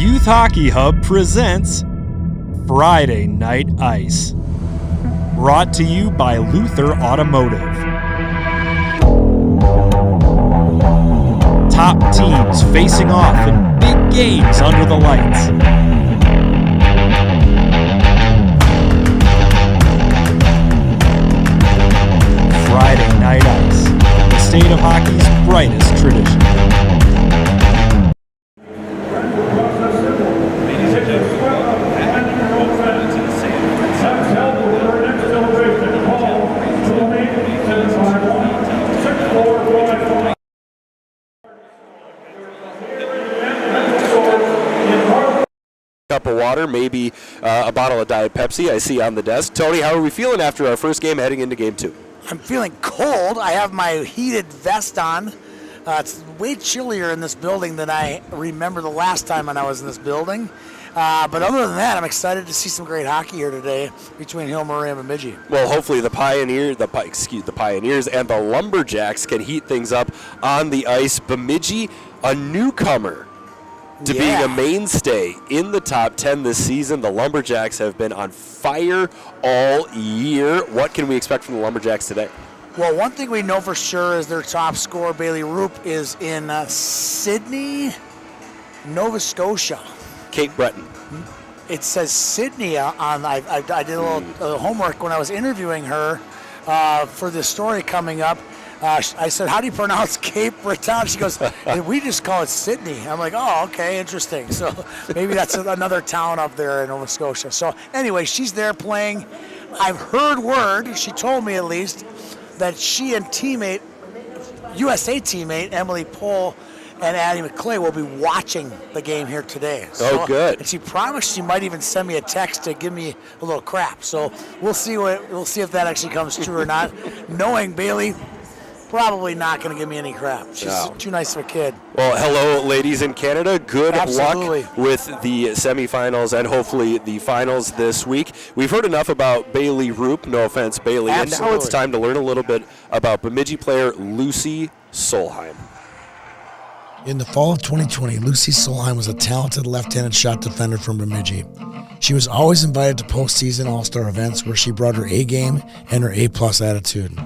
Youth Hockey Hub presents Friday Night Ice. Brought to you by Luther Automotive. Top teams facing off in big games under the lights. Friday Night Ice, the state of hockey's brightest tradition. Cup of water, maybe a bottle of Diet Pepsi I see on the desk. Tony, how are we feeling after our first game heading into game two? I'm feeling cold. I have my heated vest on. It's way chillier in this building than I remember the last time when I was in this building. But other than that, I'm excited to see some great hockey here today between Hill Murray and Bemidji. Well, hopefully the Pioneers and the Lumberjacks can heat things up on the ice. Bemidji, a newcomer to being a mainstay in the top 10 this season. The Lumberjacks have been on fire all year. What can we expect from the Lumberjacks today? Well, one thing we know for sure is their top scorer, Bailey Roop, is in Sydney, Nova Scotia. Cape Breton. It says Sydney on. I did a little homework when I was interviewing her for this story coming up. I said, how do you pronounce Cape Breton? She goes, we just call it Sydney. I'm like, oh, okay, interesting. So maybe that's another town up there in Nova Scotia. So anyway, she's there playing. I've heard word, she told me at least, that she and USA teammate Emily Pohl and Addie McClay will be watching the game here today. Oh, good. And she promised she might even send me a text to give me a little crap. So we'll see if that actually comes true or not. Knowing Bailey, probably not going to give me any crap. She's too nice of a kid. Well, hello, ladies in Canada. Good luck with the semifinals and hopefully the finals this week. We've heard enough about Bailey Roop, no offense, Bailey. Absolutely. And now it's time to learn a little bit about Bemidji player Lucy Solheim. In the fall of 2020, Lucy Solheim was a talented left-handed shot defender from Bemidji. She was always invited to postseason all-star events where she brought her A-game and her A-plus attitude.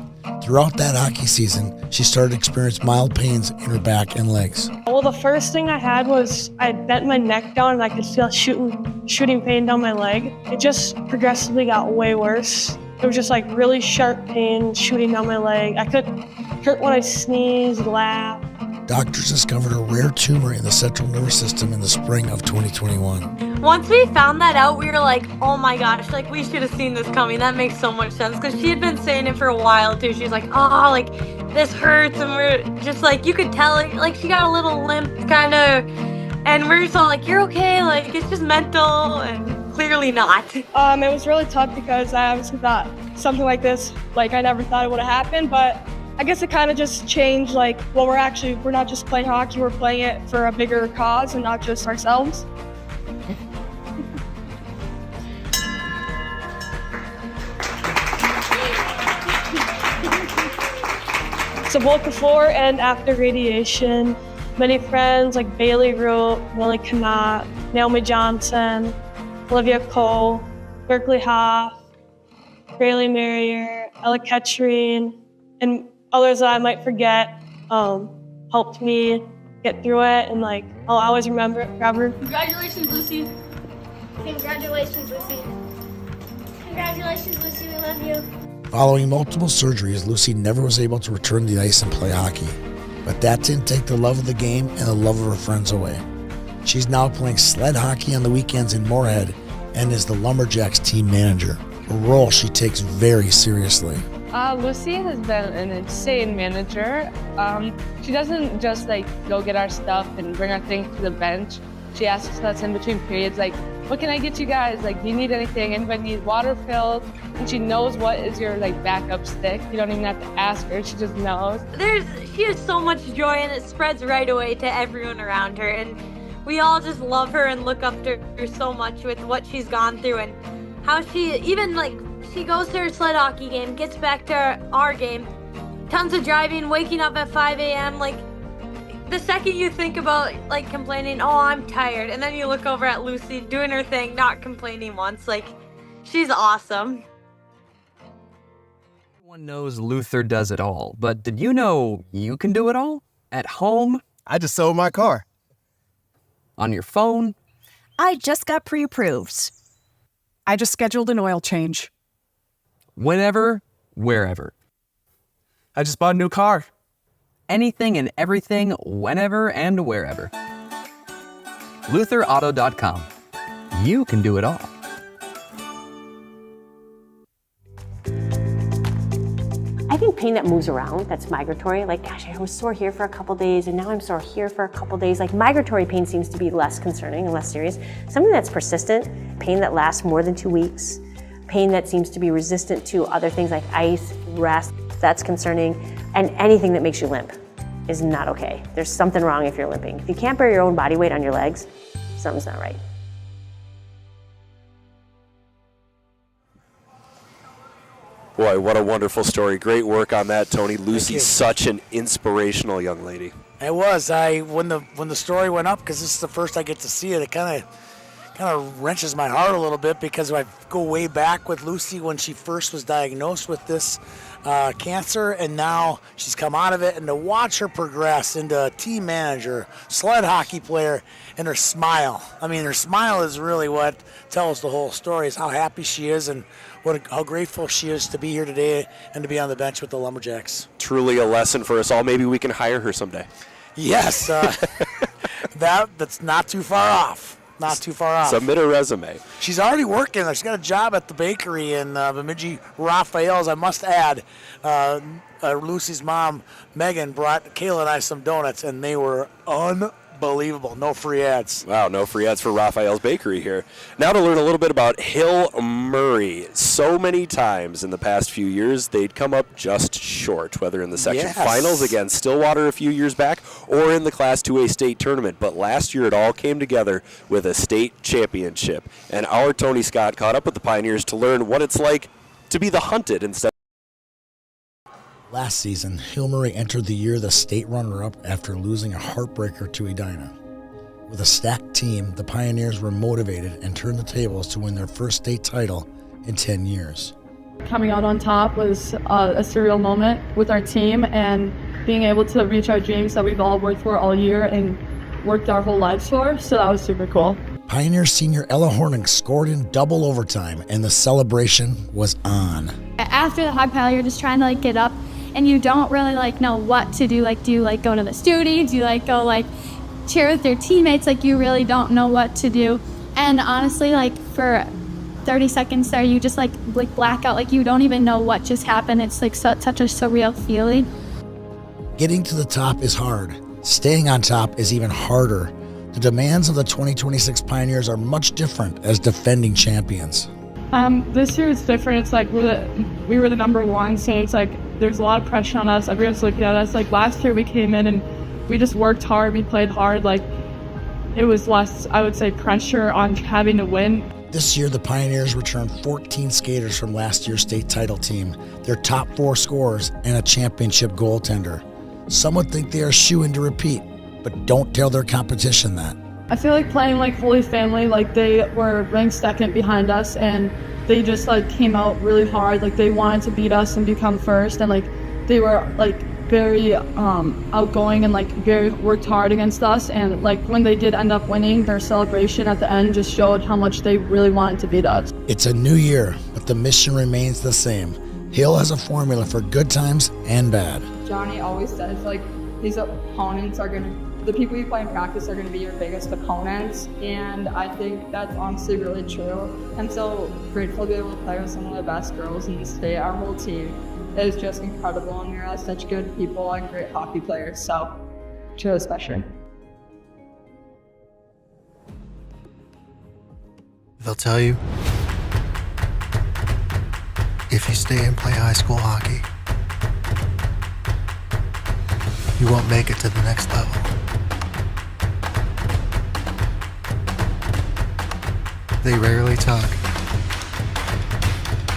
Throughout that hockey season, she started to experience mild pains in her back and legs. Well, the first thing I had was I bent my neck down and I could feel shooting pain down my leg. It just progressively got way worse. It was just like really sharp pain shooting down my leg. I could hurt when I sneezed, laugh. Doctors discovered a rare tumor in the central nervous system in the spring of 2021. Once we found that out, we were like, oh my gosh, like we should have seen this coming. That makes so much sense because she had been saying it for a while too. She's like, oh, like this hurts. And we're just like, you could tell like she got a little limp kind of. And we're just all like, you're okay. Like it's just mental and clearly not. It was really tough because I obviously thought something like this, like I never thought it would have happened, but I guess it kind of just changed, like, well, we're not just playing hockey, we're playing it for a bigger cause and not just ourselves. So both before and after radiation, many friends like Bailey Roop, Millie Knott, Naomi Johnson, Olivia Cole, Berkeley Hoff, Braylee Marrier, Ella Ketcherine, and others that I might forget helped me get through it, and like I'll always remember it forever. Congratulations, Lucy. Congratulations, Lucy. Congratulations, Lucy. We love you. Following multiple surgeries, Lucy never was able to return to the ice and play hockey. But that didn't take the love of the game and the love of her friends away. She's now playing sled hockey on the weekends in Moorhead and is the Lumberjacks team manager, a role she takes very seriously. Lucy has been an insane manager. She doesn't just like go get our stuff and bring our things to the bench. She asks us in between periods, like, what can I get you guys? Like, do you need anything? Anybody need water filled? And she knows what is your like backup stick. You don't even have to ask her, she just knows. She has so much joy and it spreads right away to everyone around her. And we all just love her and look up to her so much with what she's gone through and how she even like, she goes to her sled hockey game, gets back to our game, tons of driving, waking up at 5 a.m. Like the second you think about like complaining, oh, I'm tired, and then you look over at Lucy doing her thing, not complaining once, like, she's awesome. Everyone knows Luther does it all, but did you know you can do it all? At home? I just sold my car. On your phone? I just got pre-approved. I just scheduled an oil change. Whenever, wherever. I just bought a new car. Anything and everything, whenever and wherever. LutherAuto.com. You can do it all. I think pain that moves around, that's migratory, like, gosh, I was sore here for a couple days and now I'm sore here for a couple days. Like, migratory pain seems to be less concerning and less serious. Something that's persistent, pain that lasts more than 2 weeks, pain that seems to be resistant to other things like ice, rest, that's concerning. And anything that makes you limp is not okay. There's something wrong if you're limping. If you can't bear your own body weight on your legs, something's not right. Boy, what a wonderful story. Great work on that, Tony. Lucy's such an inspirational young lady. It was. When the story went up, because this is the first I get to see it, it kind of wrenches my heart a little bit, because I go way back with Lucy when she first was diagnosed with this cancer, and now she's come out of it, and to watch her progress into a team manager, sled hockey player, and her smile. I mean, her smile is really what tells the whole story, is how happy she is and how grateful she is to be here today and to be on the bench with the Lumberjacks. Truly a lesson for us all. Maybe we can hire her someday. Yes, that's not too far off. Not too far off. Submit a resume. She's already working. She's got a job at the bakery in Bemidji, Raphael's. I must add, Lucy's mom, Megan, brought Kayla and I some donuts, and they were unbelievable. No free ads. Wow, no free ads for Raphael's Bakery here. Now to learn a little bit about Hill Murray. So many times in the past few years, they'd come up just short, whether in the section finals against Stillwater a few years back or in the Class 2A state tournament. But last year, it all came together with a state championship. And our Tony Scott caught up with the Pioneers to learn what it's like to be the hunted instead. Last season, Hill Murray entered the year the state runner-up after losing a heartbreaker to Edina. With a stacked team, the Pioneers were motivated and turned the tables to win their first state title in 10 years. Coming out on top was a surreal moment with our team, and being able to reach our dreams that we've all worked for all year and worked our whole lives for, so that was super cool. Pioneer senior Ella Horning scored in double overtime, and the celebration was on. After the hog pile, you're just trying to get up, and you don't really know what to do. Do you go to the studio? Do you go cheer with your teammates? You really don't know what to do. And honestly, for 30 seconds there, you just black out. You don't even know what just happened. It's such a surreal feeling. Getting to the top is hard. Staying on top is even harder. The demands of the 2026 Pioneers are much different as defending champions. This year it's different. It's we were the number one, so it's there's a lot of pressure on us. Everyone's looking at us. Last year we came in and we just worked hard. We played hard. It was less, I would say, pressure on having to win. This year the Pioneers returned 14 skaters from last year's state title team, their top 4 scorers, and a championship goaltender. Some would think they are shoo-in to repeat, but don't tell their competition that. I feel playing Holy Family, they were ranked second behind us, and they just came out really hard. They wanted to beat us and become first, and they were very outgoing and very worked hard against us. And when they did end up winning, their celebration at the end just showed how much they really wanted to beat us. It's a new year, but the mission remains the same. Hill has a formula for good times and bad. Johnny always says these opponents are the people you play in practice are going to be your biggest opponents, and I think that's honestly really true. I'm so grateful to be able to play with some of the best girls in the state. Our whole team is just incredible, and we're such good people and great hockey players, so it's really special. They'll tell you, if you stay and play high school hockey, you won't make it to the next level. They rarely talk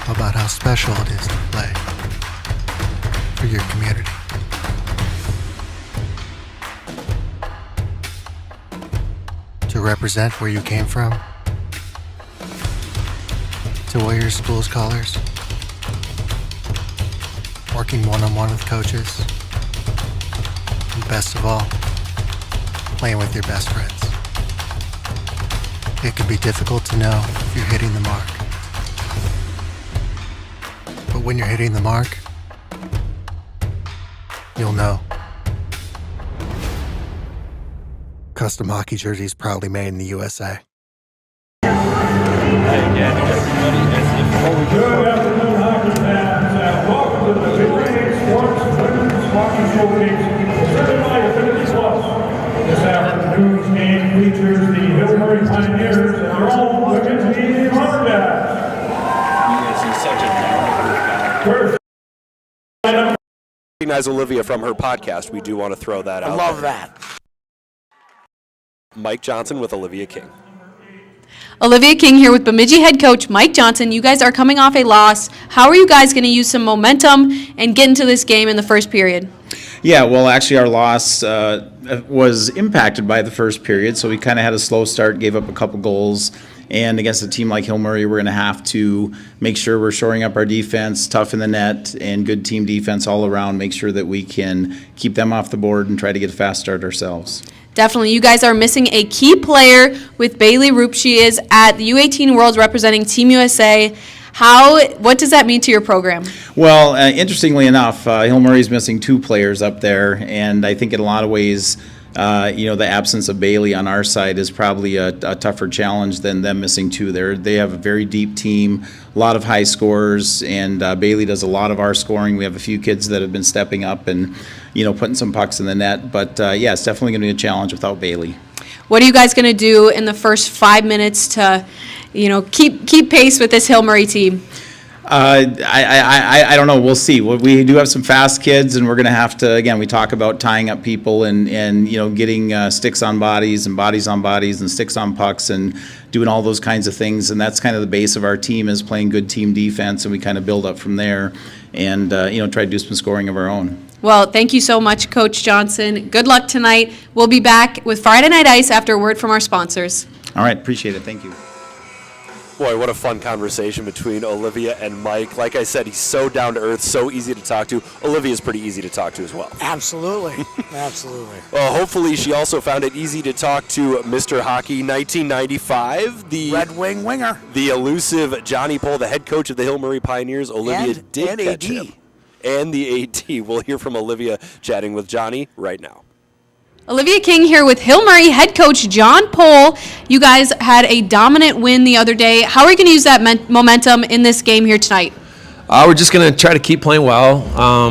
about how special it is to play for your community. to represent where you came from, to wear your school's colors, working one-on-one with coaches, and best of all, playing with your best friends. It can be difficult to know if you're hitting the mark. But when you're hitting the mark, you'll know. Custom hockey jerseys proudly made in the USA. Good afternoon, hockey fans, and welcome to the Bemidji Sports Women's Hockey Showcase presented by Affinity Plus. This afternoon's game features the Hill Murray Pioneers and their own Bemidji Lumberjacks. Recognize Olivia from her podcast. We do want to throw that out. I love there. that. Mike Johnson with Olivia King. Olivia King here with Bemidji head coach Mike Johnson. You guys are coming off a loss. How are you guys going to use some momentum and get into this game in the first period? Yeah, well, actually, our loss was impacted by the first period, so we kind of had a slow start, gave up a couple goals. And against a team like Hill Murray, we're going to have to make sure we're shoring up our defense, tough in the net, and good team defense all around, make sure that we can keep them off the board and try to get a fast start ourselves. Definitely. You guys are missing a key player with Bailey Roop. She is at the U18 Worlds representing Team USA. What does that mean to your program? Well, interestingly enough, Hill Murray's missing two players up there, and I think in a lot of ways, the absence of Bailey on our side is probably a tougher challenge than them missing two. They have a very deep team, a lot of high scorers, and Bailey does a lot of our scoring. We have a few kids that have been stepping up and, putting some pucks in the net. But, it's definitely going to be a challenge without Bailey. What are you guys going to do in the first 5 minutes to, keep pace with this Hill Murray team? I don't know. We'll see. We do have some fast kids, and we're going to have to, again, we talk about tying up people and getting sticks on bodies and bodies on bodies and sticks on pucks and doing all those kinds of things. And that's kind of the base of our team, is playing good team defense, and we kind of build up from there and, try to do some scoring of our own. Well, thank you so much, Coach Johnson. Good luck tonight. We'll be back with Friday Night Ice after a word from our sponsors. All right. Appreciate it. Thank you. Boy, what a fun conversation between Olivia and Mike. Like I said, he's so down to earth, so easy to talk to. Olivia's pretty easy to talk to as well. Absolutely. Absolutely. Well, hopefully she also found it easy to talk to Mr. Hockey 1995, the Red Wing winger, the elusive Johnny Pohl, the head coach of the Hill Murray Pioneers. Olivia did catch him. And the AD. We'll hear from Olivia chatting with Johnny right now. Olivia King here with Hill Murray head coach John Pohl. You guys had a dominant win the other day. How are you going to use that momentum in this game here tonight? We're just going to try to keep playing well.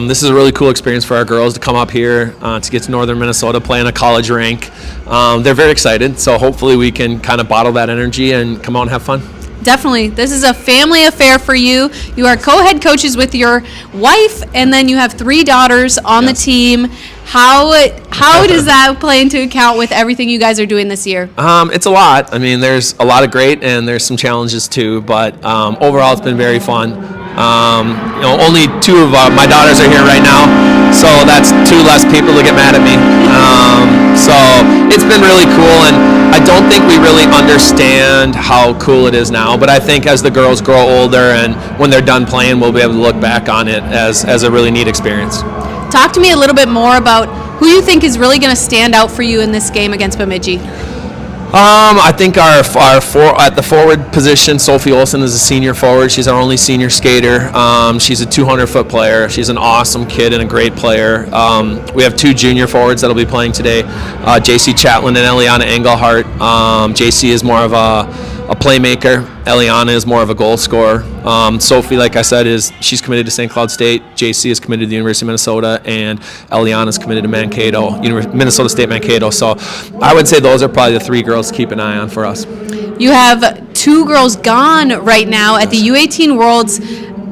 This is a really cool experience for our girls to come up here to get to northern Minnesota, play in a college rink. They're very excited, so hopefully we can kind of bottle that energy and come out and have fun. Definitely. This is a family affair for you. You are co-head coaches with your wife, and then you have 3 daughters on the team. How does that play into account with everything you guys are doing this year? It's a lot. I mean, there's a lot of great, and there's some challenges too, but overall it's been very fun. Only 2 of my daughters are here right now, so that's 2 less people to get mad at me. So it's been really cool, and I don't think we really understand how cool it is now, but I think as the girls grow older and when they're done playing, we'll be able to look back on it as a really neat experience. Talk to me a little bit more about who you think is really going to stand out for you in this game against Bemidji. I think our at the forward position, Sophie Olsen is a senior forward. She's our only senior skater. She's a 200-foot player. She's an awesome kid and a great player. We have 2 junior forwards that'll be playing today, JC Chatlin and Eliana Engelhart. JC is more of a playmaker. Eliana is more of a goal scorer. Sophie, like I said, she's committed to St. Cloud State. JC is committed to the University of Minnesota, and Eliana is committed to Mankato, Minnesota State Mankato. So I would say those are probably the 3 girls to keep an eye on for us. You have 2 girls gone right now at the U18 Worlds.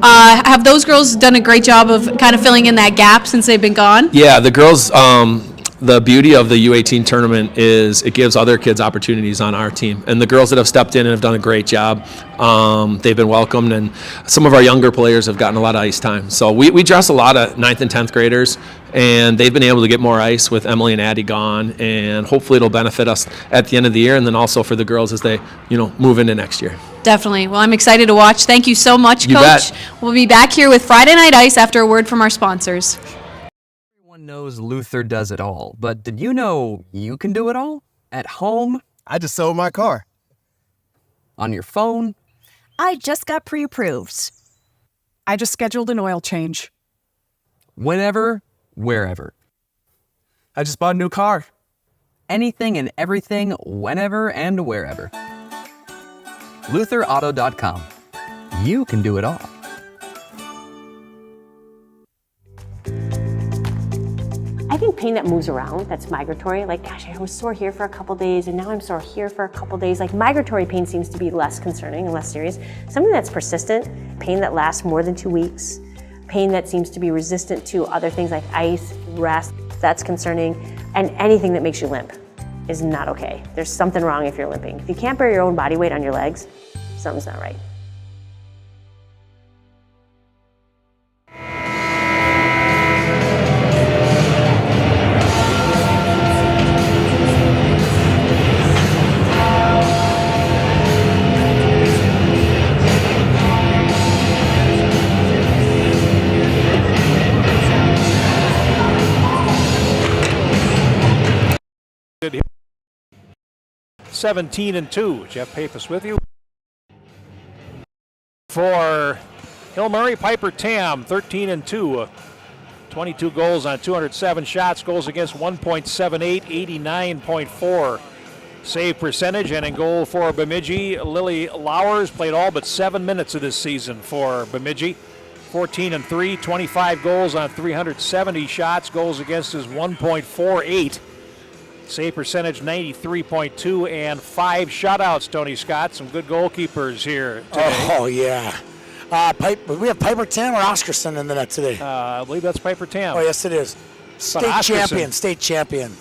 Have those girls done a great job of kind of filling in that gap since they've been gone? Yeah, the girls the beauty of the U18 tournament is it gives other kids opportunities on our team. And the girls that have stepped in and have done a great job, they've been welcomed. And some of our younger players have gotten a lot of ice time. So we dress a lot of 9th and 10th graders, and they've been able to get more ice with Emily and Addie gone. And hopefully it'll benefit us at the end of the year, and then also for the girls as they, move into next year. Definitely. Well, I'm excited to watch. Thank you so much, You Coach. bet. We'll be back here with Friday Night Ice after a word from our sponsors. Everyone knows Luther does it all, but did you know you can do it all? At home? I just sold my car. On your phone? I just got pre-approved. I just scheduled an oil change. Whenever, wherever. I just bought a new car. Anything and everything, whenever and wherever. LutherAuto.com. You can do it all. I think pain that moves around, that's migratory, like, gosh, I was sore here for a couple days and now I'm sore here for a couple days. Like, migratory pain seems to be less concerning and less serious. Something that's persistent, pain that lasts more than 2 weeks, pain that seems to be resistant to other things like ice, rest, that's concerning. And anything that makes you limp is not okay. There's something wrong if you're limping. If you can't bear your own body weight on your legs, something's not right. Good here. 17-2. Jeff Pappas with you. For Hill Murray, Piper Tam, 13-2. 22 goals on 207 shots. Goals against 1.78, 89.4 save percentage. And in goal for Bemidji, Lily Lowers played all but 7 minutes of this season for Bemidji. 14-3, 25 goals on 370 shots. Goals against is 1.48. Save percentage 93.2 and 5 shutouts, Tony Scott. Some good goalkeepers here today. Oh, yeah. We have Piper Tam or Oscarson in the net today? I believe that's Piper Tam. Oh, yes, it is. State champion, state champion.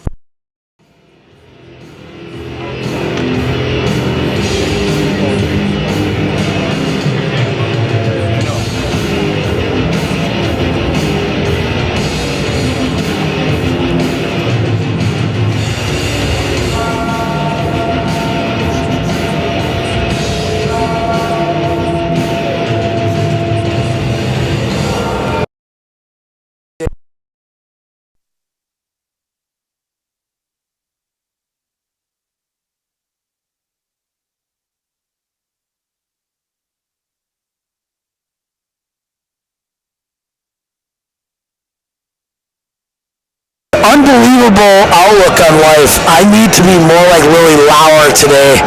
Unbelievable outlook on life. I need to be more like Lily Lauer today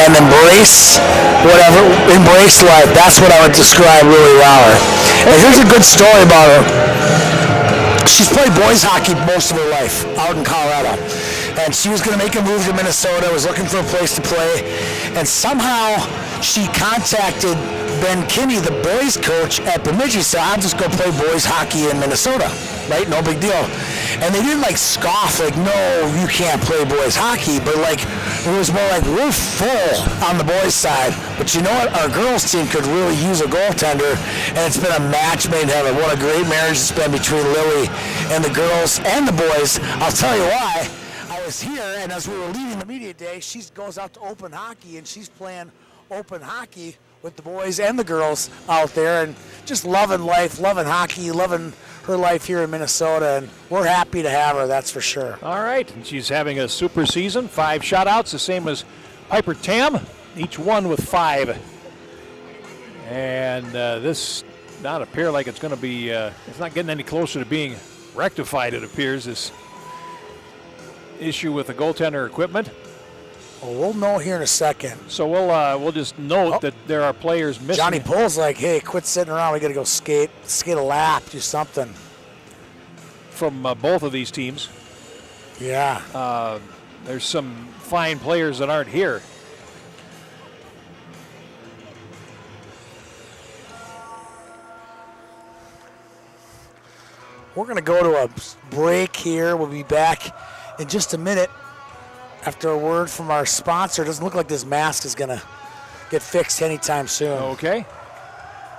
and embrace life. That's what I would describe Lily Lauer. And here's a good story about her. She's played boys hockey most of her life out in Colorado. And she was going to make a move to Minnesota, was looking for a place to play. And somehow she contacted Ben Kinney, the boys coach at Bemidji, said, I'll just go play boys hockey in Minnesota, right? No big deal. And they didn't scoff, no, you can't play boys hockey, but it was more we're full on the boys side. But you know what? Our girls team could really use a goaltender, and it's been a match made in heaven. What a great marriage it's been between Lily and the girls and the boys. I'll tell you why. I was here, and as we were leaving the media day, she goes out to open hockey, and she's playing open hockey with the boys and the girls out there, and just loving life, loving hockey, loving her life here in Minnesota, and we're happy to have her, that's for sure. All right, and she's having a super season, 5 shutouts, the same as Piper Tam, each one with 5. And this not appear like it's going to be, it's not getting any closer to being rectified, it appears, this issue with the goaltender equipment. Well, we'll know here in a second. So we'll just note that there are players missing. Johnny Pole's hey, quit sitting around. We got to go skate a lap, do something. From both of these teams. Yeah. There's some fine players that aren't here. We're going to go to a break here. We'll be back in just a minute, after a word from our sponsor. It doesn't look like this mask is going to get fixed anytime soon. Okay.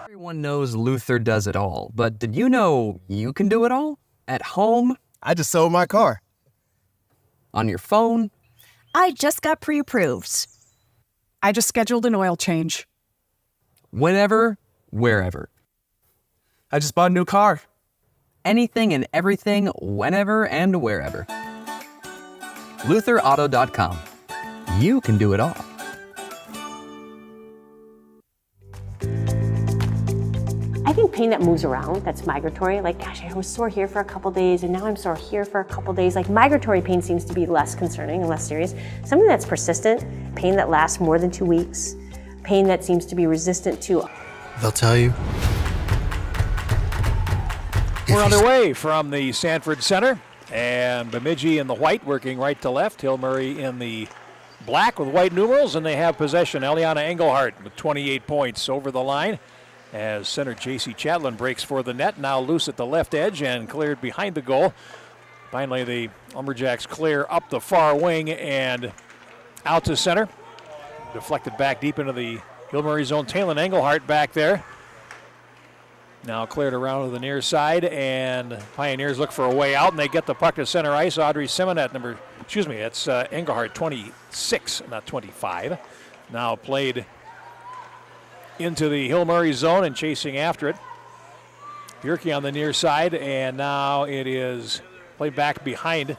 Everyone knows Luther does it all, but did you know you can do it all? At home? I just sold my car. On your phone? I just got pre-approved. I just scheduled an oil change. Whenever, wherever. I just bought a new car. Anything and everything, whenever and wherever. LutherAuto.com. You can do it all. I think pain that moves around, that's migratory, like, gosh, I was sore here for a couple days and now I'm sore here for a couple days. Like, migratory pain seems to be less concerning and less serious. Something that's persistent, pain that lasts more than 2 weeks, pain that seems to be resistant to. They'll tell you. We're underway from the Sanford Center, and Bemidji in the white working right to left, Hill Murray in the black with white numerals, and they have possession. Eliana Engelhardt with 28 points over the line as center J.C. Chatlin breaks for the net, now loose at the left edge and cleared behind the goal. Finally, the Lumberjacks clear up the far wing and out to center. Deflected back deep into the Hill Murray zone. Talon Engelhardt back there. Now cleared around to the near side, and Pioneers look for a way out, and they get the puck to center ice. Audrey Simonet, it's Engelhardt, 26, not 25. Now played into the Hill Murray zone and chasing after it. Bjerke on the near side, and now it is played back behind.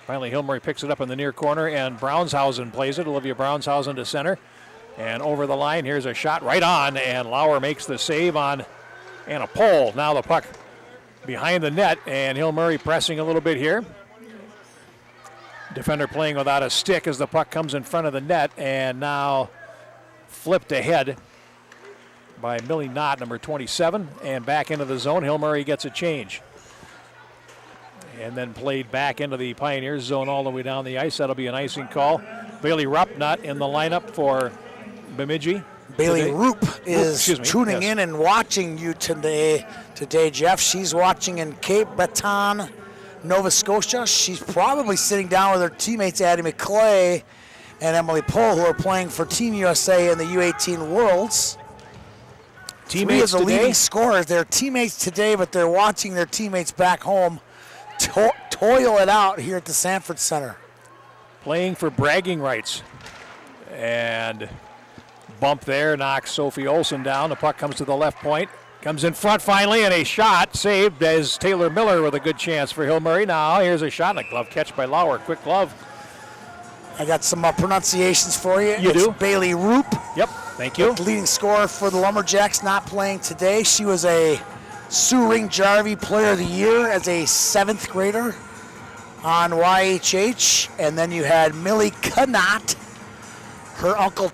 Finally, Hill Murray picks it up in the near corner, and Brownshausen plays it. Olivia Brownshausen to center, and over the line. Here's a shot right on, and Lauer makes the save on and a pole. Now the puck behind the net, and Hill Murray pressing a little bit here. Defender playing without a stick as the puck comes in front of the net, and now flipped ahead by Millie Knott, number 27, and back into the zone. Hill Murray gets a change. And then played back into the Pioneers zone all the way down the ice. That'll be an icing call. Bailey Rupp not in the lineup for Bemidji. Bailey Roop is tuning in and watching you today, Jeff. She's watching in Cape Breton, Nova Scotia. She's probably sitting down with her teammates Addie McClay and Emily Pohl, who are playing for Team USA in the U18 Worlds. Teammates Three of the today? leading scorers. They're teammates today, but they're watching their teammates back home toil it out here at the Sanford Center. Playing for bragging rights. And bump there knocks Sophie Olsen down. The puck comes to the left point. Comes in front finally, and a shot saved as Taylor Miller with a good chance for Hill Murray. Now here's a shot and a glove catch by Lauer. Quick glove. I got some pronunciations for you. You It's do? Bailey Roop. Yep, thank you. The leading scorer for the Lumberjacks, not playing today. She was a Sue Ring Jarvie Player of the Year as a 7th grader on YHH. And then you had Millie Knott, her uncle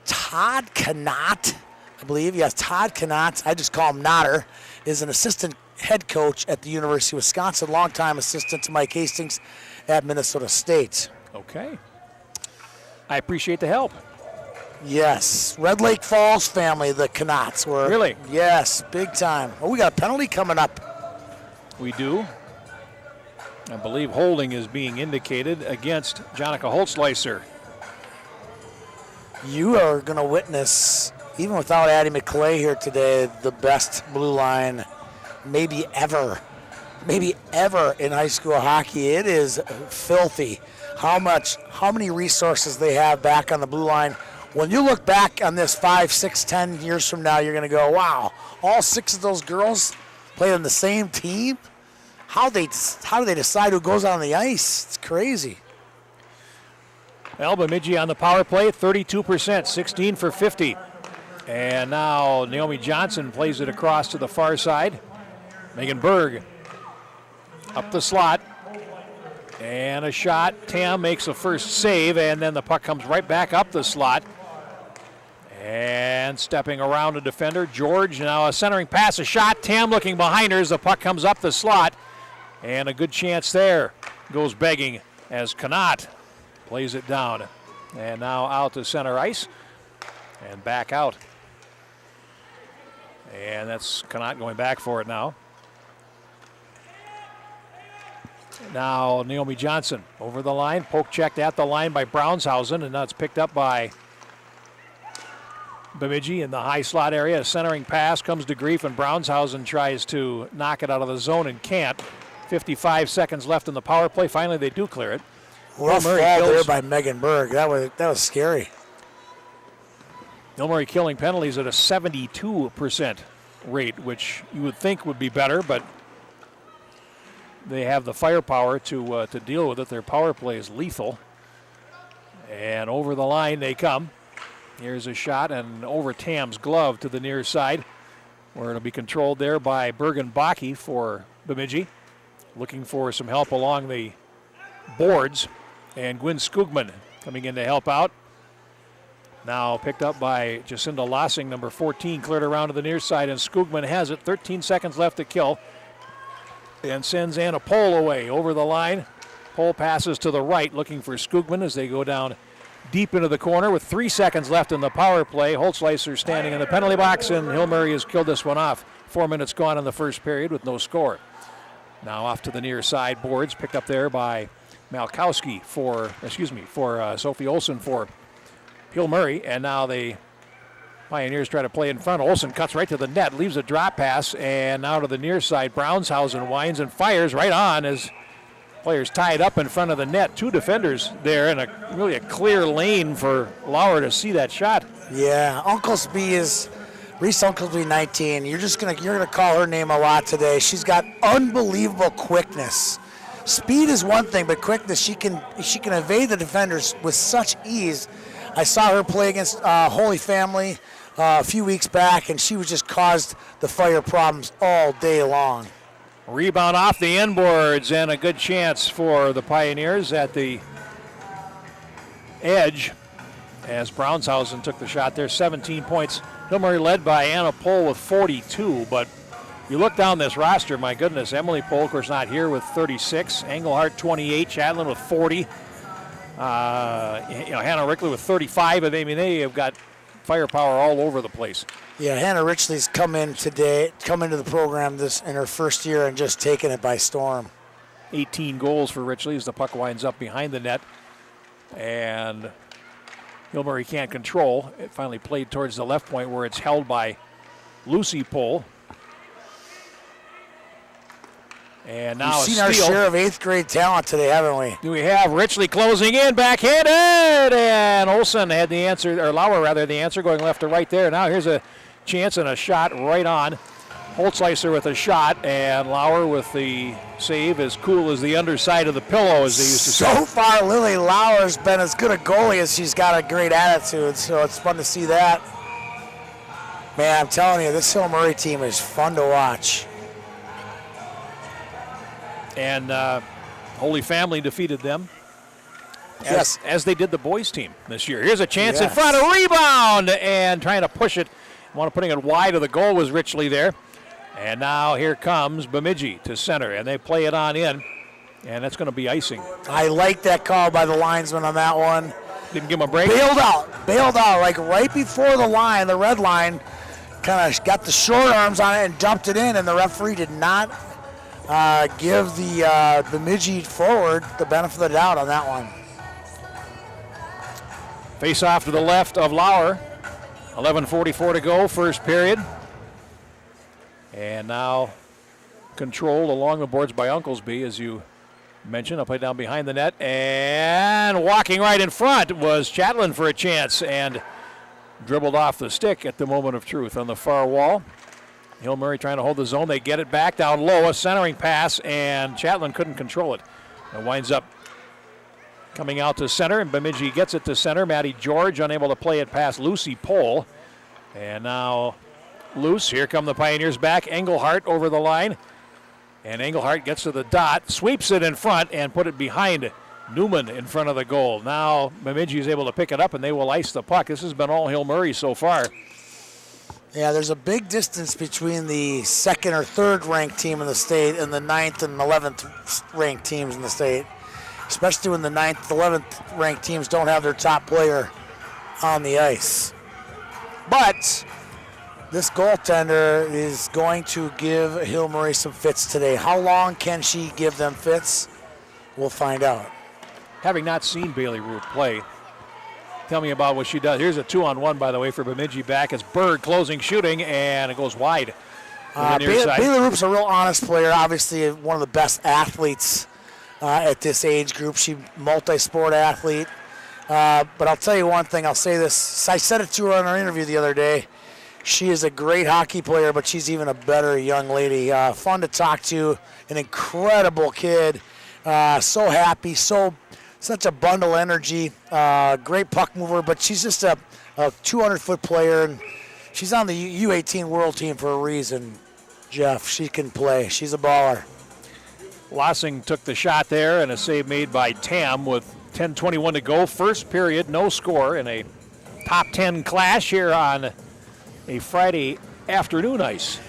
Todd Knott, I believe. Yes, Todd Knott. I just call him Knotter, is an assistant head coach at the University of Wisconsin, longtime assistant to Mike Hastings at Minnesota State. Okay. I appreciate the help. Yes, Red Lake Falls family, the Knotts were. Really? Yes, big time. Oh, we got a penalty coming up. We do. I believe holding is being indicated against Jonica Holtzleiser. You are going to witness, even without Addie McClay here today, the best blue line maybe ever in high school hockey. It is filthy how many resources they have back on the blue line. When you look back on this 5, 6, 10 years from now, you're going to go, wow, all 6 of those girls play on the same team? How do they decide who goes on the ice? It's crazy. Well, Bemidji on the power play, 32%, 16 for 50. And now Naomi Johnson plays it across to the far side. Megan Berg up the slot. And a shot. Tam makes the first save, and then the puck comes right back up the slot. And stepping around a defender, George. Now a centering pass, a shot. Tam looking behind her as the puck comes up the slot. And a good chance there. Goes begging as Knott plays it down. And now out to center ice. And back out. And that's Knott going back for it now. Now Naomi Johnson over the line, poke checked at the line by Brownshausen, and now it's picked up by Bemidji in the high slot area. A centering pass comes to grief, and Brownshausen tries to knock it out of the zone and can't. 55 seconds left in the power play. Finally, they do clear it. Rough fall there by Megan Berg. That was scary. Hill Murray killing penalties at a 72% rate, which you would think would be better, but they have the firepower to deal with it. Their power play is lethal. And over the line they come. Here's a shot, and over Tam's glove to the near side, where it'll be controlled there by Bergen Baki for Bemidji. Looking for some help along the boards. And Gwyn Skugman coming in to help out. Now picked up by Jacinda Lossing, number 14, cleared around to the near side, and Skugman has it. 13 seconds left to kill. And sends Anna Pohl away over the line. Pohl passes to the right, looking for Skugman as they go down deep into the corner with 3 seconds left in the power play. Holzleiser standing in the penalty box, and Hill Murray has killed this one off. 4 minutes gone in the first period with no score. Now off to the near side boards, picked up there by Malkowski for Sophie Olsen for Hill Murray, and now the Pioneers try to play in front. Olsen cuts right to the net, leaves a drop pass, and now to the near side. Brownshausen winds and fires right on as players tied up in front of the net. Two defenders there, and really a clear lane for Lauer to see that shot. Yeah, Unklesby is Reese Unklesby, 19. You're gonna call her name a lot today. She's got unbelievable quickness. Speed is one thing, but quickness, she can evade the defenders with such ease. I saw her play against Holy Family a few weeks back, and she was just caused the fire problems all day long. Rebound off the end boards, and a good chance for the Pioneers at the edge as Brownshausen took the shot there. 17 points. Hill Murray led by Anna Pohl with 42, but you look down this roster, my goodness, Emily Pohl, of course, not here with 36, Engelhardt 28, Chatelain with 40, Hannah Rickley with 35. I mean, they have got firepower all over the place. Yeah, Hannah Richley's come into the program in her first year and just taken it by storm. 18 goals for Richley as the puck winds up behind the net, and Hill Murray can't control. It finally played towards the left point where it's held by Lucy Pohl. And now we've seen our share of 8th grade talent today, haven't we? Do we have Richley closing in, backhanded, and Olsen had the answer, or Lauer rather, the answer going left to right there. Now here's a chance and a shot right on. Holzleiser with a shot, and Lauer with the save, as cool as the underside of the pillow, as they used to say. So far, Lily Lauer's been as good a goalie as she's got a great attitude, so it's fun to see that. Man, I'm telling you, this Hill Murray team is fun to watch. And Holy Family defeated them, yes, as they did the boys team this year. Here's a chance in front, a rebound, and trying to push it. Putting it wide of the goal was Richley there. And now here comes Bemidji to center, and they play it on in, and that's going to be icing. I like that call by the linesman on that one. Didn't give him a break? Bailed out, like right before the line, the red line, kind of got the short arms on it and dumped it in, and the referee did not give the Bemidji forward the benefit of the doubt on that one. Face off to the left of Lauer. 11:44 to go, first period. And now controlled along the boards by Unklesby, as you mentioned. I'll play down behind the net. And walking right in front was Chatelain for a chance, and dribbled off the stick at the moment of truth on the far wall. Hill Murray trying to hold the zone. They get it back down low, a centering pass, and Chatelain couldn't control it. It winds up coming out to center, and Bemidji gets it to center. Maddie George unable to play it past Lucy Pohl. And now loose. Here come the Pioneers back. Engelhardt over the line. And Engelhardt gets to the dot, sweeps it in front, and put it behind Newman in front of the goal. Now Bemidji is able to pick it up, and they will ice the puck. This has been all Hill Murray so far. Yeah, there's a big distance between the 2nd or 3rd ranked team in the state and the 9th and 11th ranked teams in the state, especially when the 9th, 11th ranked teams don't have their top player on the ice. But this goaltender is going to give Hill Murray some fits today. How long can she give them fits? We'll find out. Having not seen Bailey Root play, tell me about what she does. Here's a 2-on-1, by the way, for Bemidji back. It's Bird closing shooting, and it goes wide. Bailey Root's a real honest player, obviously one of the best athletes at this age group. She's a multi-sport athlete. But I'll tell you one thing, I'll say this. I said it to her in our interview the other day. She is a great hockey player, but she's even a better young lady. Fun to talk to, an incredible kid. So happy, such a bundle of energy. Great puck mover, but she's just a 200-foot player, and she's on the U18 World Team for a reason, Jeff. She can play. She's a baller. Lossing took the shot there, and a save made by Tam with 10:21 to go. First period, no score in a top 10 clash here on a Friday afternoon ice.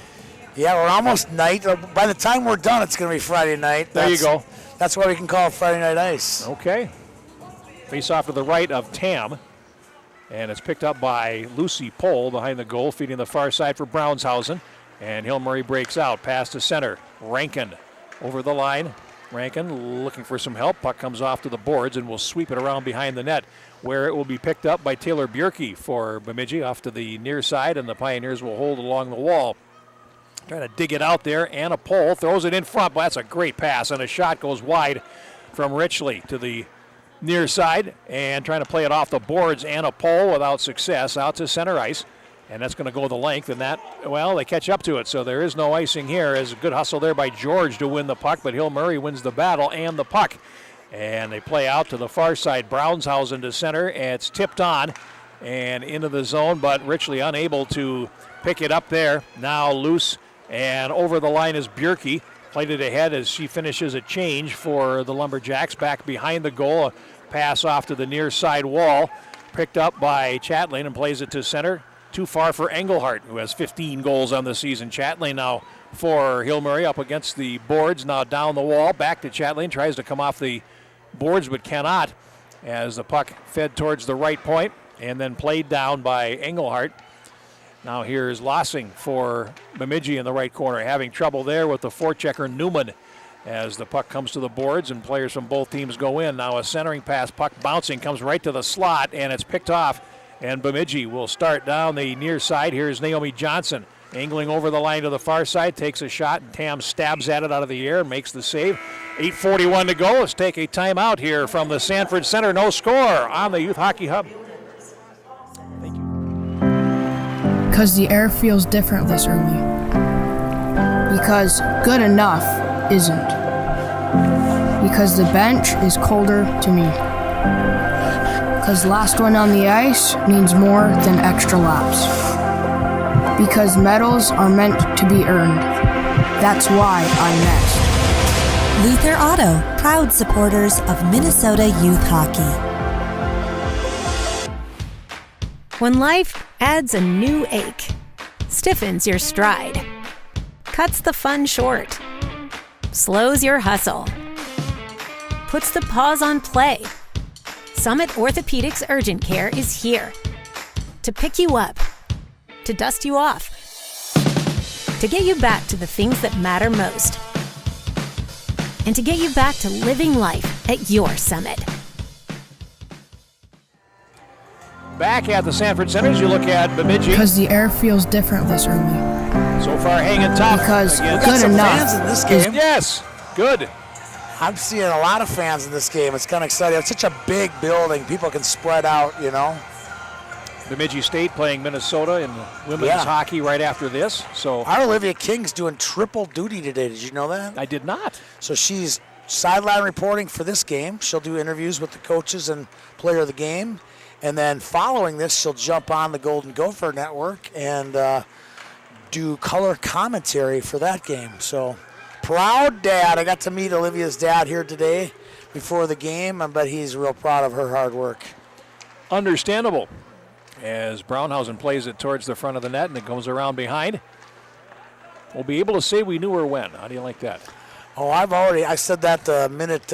Yeah, we're almost night. By the time we're done, it's going to be Friday night. There you go. That's why we can call it Friday Night Ice. Okay. Face off to the right of Tam. And it's picked up by Lucy Pohl behind the goal, feeding the far side for Brownshausen. And Hill Murray breaks out, pass to center. Rankin over the line. Rankin looking for some help. Puck comes off to the boards and will sweep it around behind the net, where it will be picked up by Taylor Bjerke for Bemidji off to the near side, and the Pioneers will hold along the wall. Trying to dig it out there. Anna Pohl throws it in front. Well, that's a great pass, and a shot goes wide from Richley to the near side, and trying to play it off the boards. Anna Pohl without success out to center ice, and that's going to go the length, and that, well, they catch up to it, so there is no icing here. As a good hustle there by George to win the puck, but Hill Murray wins the battle and the puck. And they play out to the far side. Brownshausen to center, and it's tipped on and into the zone, but Richley unable to pick it up there. Now loose, and over the line is Bjerke. Played it ahead as she finishes a change for the Lumberjacks. Back behind the goal, a pass off to the near side wall. Picked up by Chatelain and plays it to center. Too far for Engelhardt, who has 15 goals on the season. Chatelain now for Hill Murray up against the boards. Now down the wall, back to Chatelain. Tries to come off the boards but cannot, as the puck fed towards the right point and then played down by Engelhardt. Now here's Lossing for Bemidji in the right corner, having trouble there with the forechecker Newman as the puck comes to the boards and players from both teams go in. Now a centering pass, puck bouncing, comes right to the slot, and it's picked off, and Bemidji will start down the near side. Here's Naomi Johnson angling over the line to the far side, takes a shot, and Tam stabs at it out of the air and makes the save. 8:41 to go. Let's take a timeout here from the Sanford Center. No score on the Youth Hockey Hub. Because the air feels different this early. Because good enough isn't. Because the bench is colder to me. Because last one on the ice means more than extra laps. Because medals are meant to be earned. That's why I'm next. Luther Auto, proud supporters of Minnesota youth hockey. When life adds a new ache, stiffens your stride, cuts the fun short, slows your hustle, puts the pause on play, Summit Orthopedics Urgent Care is here to pick you up, to dust you off, to get you back to the things that matter most, and to get you back to living life at your Summit. Back at the Sanford Center as you look at Bemidji. Because the air feels different this early. So far hanging tough. Because against good enough fans in this game. Yes, good. I'm seeing a lot of fans in this game. It's kind of exciting. It's such a big building. People can spread out, you know. Bemidji State playing Minnesota in women's hockey right after this. So our Olivia King's doing triple duty today. Did you know that? I did not. So she's sideline reporting for this game. She'll do interviews with the coaches and player of the game. And then following this, she'll jump on the Golden Gopher Network and do color commentary for that game. So proud dad. I got to meet Olivia's dad here today before the game. I bet he's real proud of her hard work. Understandable. As Brownhausen plays it towards the front of the net and it goes around behind. We'll be able to say we knew her when. How do you like that? Oh, I said that the minute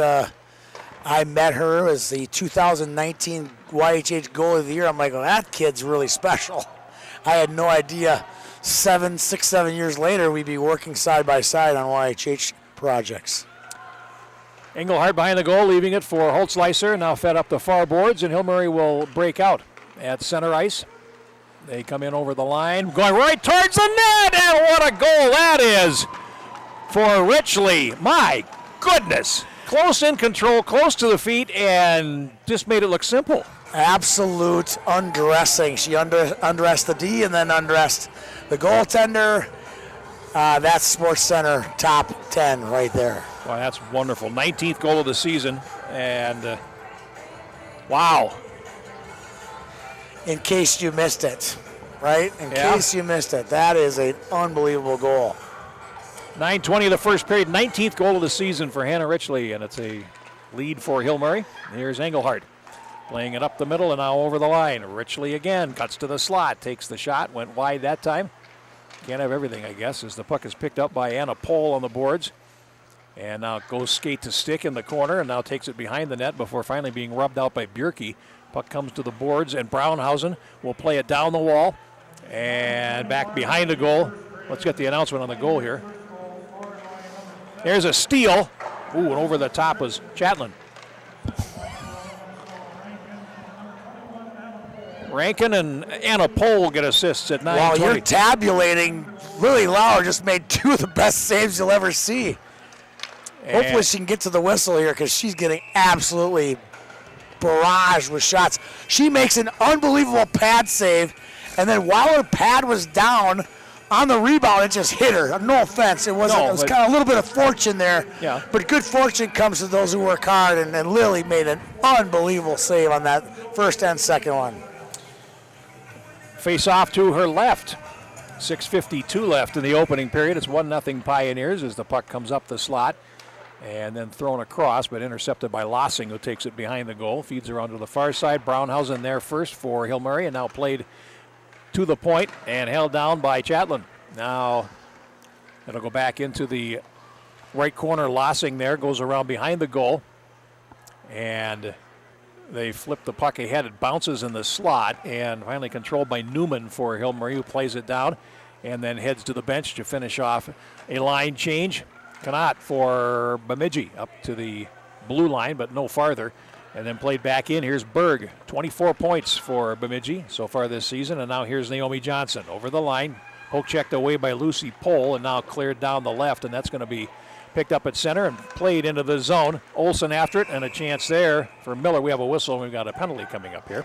I met her as the 2019 YHH Goalie of the Year. I'm like, oh, that kid's really special. I had no idea 7 years later we'd be working side by side on YHH projects. Engelhardt behind the goal, leaving it for Holtzleiser. Now fed up the far boards, and Hill Murray will break out at center ice. They come in over the line, going right towards the net, and what a goal that is for Richley. My goodness. Close in control, close to the feet, and just made it look simple. Absolute undressing. She undressed the D and then undressed the goaltender. That's Sports Center top 10 right there. Wow, that's wonderful. 19th goal of the season, and wow. In case you missed it, right? In case you missed it. That is an unbelievable goal. 9:20 of the first period, 19th goal of the season for Hannah Richley, and it's a lead for Hill Murray. Here's Engelhardt playing it up the middle and now over the line. Richley again cuts to the slot, takes the shot, went wide that time. Can't have everything, I guess, as the puck is picked up by Anna Pohl on the boards. And now goes skate to stick in the corner and now takes it behind the net before finally being rubbed out by Bjerke. Puck comes to the boards, and Brownhausen will play it down the wall and back behind the goal. Let's get the announcement on the goal here. There's a steal. Ooh, and over the top was Chatlin. Rankin and Anna Pohl get assists at 9:20. Wow, you're tabulating. Lily Lauer just made two of the best saves you'll ever see. And hopefully she can get to the whistle here because she's getting absolutely barraged with shots. She makes an unbelievable pad save, and then while her pad was down on the rebound, it just hit her. No offense, it was kind of a little bit of fortune there. Yeah. But good fortune comes to those who work hard, and Lily made an unbelievable save on that first and second one. Face off to her left. 6:52 left in the opening period. It's 1-0 Pioneers as the puck comes up the slot and then thrown across, but intercepted by Lossing, who takes it behind the goal, feeds her onto the far side. Brownhausen there first for Hill Murray, and now played to the point and held down by Chatlin. Now it'll go back into the right corner. Lossing there goes around behind the goal, and they flip the puck ahead. It bounces in the slot and finally controlled by Newman for Hill Murray, who plays it down and then heads to the bench to finish off a line change. Connaught for Bemidji up to the blue line, but no farther. And then played back in. Here's Berg, 24 points for Bemidji so far this season. And now here's Naomi Johnson over the line. Poke checked away by Lucy Pohl and now cleared down the left. And that's going to be picked up at center and played into the zone. Olsen after it, and a chance there for Miller. We have a whistle, and we've got a penalty coming up here.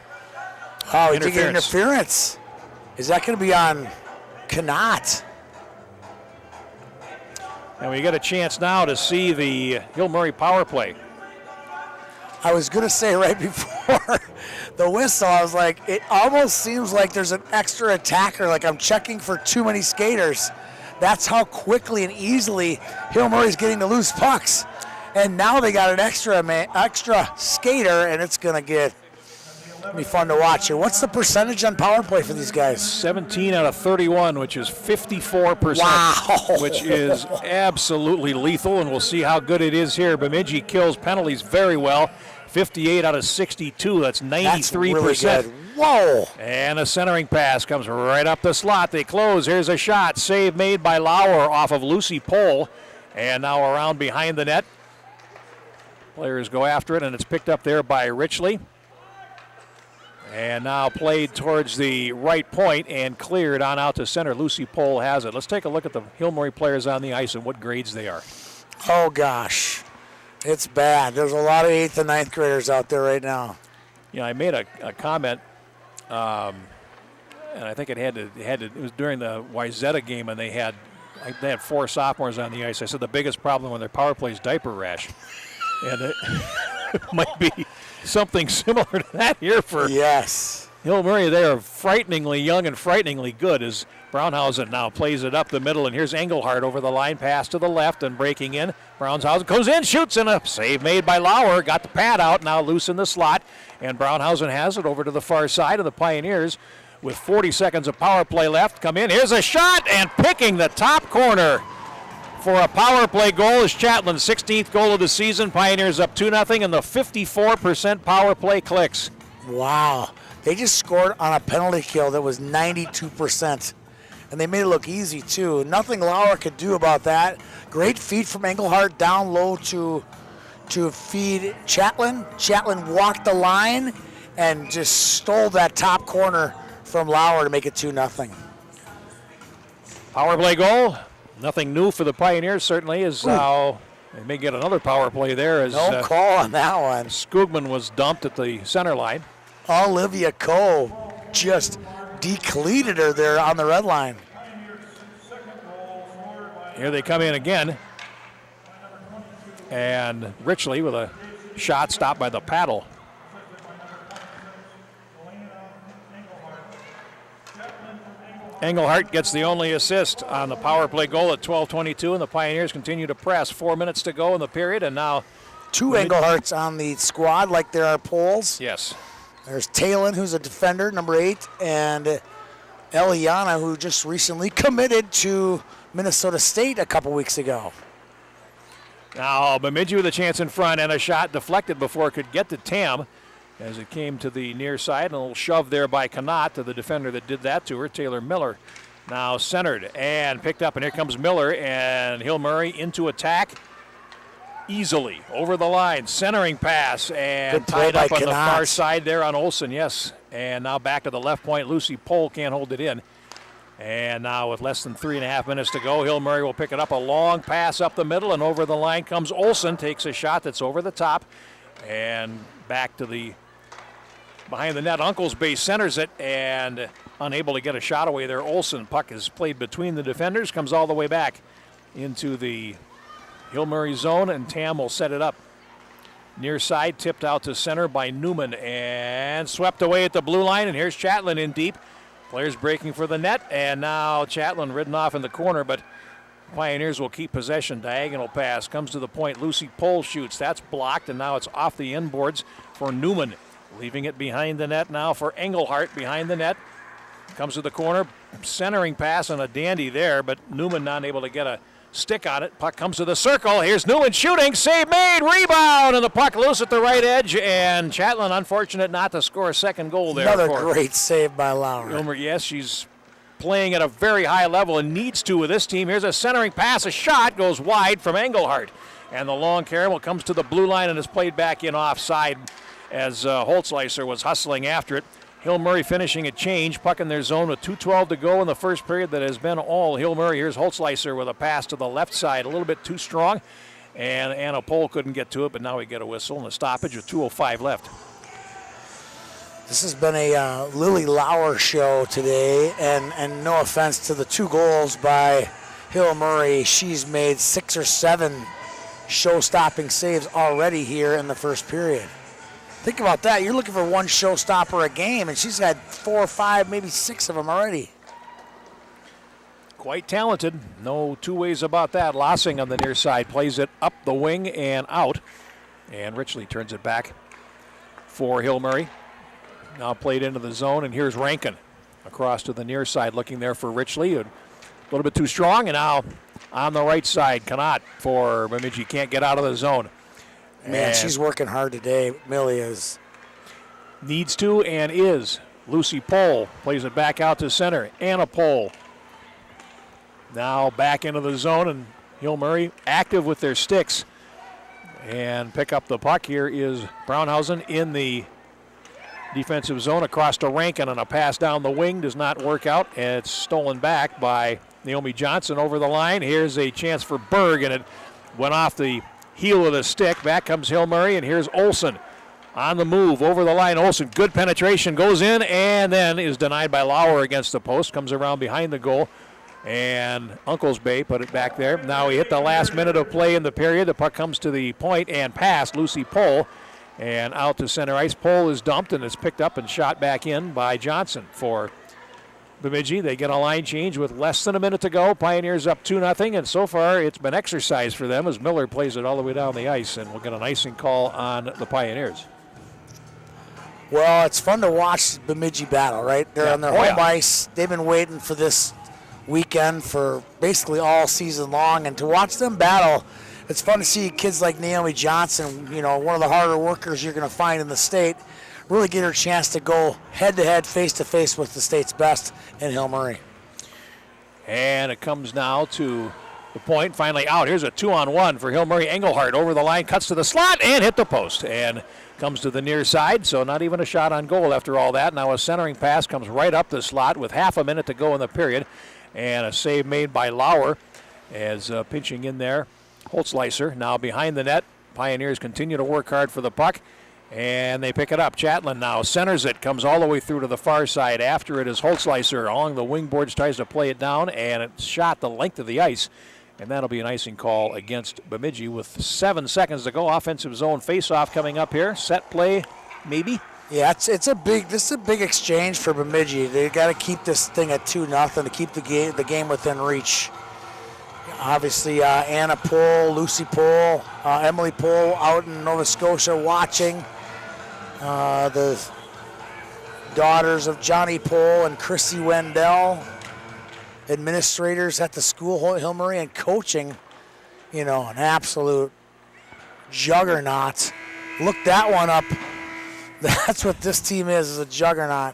Oh, we did get interference. Is that going to be on Connaught? And we get a chance now to see the Hill Murray power play. I was going to say right before the whistle, I was like, it almost seems like there's an extra attacker, like I'm checking for too many skaters. That's how quickly and easily Hill Murray's getting to loose pucks. And now they got an extra skater, and it's going to be fun to watch here. What's the percentage on power play for these guys? 17 out of 31, which is 54%. Wow. Which is absolutely lethal, and we'll see how good it is here. Bemidji kills penalties very well. 58 out of 62. That's 93%. That's really good. Whoa. And a centering pass comes right up the slot. They close. Here's a shot. Save made by Lauer off of Lucy Pohl. And now around behind the net. Players go after it, and it's picked up there by Richley. And now played towards the right point and cleared on out to center. Lucy Pohl has it. Let's take a look at the Hill Murray players on the ice and what grades they are. Oh, gosh. It's bad. There's a lot of 8th and 9th graders out there right now. I made a comment, and I think it was during the Wyzetta game, and they had 4 sophomores on the ice. I said the biggest problem with their power play is diaper rash. And it might be something similar to that here for Hill Murray. They are frighteningly young and frighteningly good as Brownhausen now plays it up the middle, and here's Engelhardt over the line, pass to the left and breaking in. Brownhausen goes in, shoots, and a save made by Lauer. Got the pad out, now loose in the slot, and Brownhausen has it over to the far side of the Pioneers with 40 seconds of power play left. Come in, here's a shot, and picking the top corner for a power play goal is Chatlin's 16th goal of the season. Pioneers up 2-0, and the 54% power play clicks. Wow. They just scored on a penalty kill that was 92%. And they made it look easy, too. Nothing Lauer could do about that. Great feed from Engelhardt down low to to feed Chatlin. Chatlin walked the line and just stole that top corner from Lauer to make it 2-0. Power play goal. Nothing new for the Pioneers, certainly, as now they may get another power play there. As no call on that one. Skugman was dumped at the center line. Olivia Coe just decleated her there on the red line. Here they come in again. And Richley with a shot stopped by the paddle. Engelhardt gets the only assist on the power play goal at 12:22, and the Pioneers continue to press. 4 minutes to go in the period, and now 2 Engelhardts on the squad, like there are Poles. Yes. There's Talon, who's a defender, number 8, and Eliana, who just recently committed to Minnesota State a couple weeks ago. Now Bemidji with a chance in front, and a shot deflected before it could get to Tam as it came to the near side, and a little shove there by Connaught to the defender that did that to her, Taylor Miller. Now centered and picked up, and here comes Miller, and Hill Murray into attack easily over the line. Centering pass, and tied up on the far side there on Olsen, yes. And now back to the left point. Lucy Pohl can't hold it in. And now with less than 3.5 minutes to go, Hill Murray will pick it up. A long pass up the middle, and over the line comes Olsen. Takes a shot that's over the top. And back to the behind the net. Uncle's base centers it, and unable to get a shot away there. Olsen, puck is played between the defenders, comes all the way back into the Hill Murray zone, and Tam will set it up. Near side, tipped out to center by Newman, and swept away at the blue line, and here's Chatlin in deep. Players breaking for the net, and now Chatlin ridden off in the corner, but Pioneers will keep possession. Diagonal pass comes to the point. Lucy Pohl shoots. That's blocked, and now it's off the inboards for Newman. Leaving it behind the net now for Engelhardt behind the net. Comes to the corner. Centering pass and a dandy there, but Newman not able to get a stick on it. Puck comes to the circle. Here's Newman shooting. Save made. Rebound, and the puck loose at the right edge. And Chatlin unfortunate not to score a second goal there. Another great save by Lauer. Yes, she's playing at a very high level and needs to with this team. Here's a centering pass. A shot goes wide from Engelhardt. And the long caramel comes to the blue line and is played back in offside as Holtzleiser was hustling after it. Hill Murray finishing a change, puck in their zone with 2:12 to go in the first period that has been all Hill Murray. Here's Holtzleiser with a pass to the left side, a little bit too strong, and Anna Pohl couldn't get to it, but now we get a whistle and a stoppage with 2:05 left. This has been a Lily Lauer show today, and no offense to the 2 goals by Hill Murray. She's made 6 or 7 show-stopping saves already here in the first period. Think about that. You're looking for one showstopper a game, and she's had 4 or 5, maybe 6 of them already. Quite talented. No two ways about that. Lossing on the near side plays it up the wing and out. And Richley turns it back for Hill Murray. Now played into the zone, and here's Rankin across to the near side, looking there for Richley. A little bit too strong, and now on the right side, Connaught for Bemidji. Can't get out of the zone. Man, and she's working hard today. Millie is. Needs to and is. Lucy Pohl plays it back out to center. Anna Pohl. Now back into the zone, and Hill Murray active with their sticks. And pick up the puck. Here is Brownhausen in the defensive zone across to Rankin, and a pass down the wing does not work out. And it's stolen back by Naomi Johnson over the line. Here's a chance for Berg, and it went off the heel of the stick. Back comes Hill Murray, and here's Olsen on the move over the line. Olsen, good penetration, goes in, and then is denied by Lauer against the post. Comes around behind the goal, and Uncle's Bay put it back there. Now we hit the last minute of play in the period. The puck comes to the point and past Lucy Pohl, and out to center ice. Pohl is dumped, and it's picked up and shot back in by Johnson for Bemidji. They get a line change with less than a minute to go. Pioneers up 2-0, and so far it's been exercise for them as Miller plays it all the way down the ice, and we'll get an icing call on the Pioneers. Well, it's fun to watch Bemidji battle, right? They're on their home ice. They've been waiting for this weekend for basically all season long, and to watch them battle, it's fun to see kids like Naomi Johnson, you know, one of the harder workers you're going to find in the state, really get her a chance to go head-to-head, face-to-face with the state's best in Hill Murray. And it comes now to the point, finally out. Here's a 2-on-1 for Hill Murray. Engelhardt over the line, cuts to the slot, and hit the post. And comes to the near side, so not even a shot on goal after all that. Now a centering pass comes right up the slot with half a minute to go in the period. And a save made by Lauer as pinching in there. Holtzleiser now behind the net. Pioneers continue to work hard for the puck. And they pick it up. Chatelain now centers it, comes all the way through to the far side. After it is Holtzleiser along the wing boards, tries to play it down, and it's shot the length of the ice. And that'll be an icing call against Bemidji with 7 seconds to go. Offensive zone face-off coming up here. Set play, maybe. Yeah, this is a big exchange for Bemidji. They got to keep this thing at 2-0 to keep the game within reach. Obviously, Anna Pohl, Lucy Pohl, Emily Pohl out in Nova Scotia watching. The daughters of Johnny Pohl and Chrissy Wendell, administrators at the school, Hill Murray, and coaching, an absolute juggernaut. Look that one up. That's what this team is a juggernaut.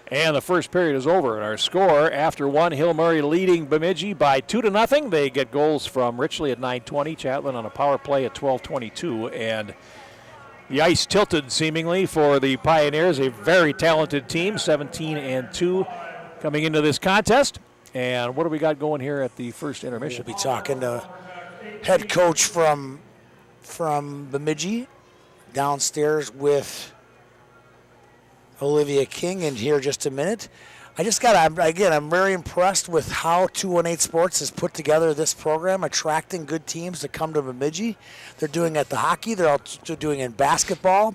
And the first period is over, and our score after one, Hill Murray leading Bemidji by 2-0. They get goals from Richley at 9:20, Chatelain on a power play at 12:22, and the ice tilted seemingly for the Pioneers, a very talented team, 17-2 coming into this contest. And what do we got going here at the first intermission? We'll be talking to head coach from Bemidji downstairs with Olivia King in here just a minute. I'm very impressed with how 218 Sports has put together this program, attracting good teams to come to Bemidji. They're doing it at the hockey. They're also doing it in basketball.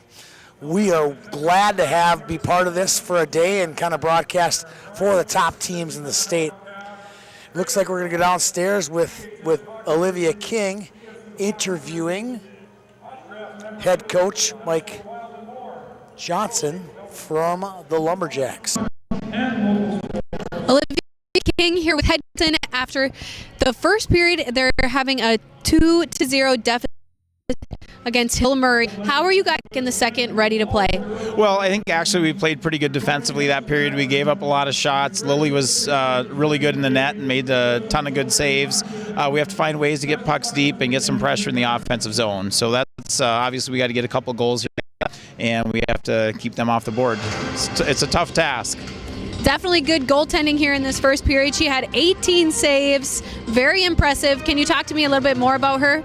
We are glad to be part of this for a day and kind of broadcast four of the top teams in the state. Looks like we're going to go downstairs with Olivia King interviewing head coach Mike Johnson from the Lumberjacks. Olivia King here with head Johnson. After the first period, they're having a 2-0 deficit against Hill Murray. How are you guys in the second ready to play? Well, I think actually we played pretty good defensively that period. We gave up a lot of shots. Lily was really good in the net and made a ton of good saves. We have to find ways to get pucks deep and get some pressure in the offensive zone. So that's obviously we got to get a couple goals here, and we have to keep them off the board. It's a tough task. Definitely good goaltending here in this first period. She had 18 saves. Very impressive. Can you talk to me a little bit more about her?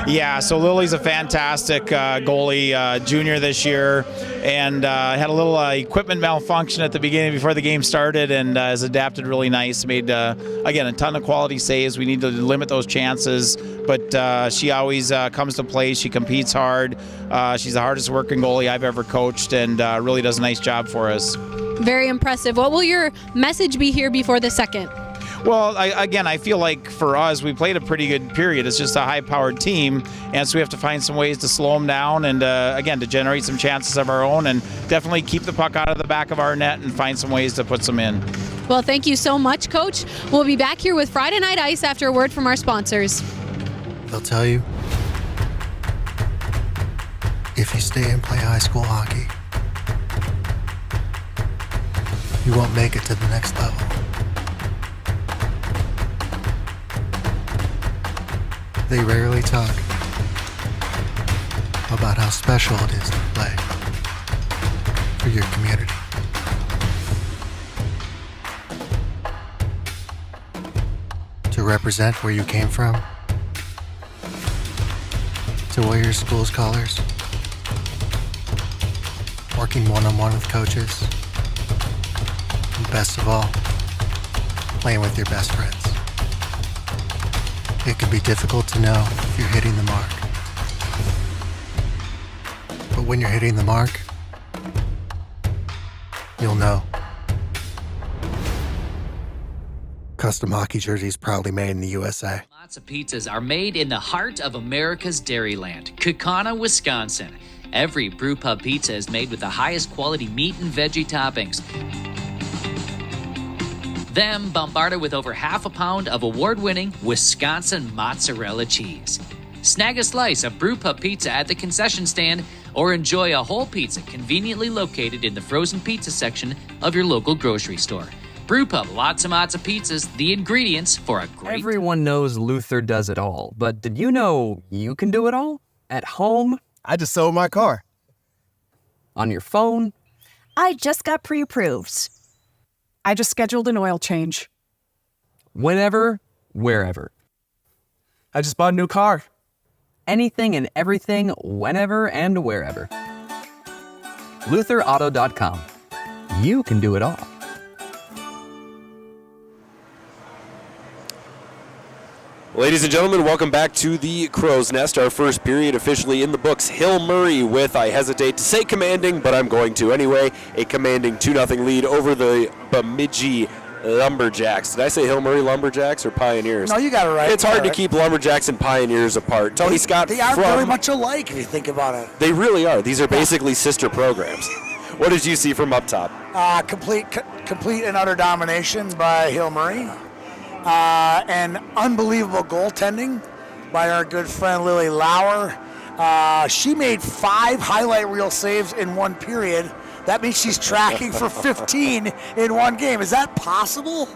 Yeah, so Lily's a fantastic goalie, junior this year, and had a little equipment malfunction at the beginning before the game started, and has adapted really nice. Made, again, a ton of quality saves. We need to limit those chances, but she always comes to play. She competes hard. She's the hardest working goalie I've ever coached, and really does a nice job for us. Very impressive. What will your message be here before the second? Well, I feel like for us, we played a pretty good period. It's just a high-powered team, and so we have to find some ways to slow them down and, again, to generate some chances of our own and definitely keep the puck out of the back of our net and find some ways to put some in. Well, thank you so much, Coach. We'll be back here with Friday Night Ice after a word from our sponsors. They'll tell you, if you stay and play high school hockey, you won't make it to the next level. They rarely talk about how special it is to play for your community. To represent where you came from, to wear your school's colors, working one-on-one with coaches, and best of all, playing with your best friends. It can be difficult to know if you're hitting the mark. But when you're hitting the mark, you'll know. Custom hockey jerseys proudly made in the USA. Lots of pizzas are made in the heart of America's Dairyland, Kaukauna, Wisconsin. Every brew pub pizza is made with the highest quality meat and veggie toppings. Them bombarded with over half a pound of award-winning Wisconsin mozzarella cheese. Snag a slice of brew pub pizza at the concession stand or enjoy a whole pizza conveniently located in the frozen pizza section of your local grocery store. Brewpub Lots and Lots of Pizzas, the ingredients for a great... Everyone knows Luther does it all, but did you know you can do it all? At home? I just sold my car. On your phone? I just got pre-approved. I just scheduled an oil change. Whenever, wherever. I just bought a new car. Anything and everything, whenever and wherever. LutherAuto.com. You can do it all. Ladies and gentlemen, welcome back to the Crow's Nest. Our first period officially in the books. Hill Murray with, I hesitate to say commanding, but I'm going to anyway, a commanding 2-0 lead over the Bemidji Lumberjacks. Did I say Hill Murray Lumberjacks or Pioneers? No, you got it right. It's hard to keep Lumberjacks and Pioneers apart. Tony Scott, They are very much alike if you think about it. They really are. These are basically sister programs. What did you see from up top? Complete and utter domination by Hill Murray. And unbelievable goaltending by our good friend Lily Lauer. She made 5 highlight reel saves in one period. That means she's tracking for 15 in one game. Is that possible?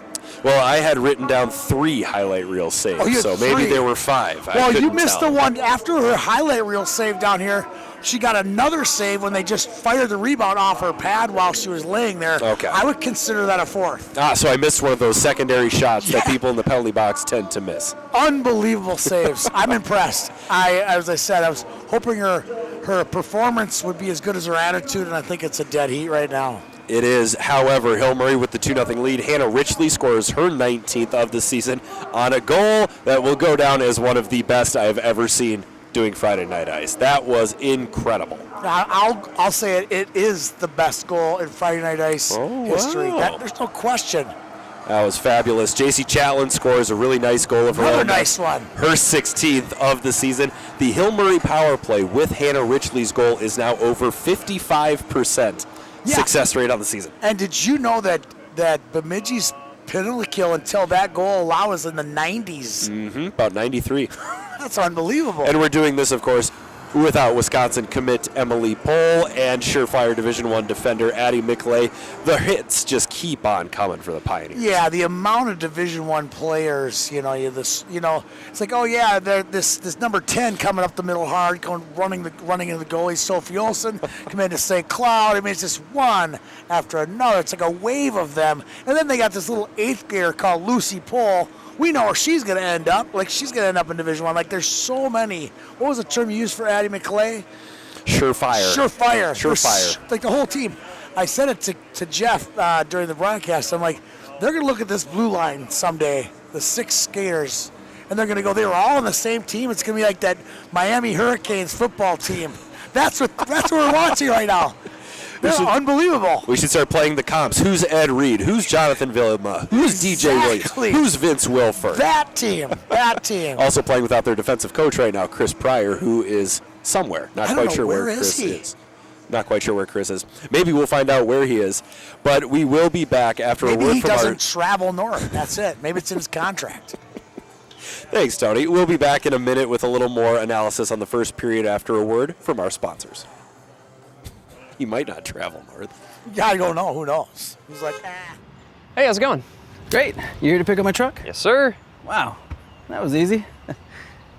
Well, I had written down 3 highlight reel saves, so maybe there were 5. Well, you missed the one after her highlight reel save down here. She got another save when they just fired the rebound off her pad while she was laying there. Okay. I would consider that a 4th. So I missed one of those secondary shots that people in the penalty box tend to miss. Unbelievable saves. I'm impressed. As I said, I was hoping her performance would be as good as her attitude, and I think it's a dead heat right now. It is. However, Hill Murray with the 2-0 lead. Hannah Richley scores her 19th of the season on a goal that will go down as one of the best I have ever seen doing Friday Night Ice. That was incredible. I'll say it. It is the best goal in Friday Night Ice history. Wow. There's no question. That was fabulous. JC Chatlin scores a really nice goal of her own. Another nice one. Her 16th of the season. The Hill Murray power play with Hannah Richley's goal is now over 55% success rate on the season. And did you know that Bemidji's penalty kill until that goal allow was in the 90s? About 93. That's unbelievable. And we're doing this, of course, without Wisconsin commit Emily Pohl and surefire Division I defender Addie McLay. The hits just keep on coming for the Pioneers. Yeah, the amount of Division I players, it's like, oh yeah, this number 10 coming up the middle hard, running into the goalie, Sophie Olsen, coming to St. Cloud. I mean, it's just one after another. It's like a wave of them. And then they got this little 8th grader called Lucy Pohl. We know where she's going to end up. Like, she's going to end up in Division I. Like, there's so many. What was the term you used for Addie McLay? Surefire. Like, the whole team. I said it to Jeff during the broadcast. I'm like, they're going to look at this blue line someday, the 6 skaters, and they're going to go, they were all on the same team. It's going to be like that Miami Hurricanes football team. That's what we're watching right now. They're unbelievable. We should start playing the comps. Who's Ed Reed? Who's Jonathan Villema? Who's DJ Williams? Who's Vince Wilford? That team. Also playing without their defensive coach right now, Chris Pryor, who is somewhere. Not quite sure where Chris is. Not quite sure where Chris is. Maybe we'll find out where he is. But we will be back after a word from Maybe he doesn't travel north. That's it. Maybe it's in his contract. Thanks, Tony. We'll be back in a minute with a little more analysis on the first period after a word from our sponsors. He might not travel north. I don't know. Who knows? He's like, Hey, how's it going? Great. You here to pick up my truck? Yes, sir. Wow. That was easy.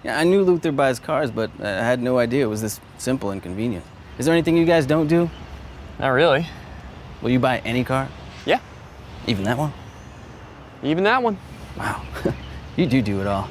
Yeah, I knew Luther buys cars, but I had no idea it was this simple and convenient. Is there anything you guys don't do? Not really. Will you buy any car? Yeah. Even that one? Even that one. Wow. You do it all.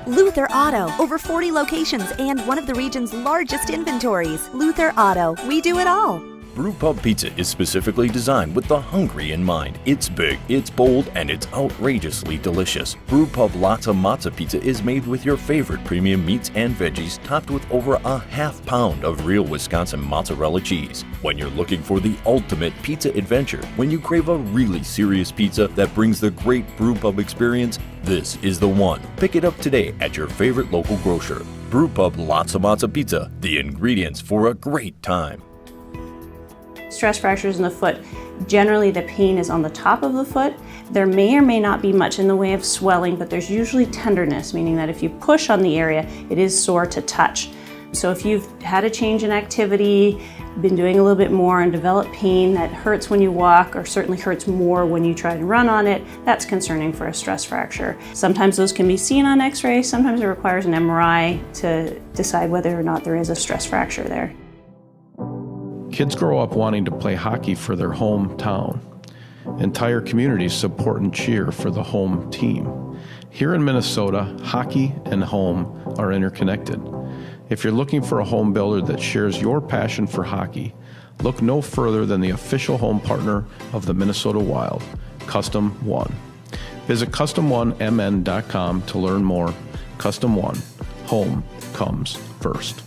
Luther Auto, over 40 locations and one of the region's largest inventories. Luther Auto, we do it all. Brewpub Pizza is specifically designed with the hungry in mind. It's big, it's bold, and it's outrageously delicious. Brewpub Lotta Matza Pizza is made with your favorite premium meats and veggies, topped with over a half pound of real Wisconsin mozzarella cheese. When you're looking for the ultimate pizza adventure, when you crave a really serious pizza that brings the great Brewpub experience, this is the one. Pick it up today at your favorite local grocer. Brewpub Lotta Matza Pizza, the ingredients for a great time. Stress fractures in the foot. Generally, the pain is on the top of the foot. There may or may not be much in the way of swelling, but there's usually tenderness, meaning that if you push on the area, it is sore to touch. So if you've had a change in activity, been doing a little bit more and develop pain that hurts when you walk or certainly hurts more when you try to run on it, that's concerning for a stress fracture. Sometimes those can be seen on x-ray, sometimes it requires an MRI to decide whether or not there is a stress fracture there. Kids grow up wanting to play hockey for their hometown. Entire communities support and cheer for the home team. Here in Minnesota, hockey and home are interconnected. If you're looking for a home builder that shares your passion for hockey, look no further than the official home partner of the Minnesota Wild, Custom One. Visit CustomOneMN.com to learn more. Custom One, home comes first.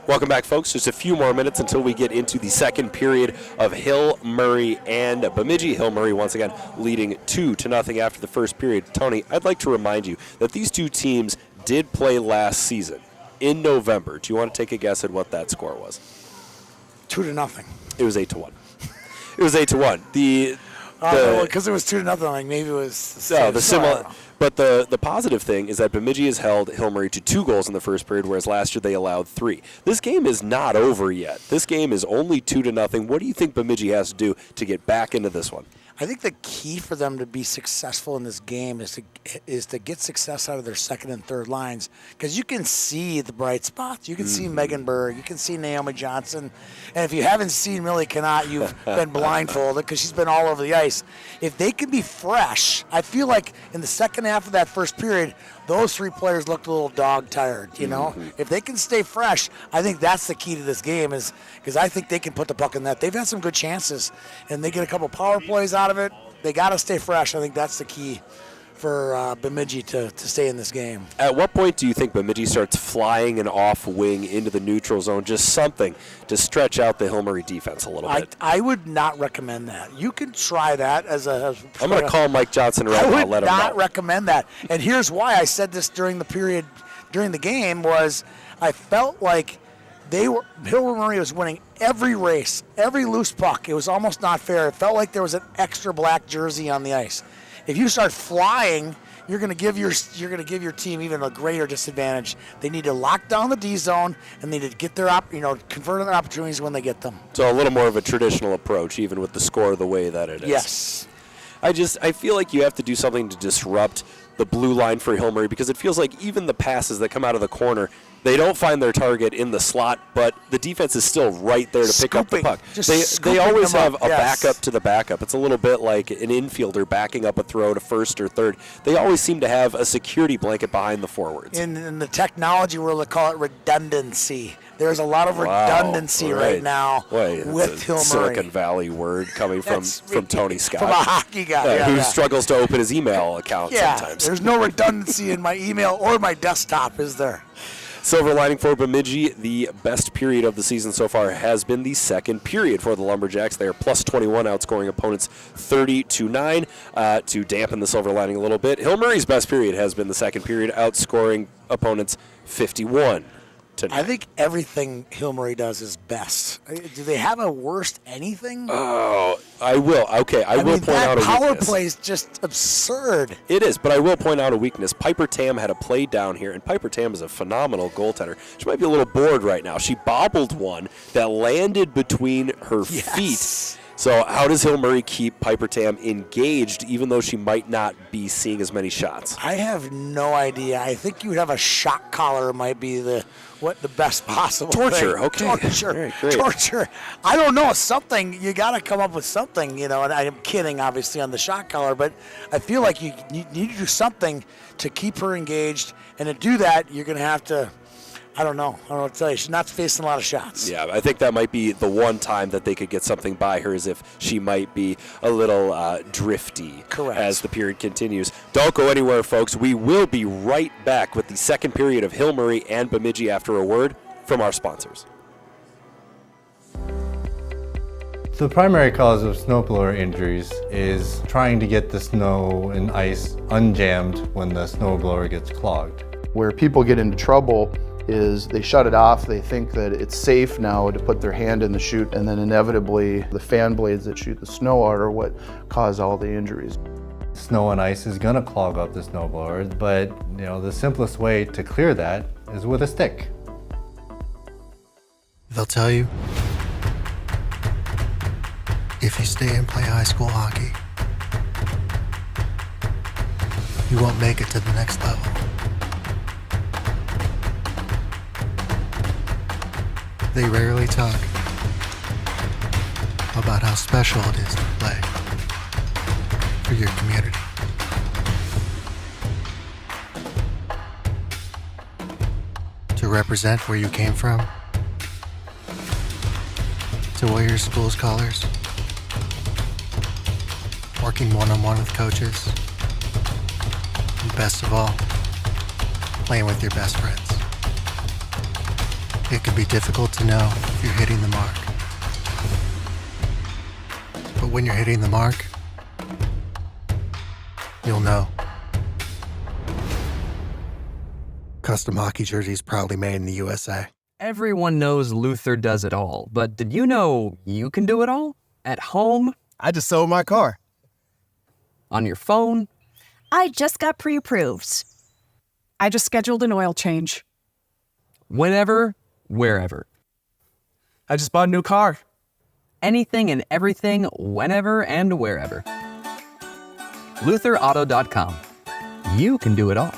Welcome back, folks. Just a few more minutes until we get into the second period of Hill, Murray, and Bemidji. Hill Murray once again leading 2-0 after the first period. Tony, I'd like to remind you that these two teams did play last season in November. Do you want to take a guess at what that score was? 2-0. It was 8-1. It was 8-1. Because it was 2-0, like maybe it was the similar. But the positive thing is that Bemidji has held Hill Murray to 2 goals in the first period, whereas last year they allowed 3. This game is not over yet. This game is only 2-0. What do you think Bemidji has to do to get back into this one? I think the key for them to be successful in this game is to get success out of their second and third lines, because you can see the bright spots. You can see Megan Berg. You can see Naomi Johnson. And if you haven't seen Millie Cannot, you've been blindfolded because she's been all over the ice. If they can be fresh, I feel like in the second half of that first period, those 3 players looked a little dog-tired, you know? If they can stay fresh, I think that's the key to this game, is because I think they can put the puck in net. They've had some good chances, and they get a couple power plays out of it. They got to stay fresh. I think that's the key for Bemidji to stay in this game. At what point do you think Bemidji starts flying an off wing into the neutral zone, just something to stretch out the Hill Murray defense a little bit? I would not recommend that. You can try that as a... I'm going to call Mike Johnson right now. Let him know. I would not recommend that. And here's why I said this during the game was I felt like Hill Murray was winning every race, every loose puck. It was almost not fair. It felt like there was an extra black jersey on the ice. If you start flying, you're going to give your team even a greater disadvantage. They need to lock down the D zone, and they need to get convert their opportunities when they get them. So a little more of a traditional approach, even with the score the way that it is. Yes. I feel like you have to do something to disrupt the blue line for Hill Murray, because it feels like even the passes that come out of the corner, they don't find their target in the slot, but the defense is still right there to pick up the puck. They always have a backup to the backup. It's a little bit like an infielder backing up a throw to first or third. They always seem to have a security blanket behind the forwards. In the technology world, they call it redundancy. There's a lot of redundancy right now with Hill Murray. Silicon Valley word coming from Tony Scott. From a hockey guy. Who struggles to open his email account sometimes. There's no redundancy in my email or my desktop, is there? Silver lining for Bemidji, the best period of the season so far has been the second period for the Lumberjacks. They are plus 21, outscoring opponents 30-9 to dampen the silver lining a little bit. Hill Murray's best period has been the second period, outscoring opponents 51-9. I think everything Hill Murray does is best. Do they have a worst anything? Oh, I will. Okay, I will point out a weakness. That power play is just absurd. It is, but I will point out a weakness. Piper Tam had a play down here, and Piper Tam is a phenomenal goaltender. She might be a little bored right now. She bobbled one that landed between her feet. So how does Hill Murray keep Piper Tam engaged, even though she might not be seeing as many shots? I have no idea. I think you would have a shot collar might be the best possible torture. Thing. Okay, torture, right, great. Torture. I don't know, something. You got to come up with something, And I'm kidding, obviously, on the shot collar, but I feel like you need to do something to keep her engaged, and to do that, you're going to have to. I don't know what to tell you. She's not facing a lot of shots. Yeah, I think that might be the one time that they could get something by her, is if she might be a little drifty. Correct. As the period continues. Don't go anywhere, folks. We will be right back with the second period of Hill Murray and Bemidji after a word from our sponsors. The primary cause of snowblower injuries is trying to get the snow and ice unjammed when the snowblower gets clogged. Where people get into trouble is they shut it off, they think that it's safe now to put their hand in the chute, and then inevitably the fan blades that shoot the snow out are what cause all the injuries. Snow and ice is going to clog up the snowblower, but the simplest way to clear that is with a stick. They'll tell you, if you stay and play high school hockey, you won't make it to the next level. They rarely talk about how special it is to play for your community. To represent where you came from, to wear your school's colors, working one-on-one with coaches, and best of all, playing with your best friends. It can be difficult to know if you're hitting the mark. But when you're hitting the mark, you'll know. Custom hockey jerseys proudly made in the USA. Everyone knows Luther does it all, but did you know you can do it all? At home? I just sold my car. On your phone? I just got pre-approved. I just scheduled an oil change. Whenever, wherever. I just bought a new car. Anything and everything, whenever and wherever. LutherAuto.com. You can do it all.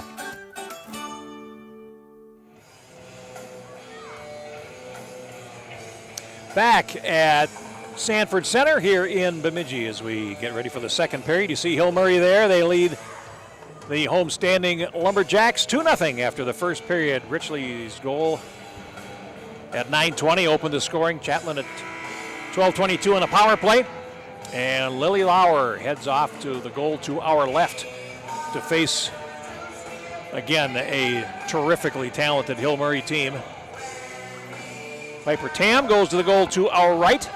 Back at Sanford Center here in Bemidji as we get ready for the second period. You see Hill Murray there. They lead the homestanding Lumberjacks 2-0 after the first period. Richley's goal at 9:20 opened the scoring. Chatelain at 12:22 on the power play. And Lily Lauer heads off to the goal to our left to face, again, a terrifically talented Hill Murray team. Piper Tam goes to the goal to our right.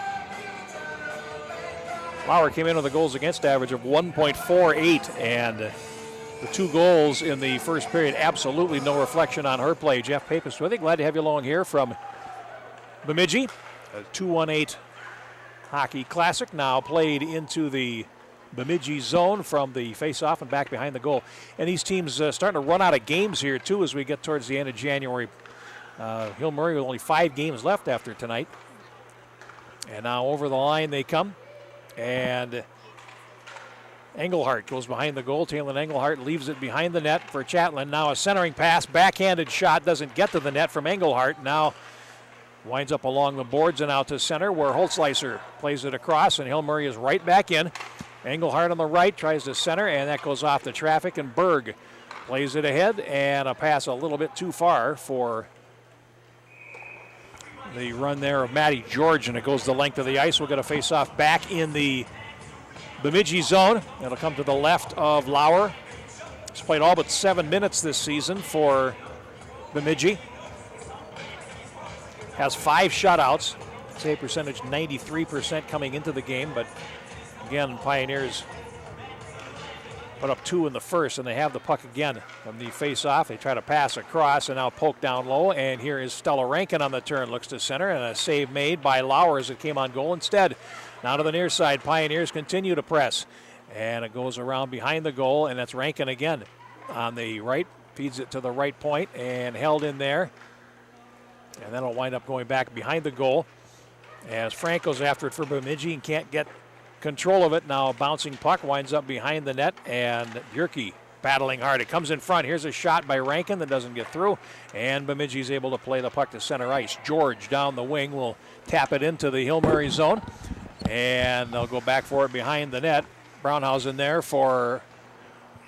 Lauer came in with a goals against average of 1.48, and the two goals in the first period, absolutely no reflection on her play. Jeff Papist-Withey, glad to have you along here from Bemidji. A 2-1-8 hockey classic now played into the Bemidji zone from the face-off and back behind the goal. And these teams starting to run out of games here, too, as we get towards the end of January. Hill Murray with only 5 games left after tonight. And now over the line they come. And Engelhardt goes behind the goal. Taylor Engelhardt leaves it behind the net for Chatelain. Now a centering pass, backhanded shot, doesn't get to the net from Engelhardt. Now winds up along the boards and out to center where Holtzleiser plays it across, and Hill Murray is right back in. Engelhardt on the right tries to center, and that goes off the traffic, and Berg plays it ahead, and a pass a little bit too far for the run there of Matty George, and it goes the length of the ice. We'll get a face-off back in the Bemidji zone. It'll come to the left of Lauer. He's played all but 7 minutes this season for Bemidji. Has 5 shutouts. Save percentage 93% coming into the game, but again, Pioneers put up 2 in the first, and they have the puck again from the face-off. They try to pass across and now poke down low, and here is Stella Rankin on the turn. Looks to center, and a save made by Lauer as it came on goal instead. Now to the near side, Pioneers continue to press, and it goes around behind the goal, and that's Rankin again on the right. Feeds it to the right point and held in there, and that'll wind up going back behind the goal as Frank goes after it for Bemidji and can't get control of it. Now a bouncing puck winds up behind the net, and Bjerke battling hard. It comes in front. Here's a shot by Rankin that doesn't get through, and Bemidji's able to play the puck to center ice. George down the wing will tap it into the Hill Murray zone, and they'll go back for it behind the net. Brownhausen there for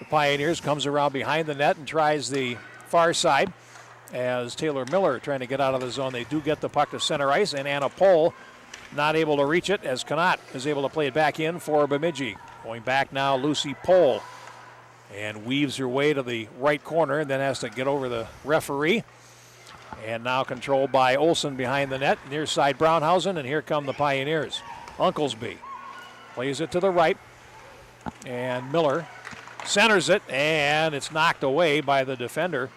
the Pioneers comes around behind the net and tries the far side as Taylor Miller trying to get out of the zone. They do get the puck to center ice, and Anna Pohl not able to reach it as Connaught is able to play it back in for Bemidji. Going back now, Lucy Pohl, and weaves her way to the right corner and then has to get over the referee. And now controlled by Olsen behind the net, near side Brownhausen, and here come the Pioneers. Unklesby plays it to the right, and Miller centers it, and it's knocked away by the defender.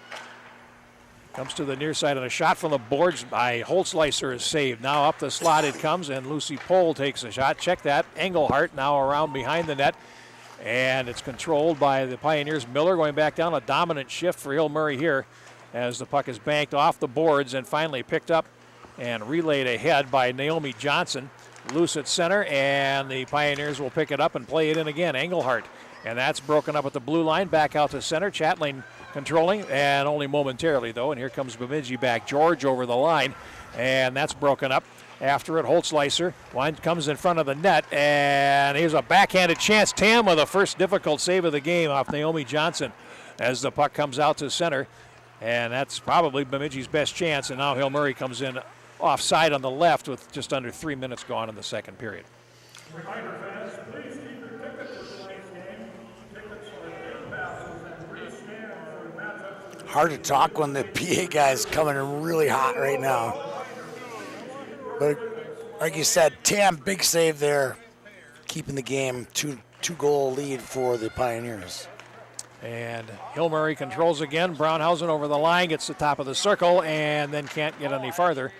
Comes to the near side, and a shot from the boards by Holtzleiser is saved. Now up the slot it comes, and Lucy Pohl takes a shot. Check that. Engelhardt now around behind the net, and it's controlled by the Pioneers. Miller going back down, a dominant shift for Hill Murray here as the puck is banked off the boards and finally picked up and relayed ahead by Naomi Johnson. Loose at center, and the Pioneers will pick it up and play it in again. Engelhardt, and that's broken up at the blue line. Back out to center. Chatelain controlling, and only momentarily, though. And here comes Bemidji back. George over the line, and that's broken up. After it, Holtzleiser comes in front of the net, and here's a backhanded chance. Tam with the first difficult save of the game off Naomi Johnson as the puck comes out to center, and that's probably Bemidji's best chance. And now Hill Murray comes in offside on the left with just under 3 minutes gone in the second period. Hard to talk when the PA guy's coming in really hot right now. But like you said, Tam, big save there, keeping the game two-goal lead for the Pioneers. And Hill Murray controls again. Brownhausen over the line, gets the top of the circle, and then can't get any farther.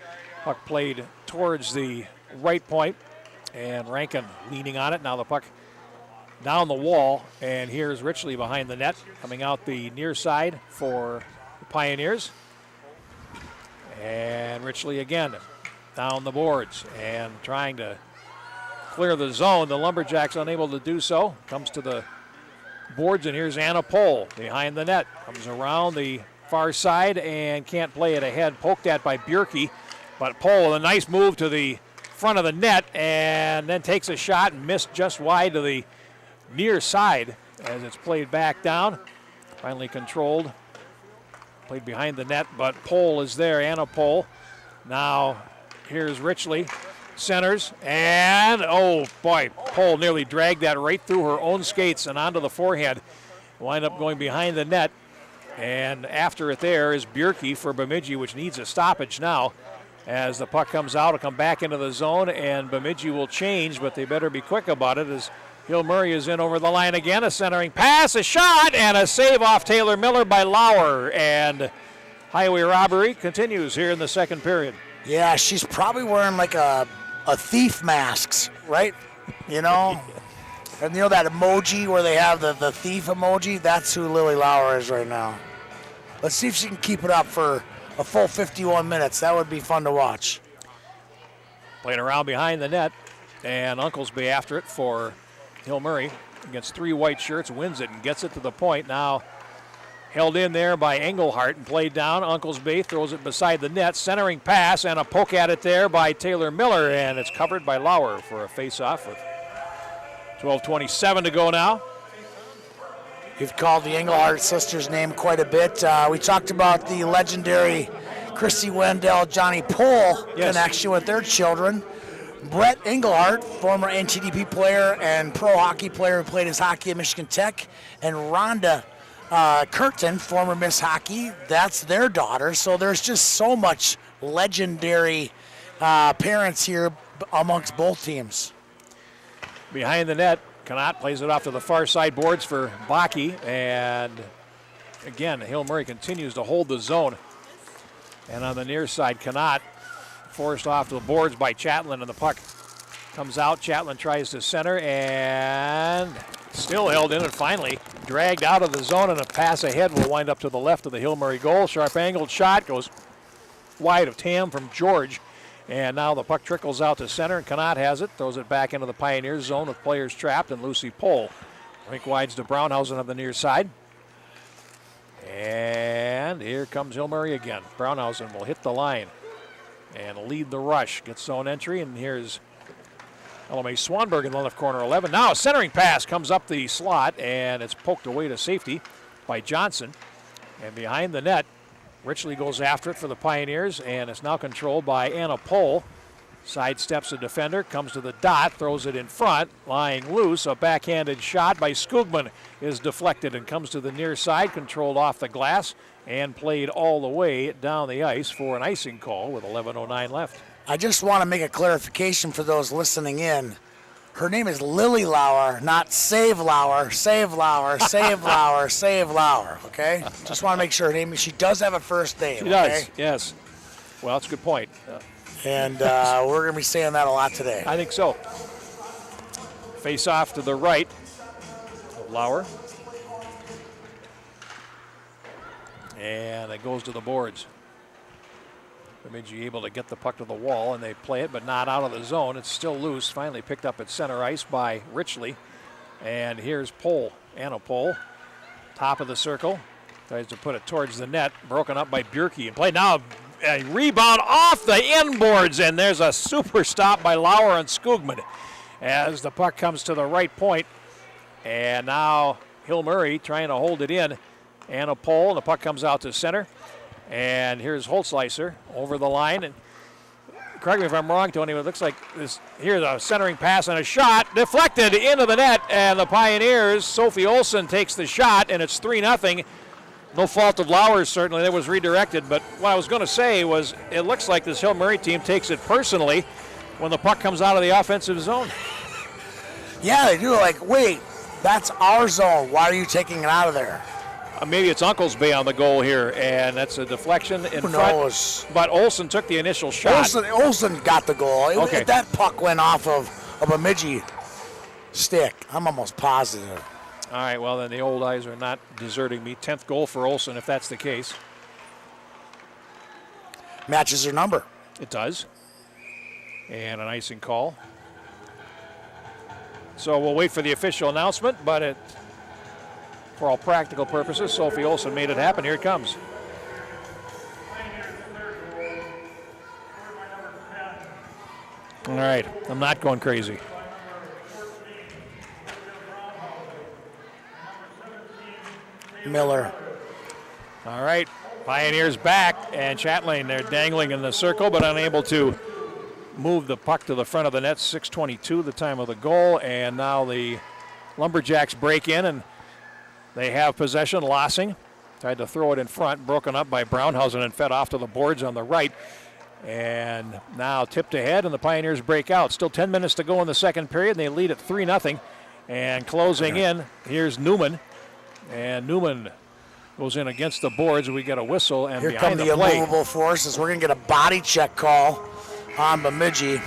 Puck played towards the right point, and Rankin leaning on it. Now the puck down the wall, and here's Richley behind the net, coming out the near side for the Pioneers. And Richley again down the boards and trying to clear the zone. The Lumberjacks unable to do so. Comes to the boards, and here's Anna Pohl behind the net. Comes around the far side and can't play it ahead. Poked at by Bjerke, but Pohl with a nice move to the front of the net and then takes a shot and missed just wide to the near side as it's played back down. Finally controlled. Played behind the net, but Pohl is there, Anna Pohl. Now here's Richley, centers, and oh boy, Pohl nearly dragged that right through her own skates and onto the forehead. Wind up going behind the net, and after it there is Bjerke for Bemidji, which needs a stoppage now. As the puck comes out, it'll come back into the zone, and Bemidji will change, but they better be quick about it as Hill Murray is in over the line again. A centering pass, a shot, and a save off Taylor Miller by Lauer. And highway robbery continues here in the second period. Yeah, she's probably wearing like a thief masks, right? You know? And you know that emoji where they have the thief emoji? That's who Lily Lauer is right now. Let's see if she can keep it up for a full 51 minutes. That would be fun to watch. Playing around behind the net, and Unklesby after it for Hill Murray. Against three white shirts, wins it and gets it to the point. Now held in there by Engelhardt and played down. Unklesby throws it beside the net. Centering pass and a poke at it there by Taylor Miller, and it's covered by Lauer for a face-off with 12:27 to go now. You've called the Engelhardt sisters' name quite a bit. We talked about the legendary Christy Wendell, Johnny Pohl connection with their children. Brett Engelhardt, former NTDP player and pro hockey player who played his hockey at Michigan Tech, and Rhonda Curtin, former Miss Hockey, that's their daughter. So there's just so much legendary parents here amongst both teams. Behind the net, Connaught plays it off to the far side boards for Bakke, and again, Hill Murray continues to hold the zone. And on the near side, Connaught forced off to the boards by Chatelain, and the puck comes out. Chatelain tries to center and still held in, and finally dragged out of the zone, and a pass ahead will wind up to the left of the Hill Murray goal. Sharp angled shot goes wide of Tam from George, and now the puck trickles out to center, and Connaught has it, throws it back into the Pioneers zone with players trapped, and Lucy Pohl. Rink wides to Brownhausen on the near side. And here comes Hill Murray again. Brownhausen will hit the line and lead the rush. Gets zone entry, and here's LMA Swanberg in the left corner, 11. Now a centering pass comes up the slot, and it's poked away to safety by Johnson. And behind the net, Richley goes after it for the Pioneers, and it's now controlled by Anna Pohl. Sidesteps a defender, comes to the dot, throws it in front, lying loose. A backhanded shot by Skugman is deflected and comes to the near side, controlled off the glass, and played all the way down the ice for an icing call with 11:09 left. I just want to make a clarification for those listening in. Her name is Lily Lauer, not Save Lauer, Save Lauer, Save Lauer, Save Lauer, okay? Just want to make sure her name, she does have a first name, She does, yes. Well, that's a good point. And we're going to be saying that a lot today. I think so. Face off to the right of Lauer. And it goes to the boards. Bemidji able to get the puck to the wall, and they play it, but not out of the zone. It's still loose. Finally picked up at center ice by Richley. And here's Pohl, Anna Pohl, top of the circle. Tries to put it towards the net, broken up by Bjerke. And play now, a rebound off the inboards, and there's a super stop by Lauer and Skugman as the puck comes to the right point. And now Hill Murray trying to hold it in. Anna Pohl, and the puck comes out to center. And here's Holzleiser over the line. And correct me if I'm wrong, Tony, but it looks like this. Here's a centering pass and a shot deflected into the net. And the Pioneers, Sophie Olsen takes the shot, and it's 3-0. No fault of Lauer's, certainly. That was redirected. But what I was going to say was it looks like this Hill Murray team takes it personally when the puck comes out of the offensive zone. Yeah, they do. Like, wait, that's our zone. Why are you taking it out of there? Maybe it's Uncle's Bay on the goal here, and that's a deflection in front. Knows? But Olsen took the initial shot. Olsen got the goal. Okay. That puck went off of a Bemidji stick. I'm almost positive. All right, well, then the old eyes are not deserting me. 10th goal for Olsen, if that's the case. Matches her number. It does. And an icing call. So we'll wait for the official announcement, but for all practical purposes, Sophie Olsen made it happen. Here it comes. All right, I'm not going crazy. Miller. All right, Pioneers back, and Chatelain, they're dangling in the circle, but unable to move the puck to the front of the net. 6:22, the time of the goal, and now the Lumberjacks break in, and they have possession. Lossing tried to throw it in front, broken up by Brownhausen and fed off to the boards on the right. And now tipped ahead, and the Pioneers break out. Still 10 minutes to go in the second period, and they lead at 3-0. And closing in, here's Newman. And Newman goes in against the boards. We get a whistle, and Here behind come the play. immovable forces. We're going to get a body check call on Bemidji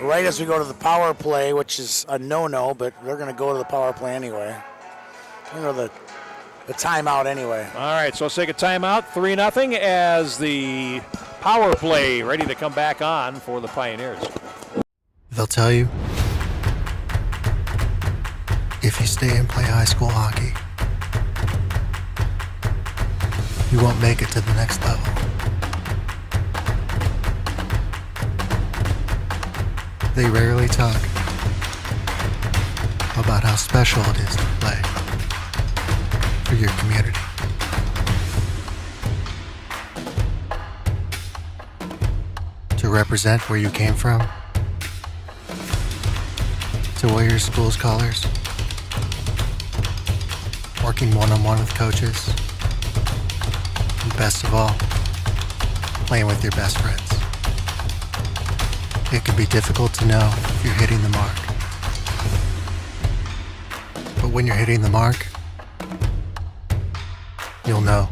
right as we go to the power play, which is a no-no, but they're going to go to the power play anyway. We're going to go to the timeout anyway. All right, so let's take a timeout. 3-0 as the power play ready to come back on for the Pioneers. They'll tell you, if you stay and play high school hockey, you won't make it to the next level. They rarely talk about how special it is to play for your community. To represent where you came from, to wear your school's colors, working one-on-one with coaches, and best of all, playing with your best friends. It can be difficult to know if you're hitting the mark. But when you're hitting the mark, you'll know.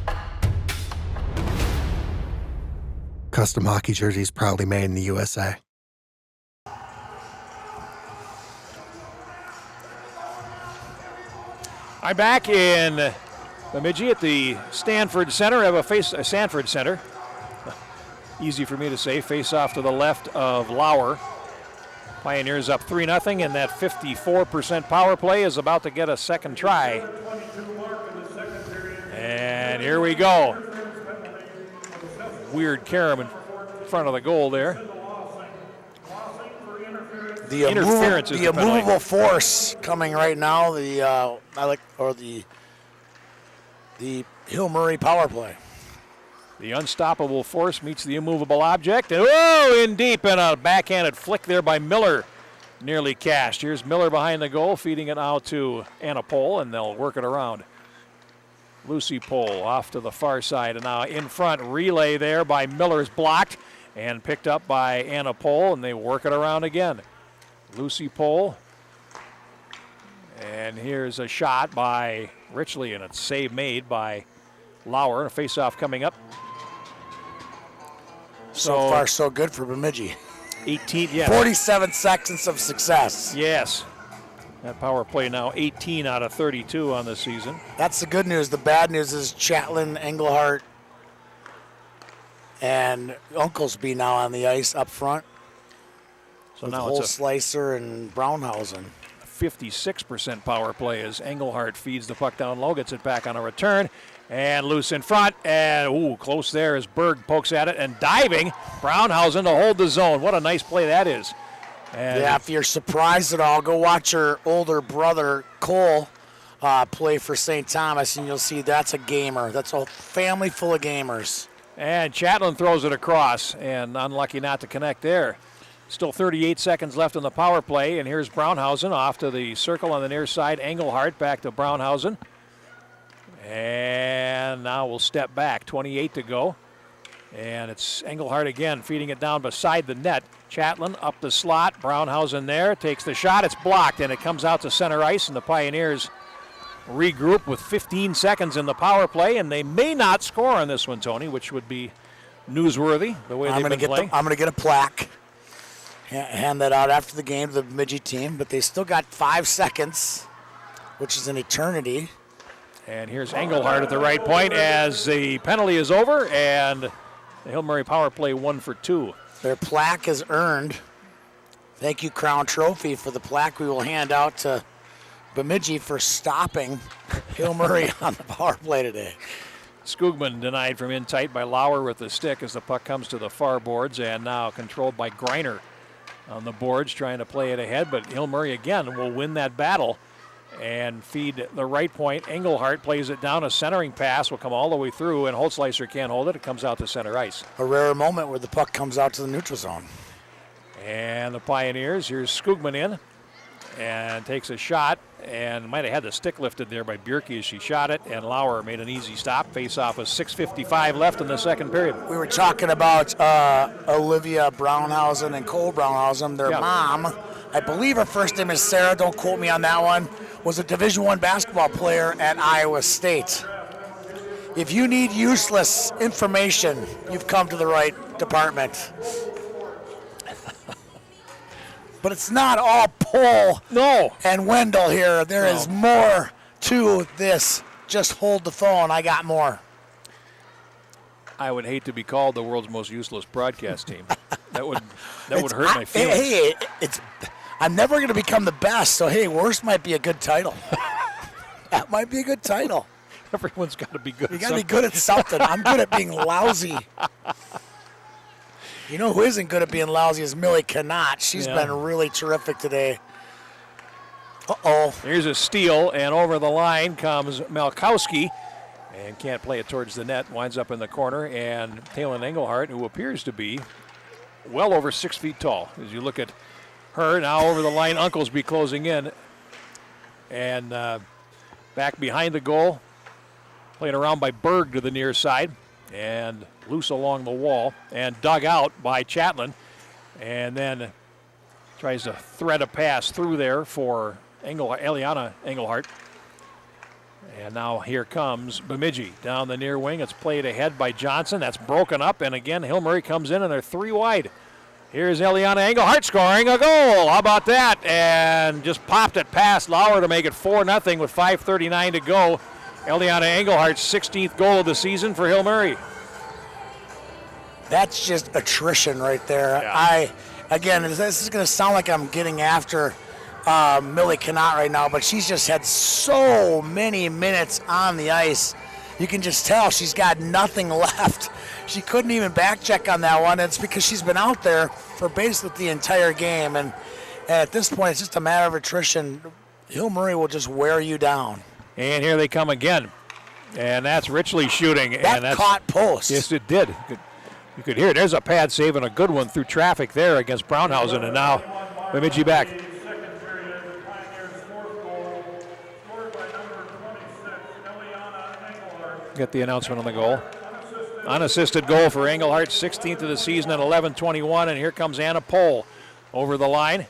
Custom hockey jerseys proudly made in the USA. I'm back in Bemidji at the Stanford Center. I have a Sanford Center. Easy for me to say. Face off to the left of Lauer. Pioneers up 3-0, and that 54% power play is about to get a second try. And here we go. Weird carom in front of the goal there. The interference is the immovable force coming right now. The Hill Murray power play. The unstoppable force meets the immovable object. And oh, in deep, and a backhanded flick there by Miller. Nearly cashed. Here's Miller behind the goal, feeding it out to Anna Pohl, and they'll work it around. Lucy Pohl off to the far side, and now in front, relay there by Miller's blocked and picked up by Anna Pohl, and they work it around again. Lucy Pohl, and here's a shot by Richley, and it's save made by Lauer. A face-off coming up. So far, so good for Bemidji. 18, yes. 47 seconds of success. Yes. That power play now 18 out of 32 on the season. That's the good news. The bad news is Chatelain, Engelhart, and Unklesby now on the ice up front. So with now it's a Slicer and Brownhausen. 56% power play as Engelhardt feeds the puck down low, gets it back on a return, and loose in front, and close there as Berg pokes at it, and diving, Brownhausen to hold the zone. What a nice play that is. And yeah, if you're surprised at all, go watch your older brother, Cole, play for St. Thomas, and you'll see that's a gamer. That's a family full of gamers. And Chatelain throws it across, and unlucky not to connect there. Still 38 seconds left in the power play, and here's Brownhausen off to the circle on the near side. Engelhardt back to Brownhausen. And now we'll step back, 28 to go. And it's Engelhardt again, feeding it down beside the net. Chatelain up the slot, Brownhausen there, takes the shot, it's blocked, and it comes out to center ice, and the Pioneers regroup with 15 seconds in the power play, and they may not score on this one, Tony, which would be newsworthy, the way they've been playing. I'm going to get a plaque. Hand that out after the game to the Bemidji team, but they still got 5 seconds, which is an eternity. And here's Engelhardt at the right point as the penalty is over, and the Hill Murray power play 1 for 2. Their plaque is earned. Thank you, Crown Trophy, for the plaque we will hand out to Bemidji for stopping Hill Murray on the power play today. Skugman denied from in tight by Lauer with the stick as the puck comes to the far boards, and now controlled by Greiner on the boards, trying to play it ahead, but Hill Murray again will win that battle and feed the right point. Engelhardt plays it down, a centering pass will come all the way through, and Holtzleiser can't hold it. It comes out to center ice. A rare moment where the puck comes out to the neutral zone. And the Pioneers, here's Skugman in and takes a shot, and might have had the stick lifted there by Bjerke as she shot it, and Lauer made an easy stop. Face-off with 6:55 left in the second period. We were talking about Olivia Brownhausen and Cole Brownhausen. Their mom, I believe her first name is Sarah, don't quote me on that one, was a Division I basketball player at Iowa State. If you need useless information, you've come to the right department. But it's not all Paul and Wendell here. There is more to this. Just hold the phone. I got more. I would hate to be called the world's most useless broadcast team. That would hurt my feelings. Hey, I'm never going to become the best, so hey, worst might be a good title. That might be a good title. Everyone's got to be good. You got to be good at something. I'm good at being lousy. You know who isn't good at being lousy is Millie Canott. She's been really terrific today. Uh-oh. Here's a steal, and over the line comes Malkowski, and can't play it towards the net. Winds up in the corner, and Taylor Engelhardt, who appears to be well over 6 feet tall. As you look at her, now over the line, Unklesby closing in. And back behind the goal, played around by Berg to the near side, and loose along the wall, and dug out by Chatelain, and then tries to thread a pass through there for Eliana Engelhardt. And now here comes Bemidji down the near wing. It's played ahead by Johnson. That's broken up, and again, Hill Murray comes in, and they're 3 wide. Here's Eliana Engelhardt scoring a goal. How about that? And just popped it past Lauer to make it 4-0 with 5:39 to go. Eliana Engelhardt's 16th goal of the season for Hill Murray. That's just attrition right there. Yeah. This is going to sound like I'm getting after Millie Canott right now, but she's just had so many minutes on the ice. You can just tell she's got nothing left. She couldn't even back check on that one. It's because she's been out there for basically the entire game, and at this point, it's just a matter of attrition. Hill Murray will just wear you down. And here they come again, and that's Richley shooting. That caught post. Yes, it did. You could hear it. There's a pad save and a good one through traffic there against Brownhausen, and now Bemidji back. Get the announcement on the goal. Unassisted goal for Engelhardt, 16th of the season at 11:21, and here comes Anna Pohl over the line.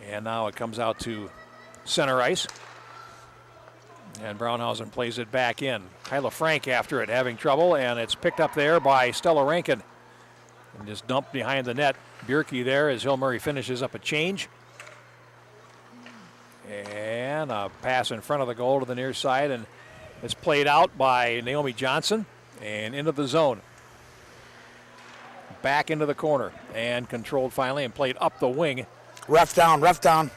And now it comes out to center ice. And Brownhausen plays it back in. Kyla Frank after it, having trouble, and it's picked up there by Stella Rankin. And just dumped behind the net. Bjerke there as Hill Murray finishes up a change. And a pass in front of the goal to the near side, and it's played out by Naomi Johnson. And into the zone. Back into the corner. And controlled finally and played up the wing. Ref down, ref down.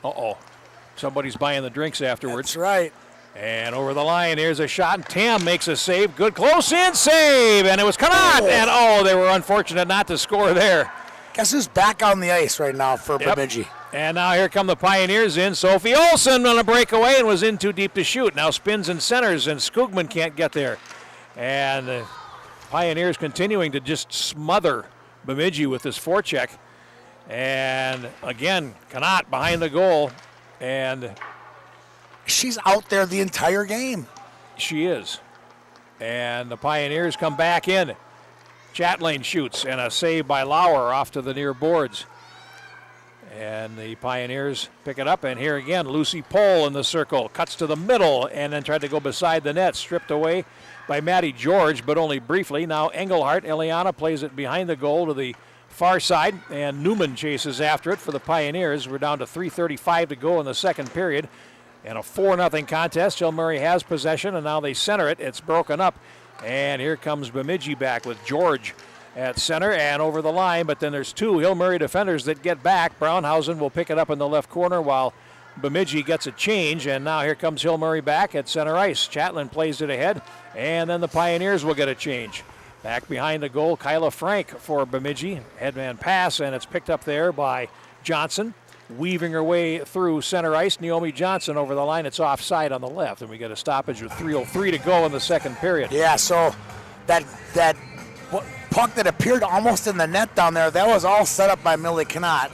Uh-oh. Somebody's buying the drinks afterwards. That's right. And over the line, here's a shot, and Tam makes a save. Good close-in save, and it was Connaught. And, they were unfortunate not to score there. Guess who's back on the ice right now for Bemidji? And now here come the Pioneers in. Sophie Olsen on a breakaway and was in too deep to shoot. Now spins and centers, and Skugman can't get there. And the Pioneers continuing to just smother Bemidji with this forecheck. And, again, Connaught behind the goal. And she's out there the entire game. She is. And the Pioneers come back in. Chatelain shoots, and a save by Lauer off to the near boards. And the Pioneers pick it up, and here again, Lucy Pohl in the circle. Cuts to the middle, and then tried to go beside the net. Stripped away by Maddie George, but only briefly. Now Engelhardt, Eliana plays it behind the goal to the far side, and Newman chases after it for the Pioneers. We're down to 3:35 to go in the second period. And a 4-0 contest. Hill Murray has possession, and now they center it. It's broken up. And here comes Bemidji back with George at center and over the line. But then there's two Hill Murray defenders that get back. Brownhausen will pick it up in the left corner while Bemidji gets a change. And now here comes Hill Murray back at center ice. Chatelain plays it ahead. And then the Pioneers will get a change. Back behind the goal, Kyla Frank for Bemidji. Headman pass, and it's picked up there by Johnson. Weaving her way through center ice, Naomi Johnson over the line. It's offside on the left, and we get a stoppage with 3:03 to go in the second period. Yeah, so that puck that appeared almost in the net down there, that was all set up by Millie Connaught.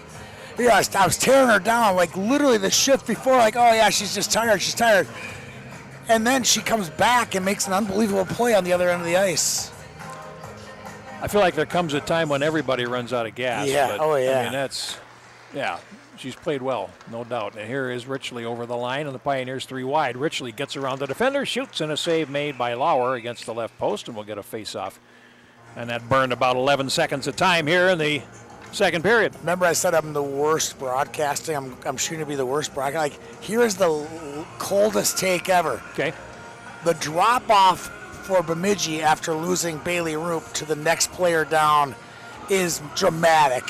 Yeah, I was tearing her down, like literally the shift before, like, oh yeah, she's just tired, she's tired. And then she comes back and makes an unbelievable play on the other end of the ice. I feel like there comes a time when everybody runs out of gas. Yeah, but, I mean, she's played well, no doubt. And here is Richley over the line, and the Pioneers 3 wide. Richley gets around the defender, shoots, and a save made by Lauer against the left post, and we'll get a face-off. And that burned about 11 seconds of time here in the second period. Remember I said I'm the worst broadcasting? I'm shooting to be the worst broadcasting. Like, here's the coldest take ever. Okay. The drop-off for Bemidji after losing Bailey Roop to the next player down is dramatic.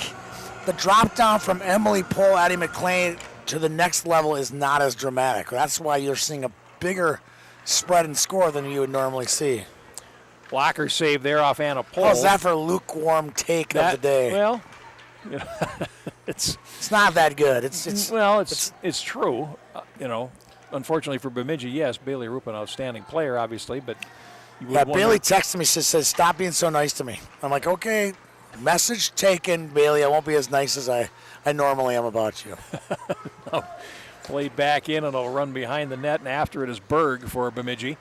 The drop down from Emily Pohl, Addie McLean to the next level is not as dramatic. That's why you're seeing a bigger spread and score than you would normally see. Blocker save there off Anna Pohl. How's that for a lukewarm take of the day? Well, it's not that good. It's true. Unfortunately for Bemidji, yes, Bailey Roop an outstanding player, obviously, but Bailey texted me. She says, "Stop being so nice to me." I'm like, okay. Message taken, Bailey. I won't be as nice as I normally am about you. Played back in, and it'll run behind the net, and after it is Berg for Bemidji.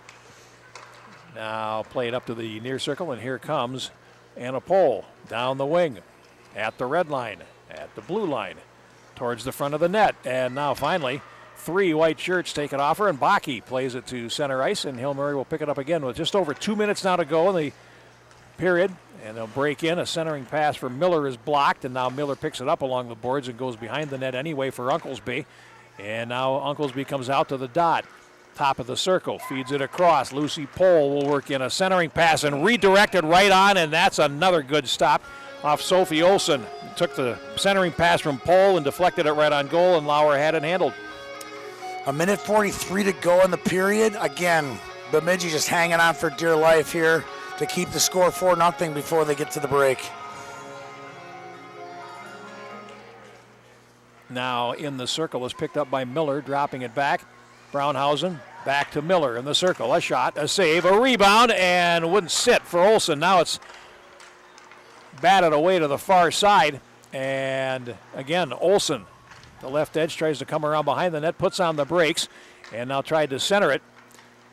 Now played up to the near circle, and here comes Anna Pohl down the wing, at the red line, at the blue line, towards the front of the net. And now finally, 3 white shirts take it off her, and Baki plays it to center ice, and Hill Murray will pick it up again with just over 2 minutes now to go in the period. And they'll break in. A centering pass for Miller is blocked, and now Miller picks it up along the boards and goes behind the net anyway for Unklesby. And now Unklesby comes out to the dot. Top of the circle, feeds it across. Lucy Pohl will work in a centering pass and redirected right on, and that's another good stop off Sophie Olsen. Took the centering pass from Pohl and deflected it right on goal, and Lauer had it handled. 1:43 to go in the period. Again, Bemidji just hanging on for dear life here to keep the score 4-0 before they get to the break. Now in the circle is picked up by Miller, dropping it back. Brownhausen back to Miller in the circle. A shot, a save, a rebound, and wouldn't sit for Olsen. Now it's batted away to the far side. And again, Olsen, the left edge, tries to come around behind the net, puts on the brakes, and now tried to center it.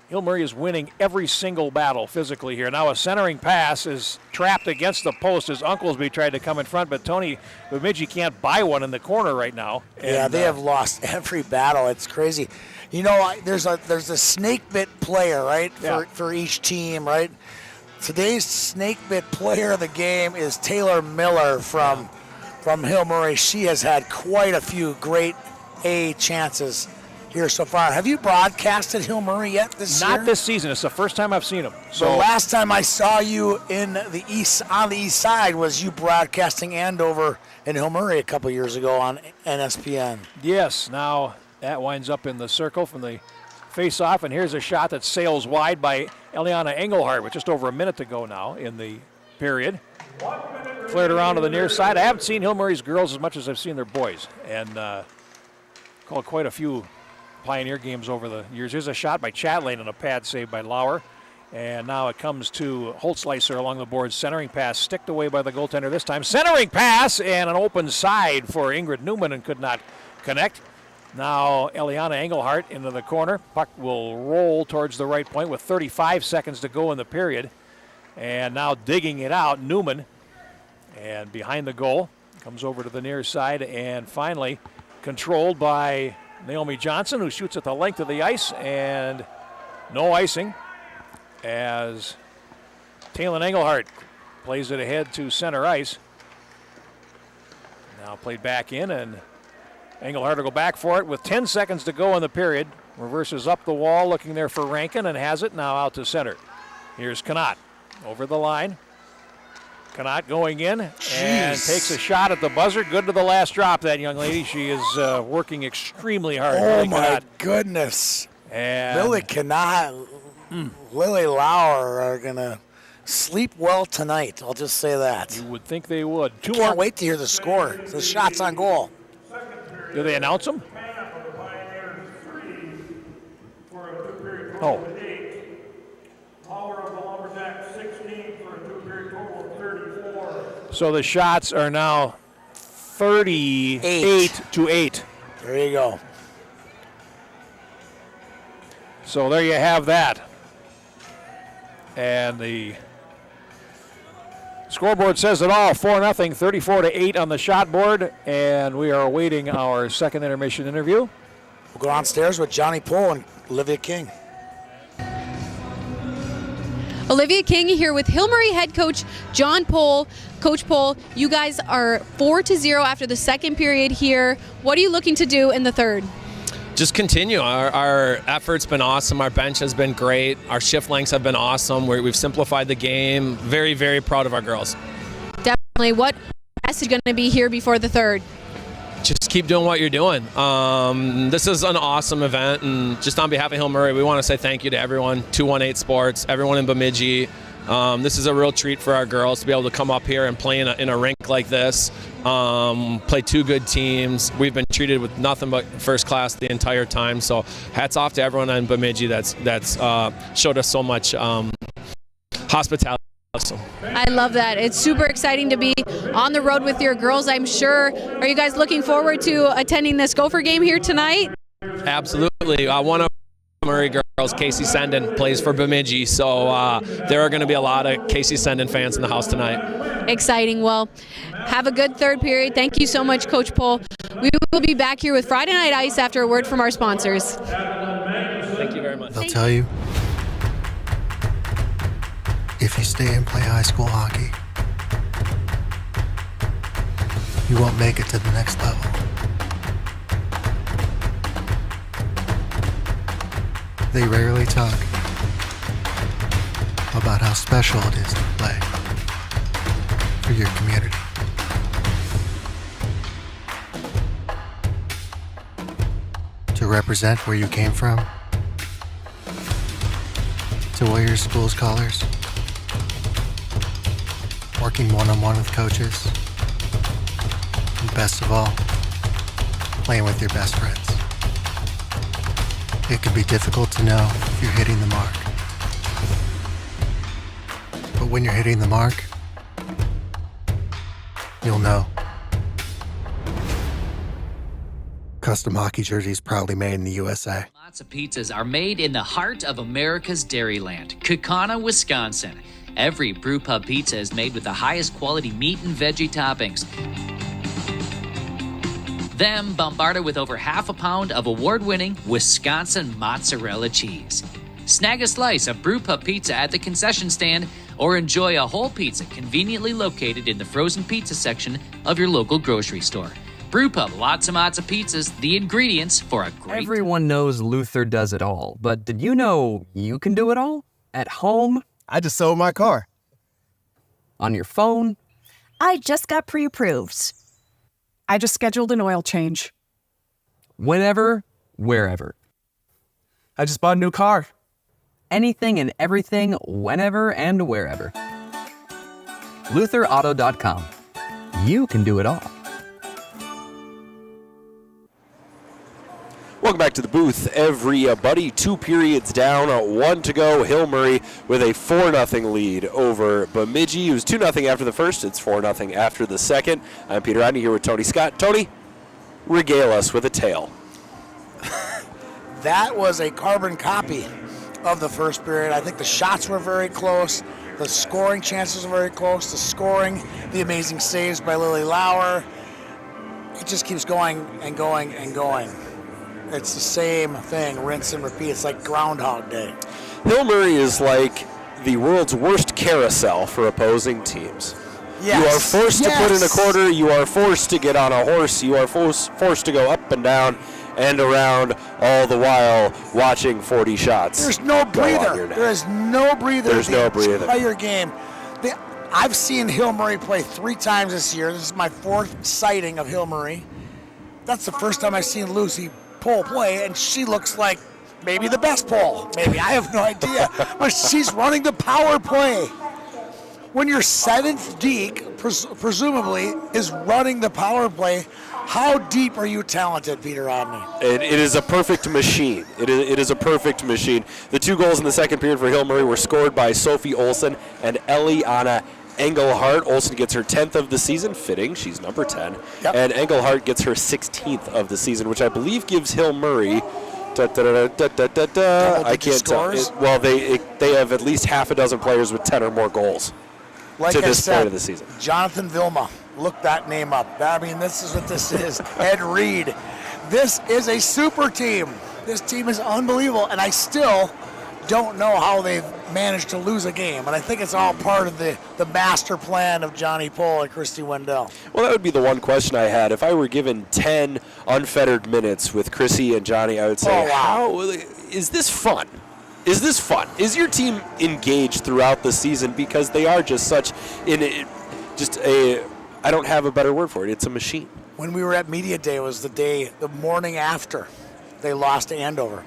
Hill Murray is winning every single battle physically here. Now a centering pass is trapped against the post as Unklesby tried to come in front, but Tony Bemidji can't buy one in the corner right now. Yeah, they have lost every battle. It's crazy. You know, there's a snake bit player, right, for each team, right? Today's snake bit player of the game is Taylor Miller from Hill Murray. She has had quite a few great A chances here so far. Have you broadcasted Hill Murray yet this year? Not this season. It's the first time I've seen him. So the last time I saw you on the east side was you broadcasting Andover and Hill Murray a couple years ago on NSPN. Yes. Now that winds up in the circle from the face-off, and here's a shot that sails wide by Eliana Engelhardt with just over a minute to go now in the period. Flared around to the near side. I haven't seen Hill Murray's girls as much as I've seen their boys, and called quite a few Pioneer games over the years. Here's a shot by Chatelain and a pad save by Lauer. And now it comes to Holtzleiser along the board. Centering pass sticked away by the goaltender this time. Centering pass and an open side for Ingrid Newman and could not connect. Now Eliana Engelhardt into the corner. Puck will roll towards the right point with 35 seconds to go in the period. And now digging it out, Newman. And behind the goal, comes over to the near side and finally controlled by Naomi Johnson, who shoots at the length of the ice, and no icing as Taylin Engelhardt plays it ahead to center ice. Now played back in, and Engelhardt will go back for it with 10 seconds to go in the period. Reverses up the wall, looking there for Rankin, and has it now out to center. Here's Connaught over the line. Connaught going in and takes a shot at the buzzer. Good to the last drop, that young lady. She is working extremely hard. Oh, Lily my Connaught. goodness. And Lily Connaught, Lily Lauer are going to sleep well tonight. I'll just say that. You would think they would. Can't wait to hear the score. The shots on goal. Do they announce them? Oh. So the shots are now 38 to 8. There you go. So there you have that. And the scoreboard says it all. 4-0, 34 to 8 on the shot board. And we are awaiting our second intermission interview. We'll go downstairs with Johnny Poole and Olivia King. Olivia King here with Hill Murray head coach John Pohl. Coach Pohl, you guys are 4-0 after the second period here. What are you looking to do in the third? Just continue. Our effort's been awesome. Our bench has been great. Our shift lengths have been awesome. We've simplified the game. Very, very proud of our girls. Definitely. What message is going to be here before the third? Just keep doing what you're doing. This is an awesome event, and just on behalf of Hill Murray, we want to say thank you to everyone, 218 Sports, everyone in Bemidji. This is a real treat for our girls to be able to come up here and play in a rink like this, play two good teams. We've been treated with nothing but first class the entire time, so hats off to everyone in Bemidji that's showed us so much hospitality. I love that. It's super exciting to be on the road with your girls, I'm sure. Are you guys looking forward to attending this Gopher game here tonight? Absolutely. One of Murray girls, Casey Senden, plays for Bemidji, so there are going to be a lot of Casey Senden fans in the house tonight. Exciting. Well, have a good third period. Thank you so much, Coach Pohl. We will be back here with Friday Night Ice after a word from our sponsors. Thank you very much. They'll tell you, if you stay and play high school hockey, you won't make it to the next level. They rarely talk about how special it is to play for your community. To represent where you came from, to wear your school's colors, working one-on-one with coaches, and best of all, playing with your best friends. It can be difficult to know if you're hitting the mark. But when you're hitting the mark, you'll know. Custom hockey jerseys proudly made in the USA. Lots of pizzas are made in the heart of America's Dairyland, Kaukauna, Wisconsin. Every brewpub pizza is made with the highest quality meat and veggie toppings. Then bombarded with over half a pound of award-winning Wisconsin mozzarella cheese. Snag a slice of brewpub pizza at the concession stand or enjoy a whole pizza conveniently located in the frozen pizza section of your local grocery store. Brewpub Lots and Lots of Pizzas, the ingredients for a great... Everyone knows Luther does it all, but did you know you can do it all? At home? I just sold my car. On your phone? I just got pre-approved. I just scheduled an oil change. Whenever, wherever. I just bought a new car. Anything and everything, whenever and wherever. LutherAuto.com. You can do it all. Welcome back to the booth, everybody. 2 periods down, 1 to go. Hill Murray with a 4-0 lead over Bemidji. It was 2-0 after the first. It's 4-0 after the second. I'm Peter Rodney here with Tony Scott. Tony, regale us with a tale. That was a carbon copy of the first period. I think the shots were very close. The scoring chances were very close. The scoring, the amazing saves by Lily Lauer. It just keeps going and going and going. It's the same thing, rinse and repeat. It's like Groundhog Day. Hill Murray is like the world's worst carousel for opposing teams. Yes. You are forced to put in a quarter. You are forced to get on a horse. You are forced to go up and down and around, all the while watching 40 shots. There's no breather. There is no breather. There's no breather. The entire game. I've seen Hill Murray play 3 times this year. This is my 4th sighting of Hill Murray. That's the first time I've seen Lucy Pole play, and she looks like maybe the best pole. Maybe, I have no idea. But she's running the power play. When your 7th deke, presumably, is running the power play, how deep are you talented, Peter Rodney? It is a perfect machine. It is a perfect machine. The 2 goals in the second period for Hill Murray were scored by Sophie Olsen and Eliana Engelhardt. Olsen gets her 10th of the season, fitting. She's number 10. Yep. And Engelhardt gets her 16th of the season, which I believe gives Hill Murray I can't tell. Well, they have at least half a dozen players with 10 or more goals to this point of the season. Jonathan Vilma, look that name up. I mean, this is what this is. Ed Reed. This is a super team. This team is unbelievable, and I still don't know how they've managed to lose a game. And I think it's all part of the master plan of Johnny Pohl and Christy Wendell. Well, that would be the one question I had. If I were given 10 unfettered minutes with Chrissy and Johnny, I would say, how is this fun? Is this fun? Is your team engaged throughout the season? Because they are just such I don't have a better word for it. It's a machine. When we were at Media Day, it was the morning after they lost to Andover.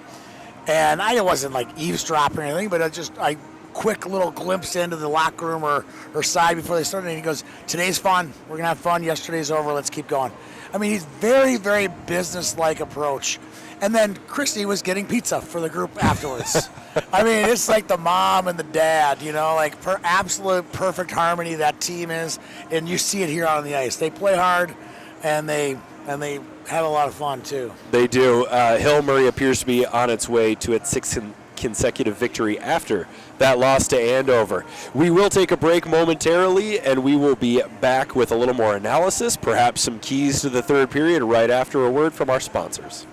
And I wasn't like eavesdropping or anything, but I quick little glimpse into the locker room or side before they started. And he goes, today's fun. We're going to have fun. Yesterday's over. Let's keep going. I mean, he's very, very business-like approach. And then Christy was getting pizza for the group afterwards. I mean, it's like the mom and the dad, like absolute perfect harmony that team is. And you see it here on the ice. They play hard, and they have a lot of fun, too. They do. Hill Murray appears to be on its way to its 6th consecutive victory after that loss to Andover. We will take a break momentarily, and we will be back with a little more analysis, perhaps some keys to the third period right after a word from our sponsors.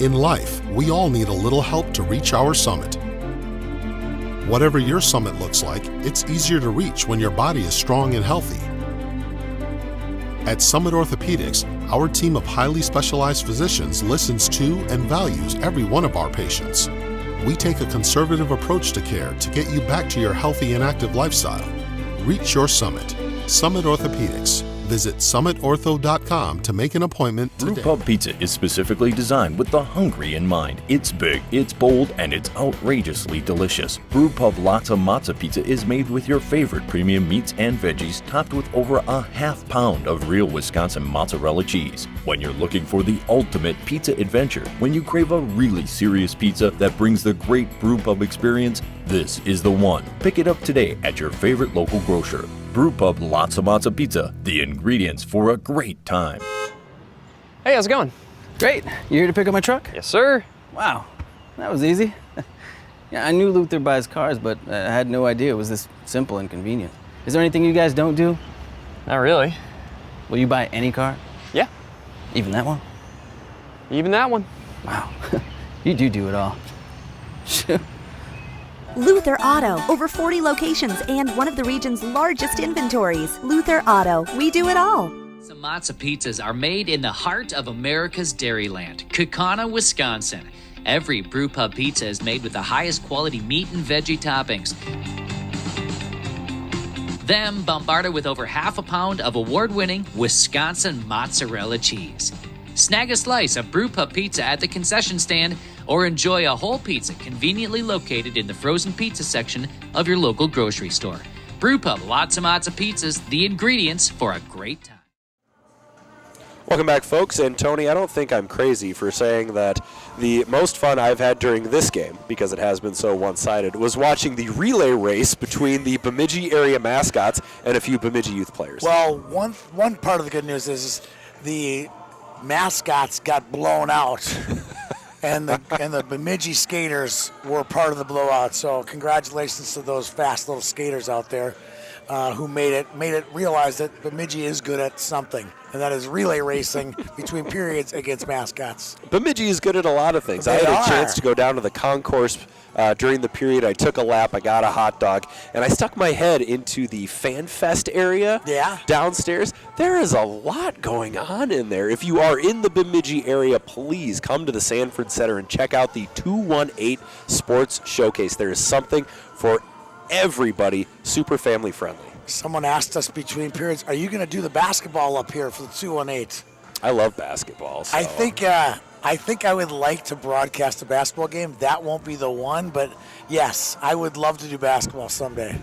In life, we all need a little help to reach our summit. Whatever your summit looks like, it's easier to reach when your body is strong and healthy. At Summit Orthopedics, our team of highly specialized physicians listens to and values every one of our patients. We take a conservative approach to care to get you back to your healthy and active lifestyle. Reach your summit. Summit Orthopedics. Visit summitortho.com to make an appointment today. Brewpub Pizza is specifically designed with the hungry in mind. It's big, it's bold, and it's outrageously delicious. Brewpub Lots of Matzo Pizza is made with your favorite premium meats and veggies, topped with over a half pound of real Wisconsin mozzarella cheese. When you're looking for the ultimate pizza adventure, when you crave a really serious pizza that brings the great Brewpub experience, this is the one. Pick it up today at your favorite local grocer. Brewpub Lots of Matzo Pizza, the ingredients for a great time. Hey, how's it going? Great. You here to pick up my truck? Yes, sir. Wow, that was easy. Yeah, I knew Luther buys cars, but I had no idea it was this simple and convenient. Is there anything you guys don't do? Not really. Will you buy any car? Yeah. Even that one? Even that one. Wow, you do it all. Luther Auto, over 40 locations and one of the region's largest inventories. Luther Auto, we do it all. Some matzo pizzas are made in the heart of America's dairyland, Kaukauna, Wisconsin. Every brew pub pizza is made with the highest quality meat and veggie toppings. Then bombarded with over half a pound of award-winning Wisconsin mozzarella cheese. Snag a slice of brew pub pizza at the concession stand or enjoy a whole pizza conveniently located in the frozen pizza section of your local grocery store. Brew Pub, lots of matzo pizzas, the ingredients for a great time. Welcome back, folks. And Tony, I don't think I'm crazy for saying that the most fun I've had during this game, because it has been so one-sided, was watching the relay race between the Bemidji area mascots and a few Bemidji youth players. Well, one part of the good news is the mascots got blown out, and the Bemidji skaters were part of the blowout. So congratulations to those fast little skaters out there who made it realize that Bemidji is good at something, and that is relay racing between periods against mascots. Bemidji is good at a lot of things. I had a chance to go down to the concourse during the period. I took a lap, I got a hot dog, and I stuck my head into the Fan Fest area downstairs. There is a lot going on in there. If you are in the Bemidji area, please come to the Sanford Center and check out the 218 Sports Showcase. There is something for everybody, super family friendly. Someone asked us between periods, are you going to do the basketball up here for the 218? I love basketball. So. I think I would like to broadcast a basketball game. That won't be the one, but yes, I would love to do basketball someday.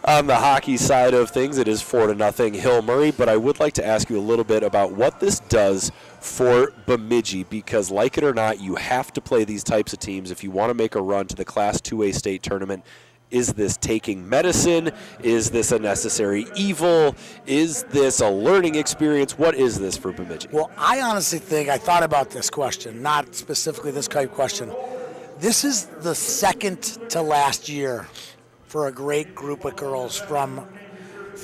On the hockey side of things, it is 4-0 Hill Murray, but I would like to ask you a little bit about what this does for Bemidji, because like it or not, you have to play these types of teams if you want to make a run to the Class 2A state tournament. Is this taking medicine? Is this a necessary evil? Is this a learning experience? What is this for Bemidji? Well, I honestly think, I thought about this question, not specifically this type of question. This is the second to last year for a great group of girls from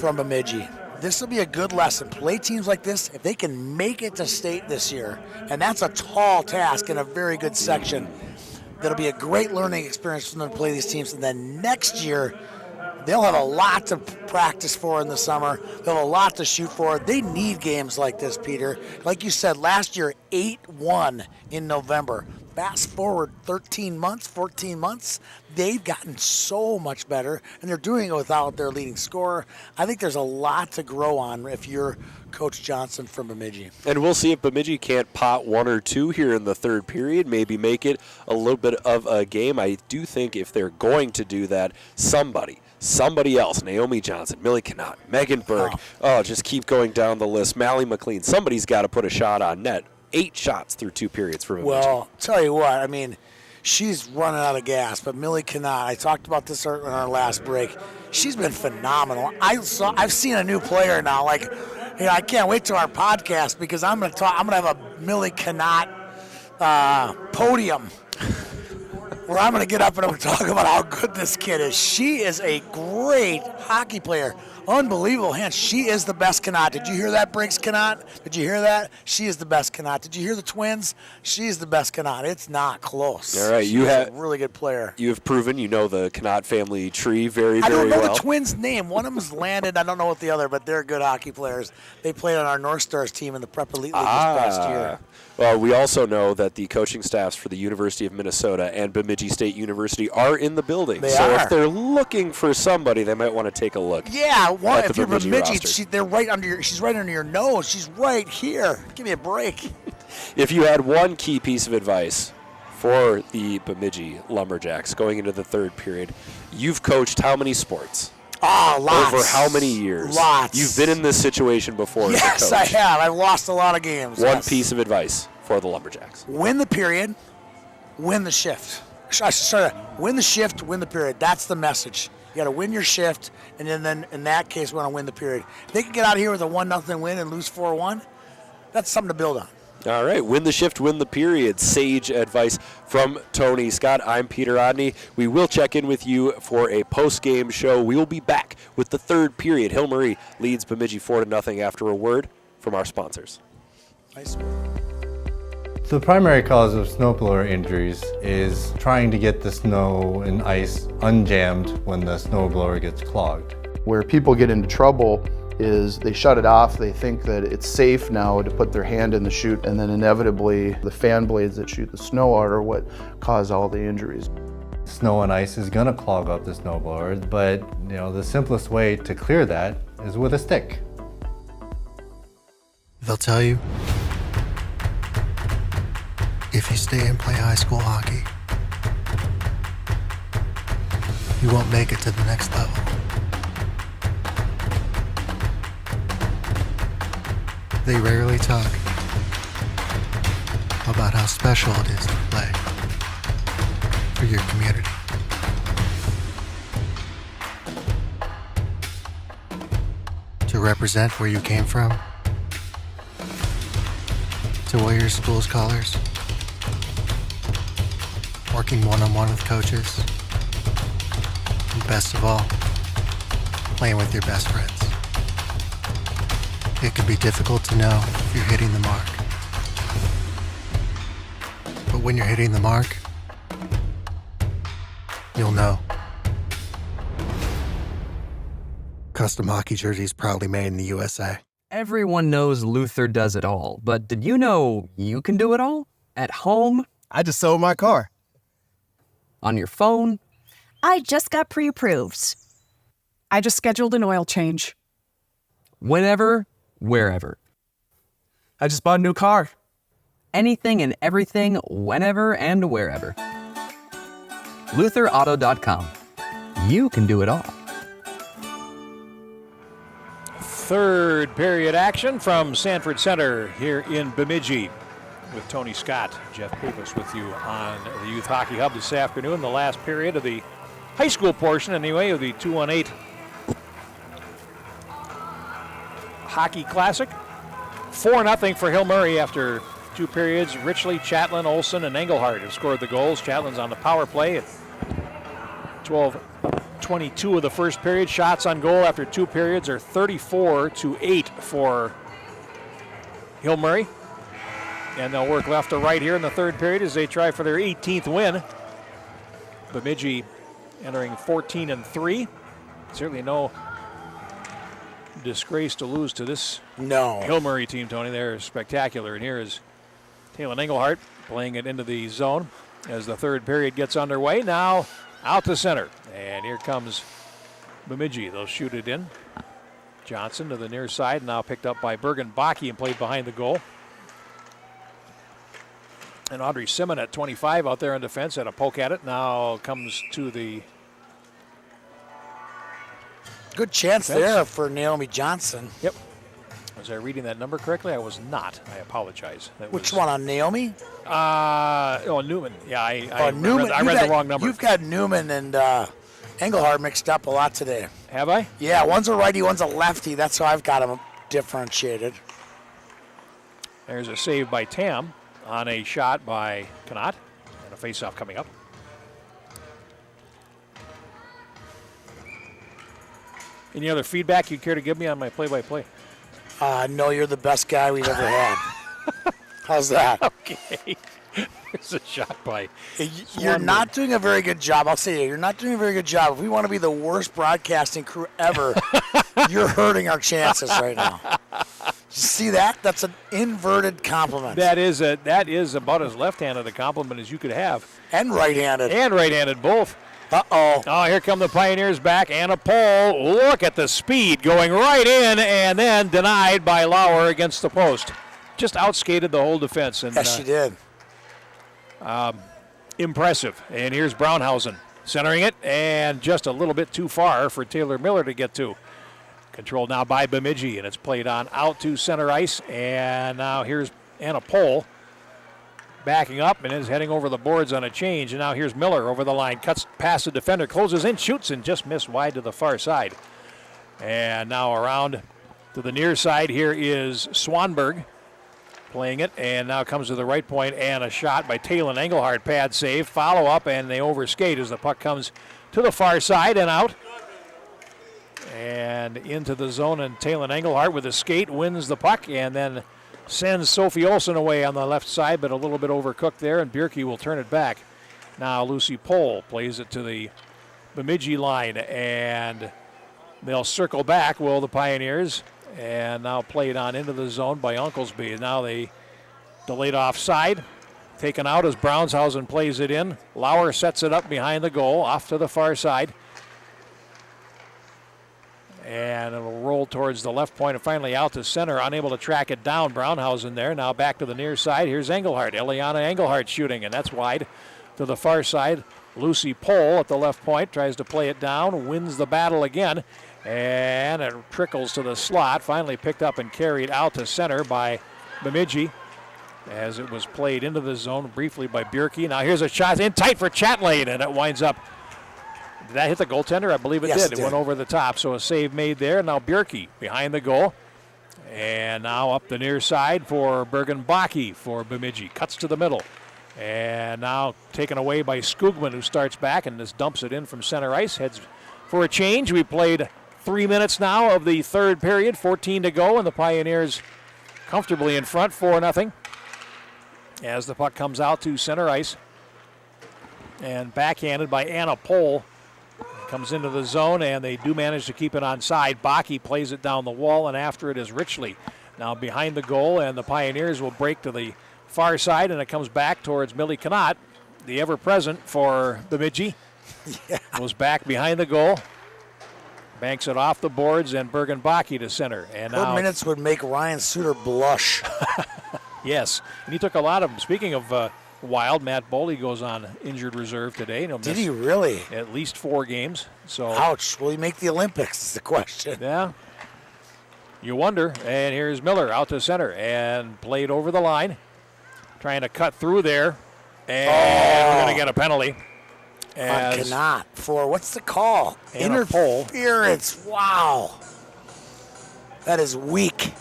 Bemidji. This will be a good lesson. Play teams like this, if they can make it to state this year, and that's a tall task in a very good section. That'll be a great learning experience for them to play these teams. And then next year, they'll have a lot to practice for in the summer. They'll have a lot to shoot for. They need games like this, Peter. Like you said, last year, 8-1 in November. Fast forward 13 months, 14 months, they've gotten so much better, and they're doing it without their leading scorer. I think there's a lot to grow on if you're Coach Johnson from Bemidji. And we'll see if Bemidji can't pot one or two here in the third period, maybe make it a little bit of a game. I do think if they're going to do that, somebody else, Naomi Johnson, Millie Knott, Megan Berg, just keep going down the list, Mally McLean, somebody's got to put a shot on net. 8 shots through 2 periods for Bemidji. Well, tell you what, I mean, she's running out of gas, but Millie Knott, I talked about this in our last break, she's been phenomenal. I've seen a new player now, like, I can't wait till our podcast because I'm going to have a Millie Knott podium where I'm going to get up and I'm going to talk about how good this kid is. She is a great hockey player. Unbelievable hand. She is the best Knott. Did you hear that, Briggs Knott? Did you hear that? She is the best Knott. Did you hear the twins? She's the best Knott. It's not close. All right, She's a really good player. You have proven you know the Knott family tree very, very well. I don't know the twins' name. One of them's Landon. I don't know what the other, but they're good hockey players. They played on our North Stars team in the Prep Elite League this past year. Well, we also know that the coaching staffs for the University of Minnesota and Bemidji State University are in the building. So if they're looking for somebody, they might want to take a look. Yeah, at if you're Bemidji, she's right under your nose. She's right here. Give me a break. If you had one key piece of advice for the Bemidji Lumberjacks going into the third period, you've coached how many sports? Lots. Over how many years? Lots. You've been in this situation before. Yes, I have. I've lost a lot of games. One piece of advice for the Lumberjacks. Win the period, win the shift. Win the shift, win the period. That's the message. You got to win your shift, and then in that case, we want to win the period. If they can get out of here with a 1-0 win and lose 4-1, that's something to build on. All right, win the shift, win the period. Sage advice from Tony Scott. I'm Peter Odney. We will check in with you for a post-game show. We will be back with the third period. Hill Murray leads Bemidji 4-0 after a word from our sponsors. Nice. The primary cause of snowblower injuries is trying to get the snow and ice unjammed when the snowblower gets clogged. Where people get into trouble is they shut it off, they think that it's safe now to put their hand in the chute, and then inevitably the fan blades that shoot the snow out are what cause all the injuries. Snow and ice is going to clog up the snowblower, but the simplest way to clear that is with a stick. They'll tell you, if you stay and play high school hockey, you won't make it to the next level. They rarely talk about how special it is to play for your community. To represent where you came from, to wear your school's colors, working one-on-one with coaches, and best of all, playing with your best friends. It can be difficult to know if you're hitting the mark. But when you're hitting the mark, you'll know. Custom hockey jerseys proudly made in the USA. Everyone knows Luther does it all, but did you know you can do it all? At home? I just sold my car. On your phone? I just got pre-approved. I just scheduled an oil change. Whenever, wherever. I just bought a new car. Anything and everything, whenever and wherever. LutherAuto.com. You can do it all. Third period action from Sanford Center here in Bemidji with Tony Scott. Jeff Pappas with you on the Youth Hockey Hub this afternoon. The last period of the high school portion, anyway, of the 2-on-8 Hockey Classic. 4-0 for Hill Murray after two periods. Richley, Chatlin, Olson, and Engelhardt have scored the goals. Chatlin's on the power play at 12:22 of the first period. Shots on goal after two periods are 34-8 for Hill Murray. And they'll work left to right here in the third period as they try for their 18th win. Bemidji entering 14-3. Certainly no disgrace to lose to this Hill Murray team, Tony. They're spectacular. And here is Taylor Engelhardt playing it into the zone as the third period gets underway. Now out to center. And here comes Bemidji. They'll shoot it in. Johnson to the near side, now picked up by Bergen Baki and played behind the goal. And Audrey Simon at 25 out there in defense had a poke at it. Now comes to the good chance defense there for Naomi Johnson. Yep. Was I reading that number correctly? I was not. I apologize. Which one, on Naomi? Newman. Yeah, I Newman. I read the wrong number. You've got Newman and Engelhardt mixed up a lot today. Have I? Yeah, one's a righty, one's a lefty. That's how I've got them differentiated. There's a save by Tam on a shot by Connaught, and a face-off coming up. Any other feedback you care to give me on my play-by-play? No, you're the best guy we've ever had. How's that? Okay. There's a shot by You're not doing a very good job. I'll say you're not doing a very good job. If we want to be the worst broadcasting crew ever, you're hurting our chances right now. See that? That's an inverted compliment. That is about as left-handed a compliment as you could have. And right-handed. And right-handed, both. Uh-oh. Oh, here come the Pioneers back. Anna Pohl, look at the speed going right in and then denied by Lauer against the post. Just outskated the whole defense. And, yes, she did. Impressive. And here's Brownhausen centering it, and just a little bit too far for Taylor Miller to get to. Controlled now by Bemidji, and it's played on out to center ice. And now here's Anna Pohl backing up and is heading over the boards on a change. And now here's Miller over the line, cuts past the defender, closes in, shoots, and just missed wide to the far side. And now around to the near side, here is Swanberg playing it, and now comes to the right point, and a shot by Taylor Engelhardt, pad save, follow up, and they overskate as the puck comes to the far side and out. And into the zone, and Taylor Engelhardt with a skate wins the puck, and then sends Sophie Olsen away on the left side, but a little bit overcooked there, and Bierke will turn it back. Now Lucy Pohl plays it to the Bemidji line, and they'll circle back, will the Pioneers, and now played on into the zone by Unklesby. Now they delayed offside, taken out as Brownshausen plays it in. Lauer sets it up behind the goal, off to the far side. And it'll roll towards the left point and finally out to center, unable to track it down. Brownhausen there, now back to the near side. Here's Engelhardt, Eliana Engelhardt shooting, and that's wide to the far side. Lucy Pohl at the left point tries to play it down, wins the battle again, and it trickles to the slot. Finally picked up and carried out to center by Bemidji as it was played into the zone briefly by Bierke. Now here's a shot in tight for Chatelain, and it winds up. Did that hit the goaltender? I believe it did. It went over the top, so a save made there. Now Bierke behind the goal. And now up the near side for Bergen-Baki for Bemidji. Cuts to the middle. And now taken away by Skugman, who starts back and just dumps it in from center ice. Heads for a change. We played 3 minutes now of the third period, 14 to go, and the Pioneers comfortably in front, 4-0. As the puck comes out to center ice. And backhanded by Anna Pohl. Comes into the zone, and they do manage to keep it onside. Baki plays it down the wall, and after it is Richley. Now behind the goal, and the Pioneers will break to the far side, and it comes back towards Millie Knott, the ever-present for Bemidji. Yeah. Goes back behind the goal. Banks it off the boards, and Bergen-Baki to center. And Good minutes would make Ryan Suter blush. Yes, and he took a lot of them. Speaking of Wild, Matt Boley goes on injured reserve today. Did he really? At least 4 games. So. Ouch. Will he make the Olympics is the question. Yeah. You wonder. And here's Miller out to center and played over the line. Trying to cut through there. And we're going to get a penalty. Cannot. For what's the call? Interpol. Interference. Wow. That is weak.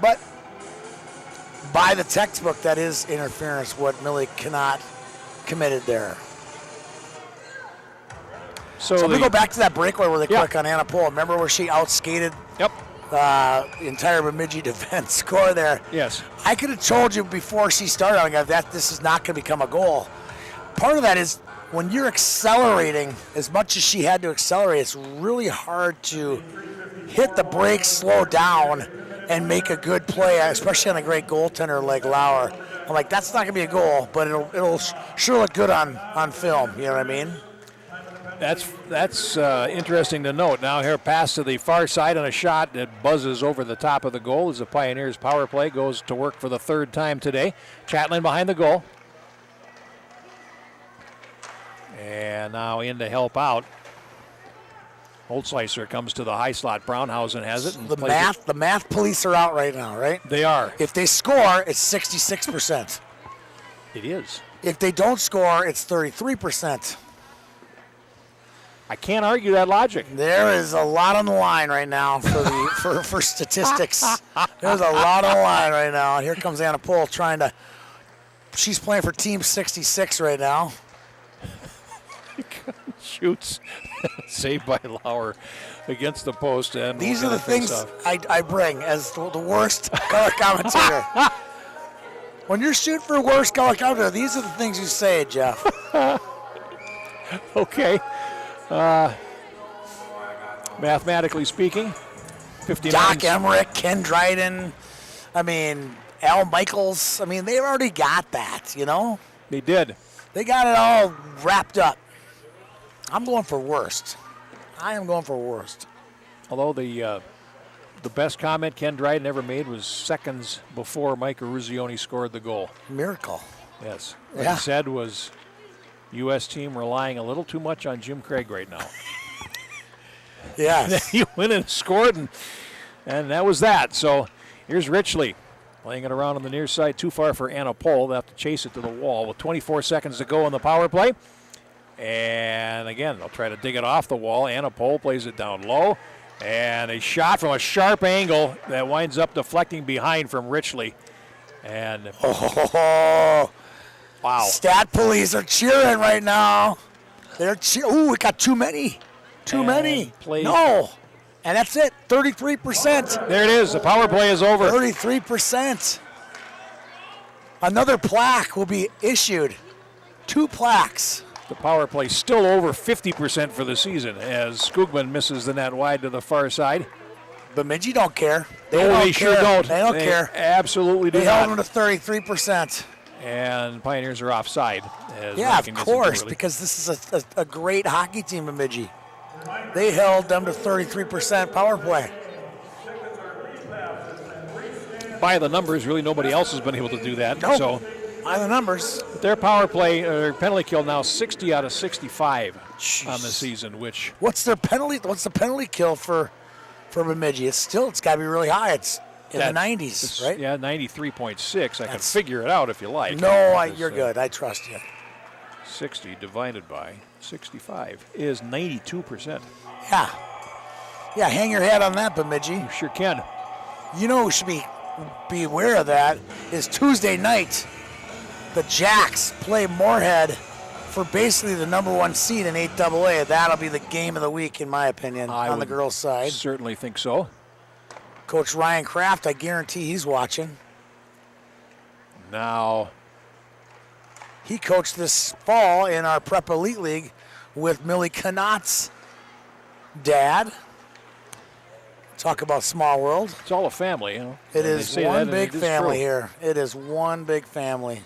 But by the textbook, that is interference, what Millie Knott committed there. So let me go back to that breakaway really quick on Anna Pohl. Remember where she outskated the entire Bemidji defense score there? Yes. I could have told you before she started that this is not going to become a goal. Part of that is when you're accelerating as much as she had to accelerate, it's really hard to hit the brakes, slow down, and make a good play, especially on a great goaltender like Lauer. I'm like, that's not going to be a goal, but it'll sure look good on film. You know what I mean? That's interesting to note. Now here, pass to the far side and a shot that buzzes over the top of the goal as the Pioneers' power play goes to work for the third time today. Chatelain behind the goal. And now in to help out. Holtzleiser comes to the high slot. Brownhausen has it. The math police are out right now, right? They are. If they score, it's 66%. It is. If they don't score, it's 33%. I can't argue that logic. There is a lot on the line right now for the for statistics. There's a lot on the line right now. And here comes Anna Pohl she's playing for Team 66 right now. Shoots. Saved by Lauer against the post. And these are the things I bring as the worst color commentator. When you're shooting for worst color commentator, these are the things you say, Jeff. Okay. Mathematically speaking, 59. Doc Emmerich, Ken Dryden, Al Michaels. They've already got that, you know? They did. They got it all wrapped up. I'm going for worst. I am going for worst. Although the best comment Ken Dryden ever made was seconds before Mike Eruzione scored the goal. Miracle. Yes. What he said was, U.S. team relying a little too much on Jim Craig right now. Yes. He went and scored, and that was that. So here's Richley playing it around on the near side. Too far for Anna Pohl. They'll have to chase it to the wall with 24 seconds to go in the power play. And again, they'll try to dig it off the wall. Anna Pohl plays it down low. And a shot from a sharp angle that winds up deflecting behind from Richley. And wow. Stat police are cheering right now. They're cheering. Ooh, we got too many. Too many. No. And that's it. 33%. There it is. The power play is over. 33%. Another plaque will be issued. 2 plaques. The power play still over 50% for the season as Skugman misses the net wide to the far side. Bemidji don't care. They sure don't. They don't care. Absolutely do They not. held them to 33%. And Pioneers are offside. Yeah, of course, because this is a great hockey team, Bemidji. They held them to 33% power play. By the numbers, really nobody else has been able to do that. Nope. So by the numbers. Their power play, their penalty kill now 60 out of 65 on the season, which... What's the penalty kill for Bemidji? It's got to be really high. It's in the 90s, right? Yeah, 93.6. I can figure it out if you like. No, you're good. I trust you. 60 divided by 65 is 92%. Yeah. Yeah, hang your hat on that, Bemidji. You sure can. You know who should be aware of that is Tuesday night. The Jacks play Moorhead for basically the #1 seed in 8AA. That'll be the game of the week, in my opinion, on the girls' side. Certainly think so. Coach Ryan Kraft, I guarantee he's watching. Now, he coached this fall in our Prep Elite League with Millie Knot's dad. Talk about small world. It's all a family, you know. It is one big family here. It is one big family.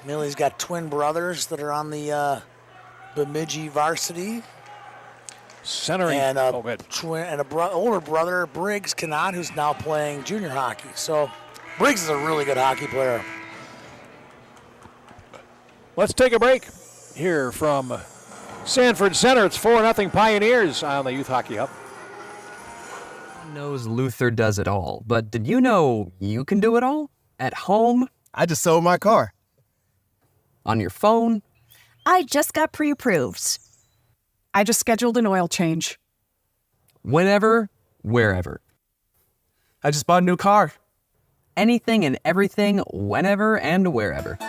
Millie's got twin brothers that are on the Bemidji varsity. Centering. And older brother, Briggs Knott, who's now playing junior hockey. So Briggs is a really good hockey player. Let's take a break here from Sanford Center. It's 4-0 Pioneers on the Youth Hockey Hub. Knows Luther does it all, but did you know you can do it all? At home? I just sold my car. On your phone? I just got pre-approved. I just scheduled an oil change. Whenever, wherever. I just bought a new car. Anything and everything, whenever and wherever.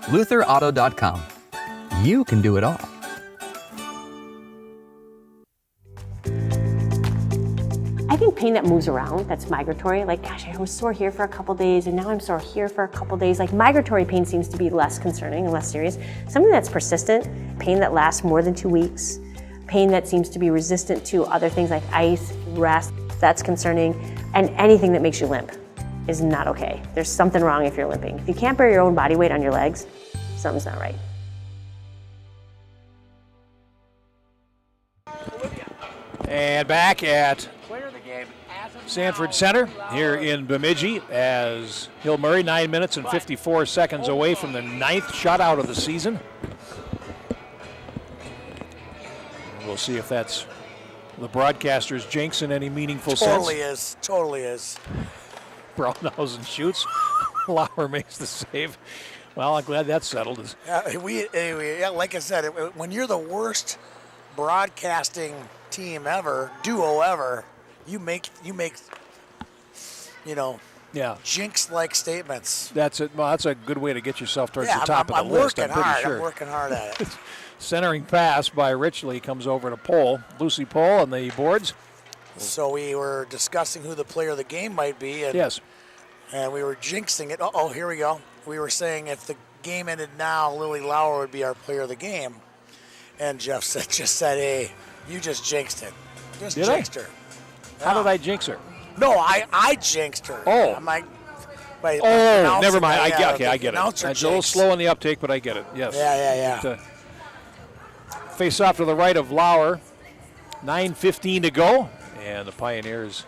LutherAuto.com. You can do it all. I think pain that moves around, that's migratory, like, gosh, I was sore here for a couple days and now I'm sore here for a couple days. Like, migratory pain seems to be less concerning and less serious. Something that's persistent, pain that lasts more than 2 weeks, pain that seems to be resistant to other things like ice, rest, that's concerning. And anything that makes you limp is not okay. There's something wrong if you're limping. If you can't bear your own body weight on your legs, something's not right. And back at Sanford Center here in Bemidji as Hill Murray, 9 minutes and 54 seconds away from the 9th shutout of the season. We'll see if that's the broadcaster's jinx in any meaningful sense. Totally is. Brownhausen shoots. Lauer makes the save. Well, I'm glad that's settled. Like I said, when you're the worst broadcasting team ever, duo ever, you make jinx-like statements. That's it. Well, that's a good way to get yourself towards the top of the list. I'm pretty sure. I'm working hard at it. Centering pass by Richley comes over to Pohl. Lucy Pohl on the boards. So we were discussing who the player of the game might be. And, yes. And we were jinxing it. Oh, here we go. We were saying if the game ended now, Lily Lauer would be our player of the game. And Jeff just said, hey, you just jinxed it. Just jinxed her. How did I jinx her? No, I jinxed her. Oh. I'm like, never mind. I get it. It's a little slow on the uptake, but I get it. Yes. Yeah. Face off to the right of Lauer. 9:15 to go. And the Pioneers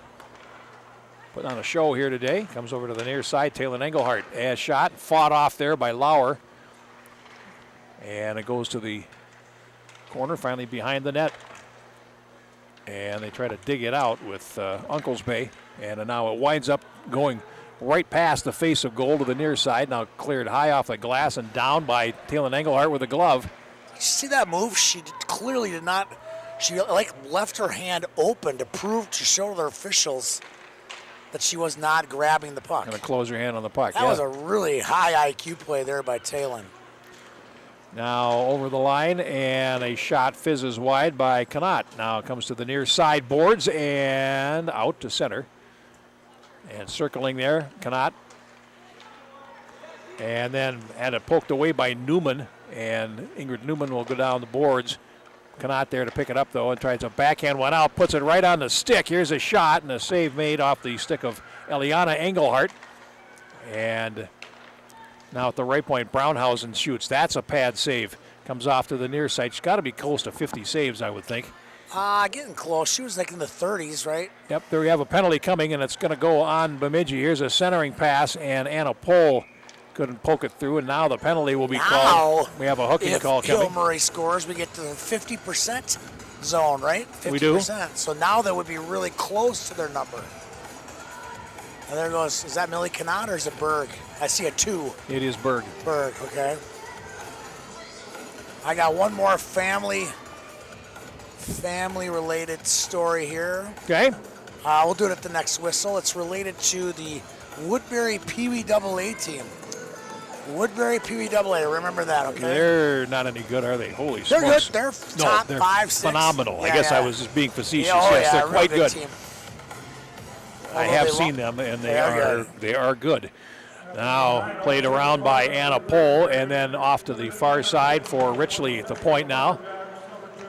put on a show here today. Comes over to the near side. Taylor Engelhardt as shot. Fought off there by Lauer. And it goes to the corner, finally behind the net. And they try to dig it out with Uncles Bay. And now it winds up going right past the face of goal to the near side. Now cleared high off the glass and down by Taylor Engelhardt with a glove. Did you see that move? She clearly did not. She left her hand open to show the officials that she was not grabbing the puck. Going to close her hand on the puck. That was a really high IQ play there by Taylor. Now over the line, and a shot fizzes wide by Connaught. Now it comes to the near side boards and out to center. And circling there, Connaught. And then had it poked away by Newman, and Ingrid Newman will go down the boards. Connaught there to pick it up, though, and tries a backhand one out, puts it right on the stick. Here's a shot, and a save made off the stick of Eliana Engelhardt. And now at the right point, Brownhausen shoots. That's a pad save. Comes off to the near side. She's got to be close to 50 saves, I would think. Getting close. She was like in the 30s, right? Yep, there we have a penalty coming, and it's going to go on Bemidji. Here's a centering pass, and Anna Pohl couldn't poke it through, and now the penalty will be called. We have a hooking call coming. If Hill-Murray scores, we get to the 50% zone, right? 50%. We do. So now that would be really close to their number. And there goes, is that Millie Connaught or is it Berg? I see a 2. It is Berg. Berg, okay. I got one more family-related story here. Okay. We'll do it at the next whistle. It's related to the Woodbury Pee Wee AA team. Woodbury Pee Wee AA, remember that, okay? They're not any good, are they? Holy They're smokes. good. They're top they're 5, 6. phenomenal. Yeah, I guess I was just being facetious. Yes, they're quite good. Team. I have seen them, and they are good. Now played around by Anna Pohl, and then off to the far side for Richley at the point now.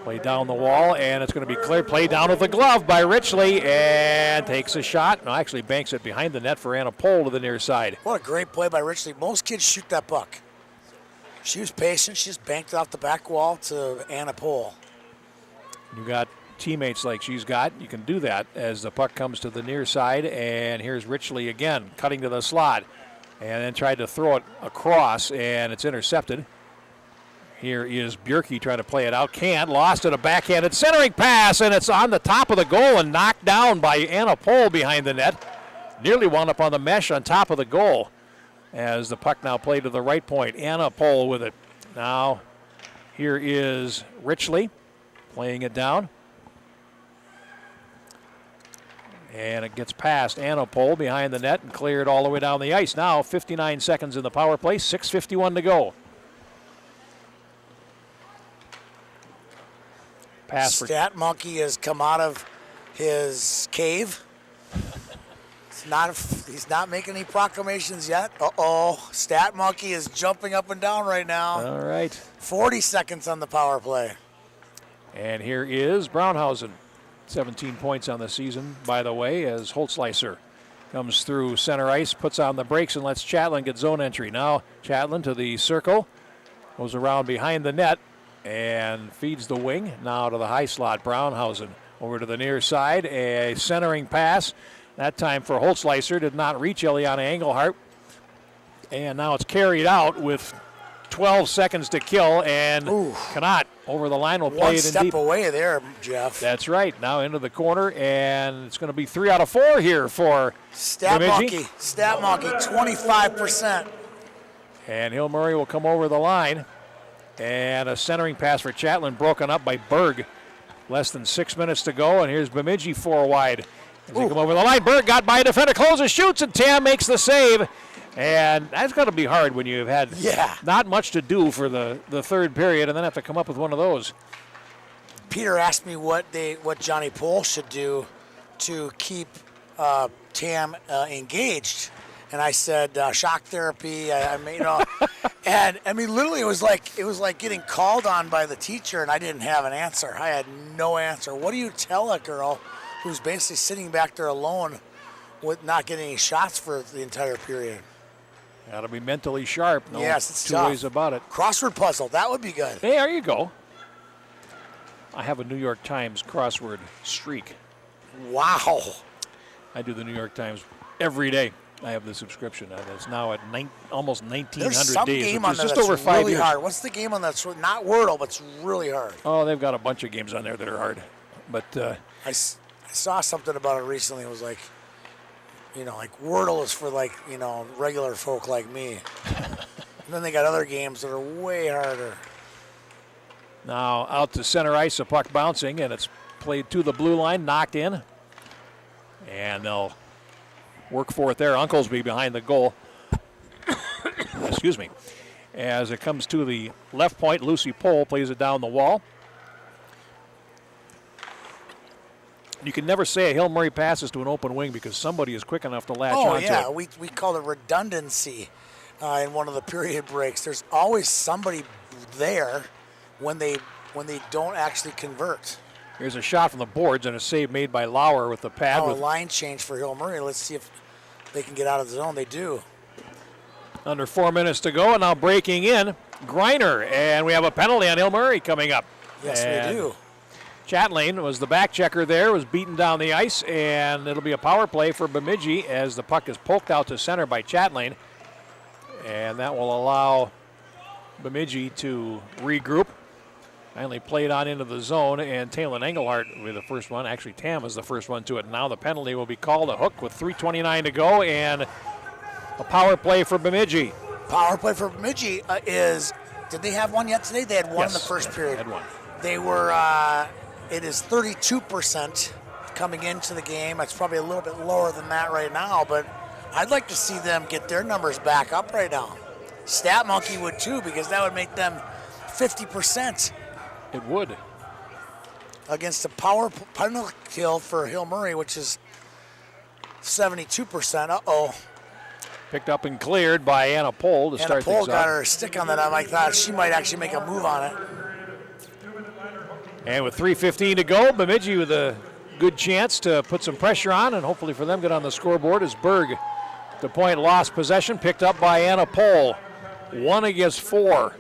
Played down the wall, and it's going to be cleared. Played down with the glove by Richley, and takes a shot. No, actually banks it behind the net for Anna Pohl to the near side. What a great play by Richley. Most kids shoot that puck. She was patient. She just banked it off the back wall to Anna Pohl. You got teammates like she's got. You can do that as the puck comes to the near side, and here's Richley again, cutting to the slot, and then tried to throw it across, and it's intercepted. Here is Bjerke trying to play it out. Can't. Lost it. A backhanded centering pass, and it's on the top of the goal and knocked down by Anna Pohl behind the net. Nearly wound up on the mesh on top of the goal as the puck now played to the right point. Anna Pohl with it. Now here is Richley playing it down. And it gets past Anna Pohl behind the net and cleared all the way down the ice. Now 59 seconds in the power play, 6:51 to go. Pass for Stat Monkey has come out of his cave. He's not making any proclamations yet. Stat Monkey is jumping up and down right now. All right. 40 seconds on the power play. And here is Brownhausen. 17 points on the season, by the way, as Holtzleiser comes through center ice, puts on the brakes, and lets Chatlin get zone entry. Now Chatlin to the circle, goes around behind the net, and feeds the wing. Now to the high slot, Brownhausen over to the near side. A centering pass, that time for Holtzleiser, did not reach Eliana Engelhardt. And now it's carried out with 12 seconds to kill, and Connaught over the line will play it in deep. One step away there, Jeff. That's right. Now into the corner, and it's going to be 3 out of 4 here for Stat Bemidji. Monkey. Stat Monkey, 25%. And Hill-Murray will come over the line. And a centering pass for Chatlin broken up by Berg. Less than 6 minutes to go, and here's Bemidji 4 wide. As they come over the line, Berg got by a defender, closes, shoots, and Tam makes the save. And that's going to be hard when you've had not much to do for the third period and then have to come up with one of those. Peter asked me what Johnny Pohl should do to keep Tam engaged. And I said, shock therapy. I mean, and I mean, literally, it was like getting called on by the teacher, and I didn't have an answer. I had no answer. What do you tell a girl who's basically sitting back there alone with not getting any shots for the entire period? Got to be mentally sharp. No yes, it's two tough. ways about it. Crossword puzzle, that would be good. Hey, there you go. I have a New York Times crossword streak. Wow. I do the New York Times every day. I have the subscription. It's now at almost 1,900 There's some days. game on there just that's over 5 really years. hard. What's the game on that's not Wordle, but it's really hard? Oh, they've got a bunch of games on there that are hard. But I saw something about it recently. It was like, like Wordle is for like, regular folk like me. And then they got other games that are way harder. now out to center ice, a puck bouncing, and it's played to the blue line, knocked in. And they'll work for it there. Unklesby behind the goal. Excuse me. As it comes to the left point, Lucy Pohl plays it down the wall. You can never say a Hail Mary passes to an open wing because somebody is quick enough to latch onto it. Oh, yeah, we call it redundancy in one of the period breaks. There's always somebody there when they don't actually convert. Here's a shot from the boards and a save made by Lauer with the pad. A line change for Hail Mary. Let's see if they can get out of the zone. They do. Under 4 minutes to go, and now breaking in, Greiner. And we have a penalty on Hail Mary coming up. Yes, we do. Chatelain was the back checker there, was beaten down the ice, and it'll be a power play for Bemidji as the puck is poked out to center by Chatelain. And that will allow Bemidji to regroup. Finally played on into the zone, and Talon Engelhardt will be the first one. Actually, Tam is the first one to it. Now the penalty will be called, a hook with 3:29 to go, and a power play for Bemidji. Power play for Bemidji did they have one yet today? They had one in the first period. Had one. They were, it is 32% coming into the game. It's probably a little bit lower than that right now, but I'd like to see them get their numbers back up right now. Stat Monkey would too, because that would make them 50%. It would. Against a power penalty kill for Hail Murray, which is 72%. Uh-oh. Picked up and cleared by Anna Pohl to start Anna Pohl things got off. her stick on that. I thought she might actually make a move on it. And with 3:15 to go, Bemidji with a good chance to put some pressure on and hopefully for them get on the scoreboard as Berg, the point lost possession, picked up by Anna Pohl. 1 against 4.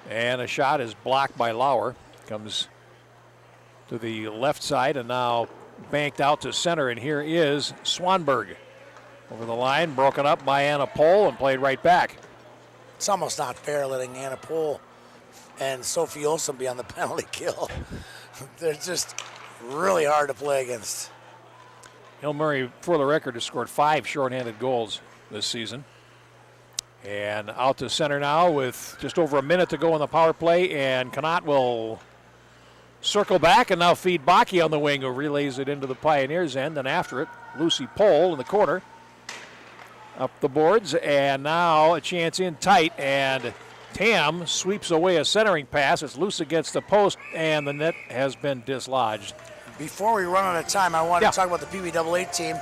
And a shot is blocked by Lauer. Comes to the left side and now banked out to center, and here is Swanberg. Over the line, broken up by Anna Pohl and played right back. It's almost not fair letting Anna Pohl and Sophie Olsen be on the penalty kill. They're just really hard to play against. Hail Murray, for the record, has scored 5 shorthanded goals this season. And out to center now with just over a minute to go in the power play, and Connaught will circle back and now feed Baki on the wing, who relays it into the Pioneers' end, and after it, Lucy Pohl in the corner. Up the boards, and now a chance in tight, and Tam sweeps away a centering pass. It's loose against the post, and the net has been dislodged. Before we run out of time, I want to talk about the PWAA team.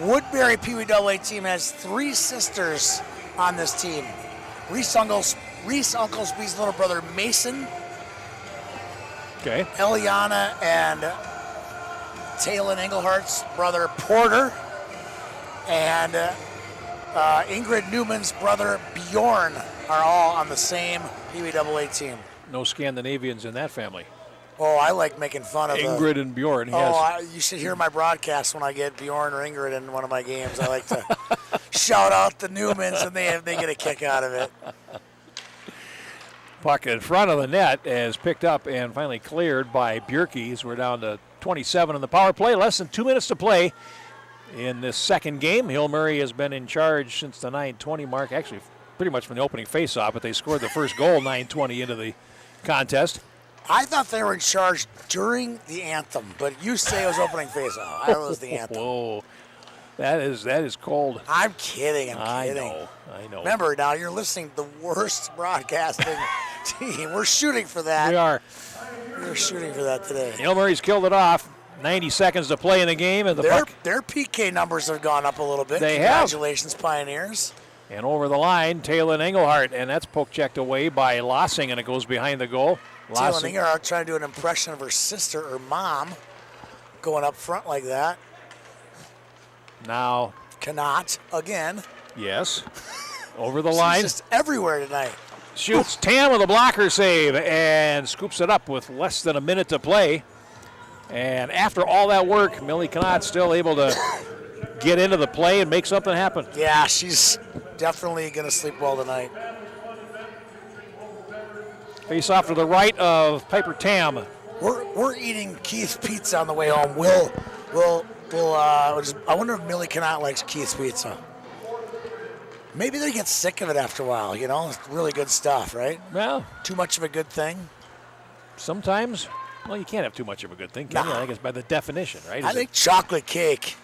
Woodbury PWAA team has 3 sisters on this team. Reese Unklesby's little brother Mason, Eliana and Talon Engelhardt's brother Porter, and Ingrid Newman's brother Bjorn are all on the same PWAA team. No Scandinavians in that family. Oh, I like making fun of Ingrid and Bjorn. You should hear my broadcast when I get Bjorn or Ingrid in one of my games. I like to shout out the Newmans, and they get a kick out of it. Puck in front of the net is picked up and finally cleared by Bjerkes. We're down to 27 in the power play. Less than 2 minutes to play in this second game. Hail Murray has been in charge since the 9:20 mark, actually pretty much from the opening faceoff, but they scored the first goal 9:20 into the contest. I thought they were in charge during the anthem, but you say it was opening faceoff. I thought it was the anthem. Whoa, that is cold. I'm kidding. I'm kidding. I know. Remember, now you're listening to the worst broadcasting team. We're shooting for that. We are. We're shooting for that today. Hail Murray's killed it off. 90 seconds to play in the game, and their PK numbers have gone up a little bit. They Congratulations, Pioneers. And over the line, Talon Engelhardt, and that's poke checked away by Lossing, and it goes behind the goal. Talon Engelhardt trying to do an impression of her sister or mom going up front like that. Now. Cannot again. Yes. Over the line. She's just everywhere tonight. Shoots Tam with a blocker save and scoops it up with less than a minute to play. And after all that work, Millie Connaught still able to get into the play and make something happen. Yeah, she's definitely going to sleep well tonight. Face off to the right of Piper Tam. We're eating Keith's Pizza on the way home. I wonder if Millie Connaught likes Keith's Pizza. Maybe they get sick of it after a while, you know? It's really good stuff, right? Well. Too much of a good thing? Sometimes. Well, you can't have too much of a good thing, can you? I think it's by the definition, right? I think chocolate cake,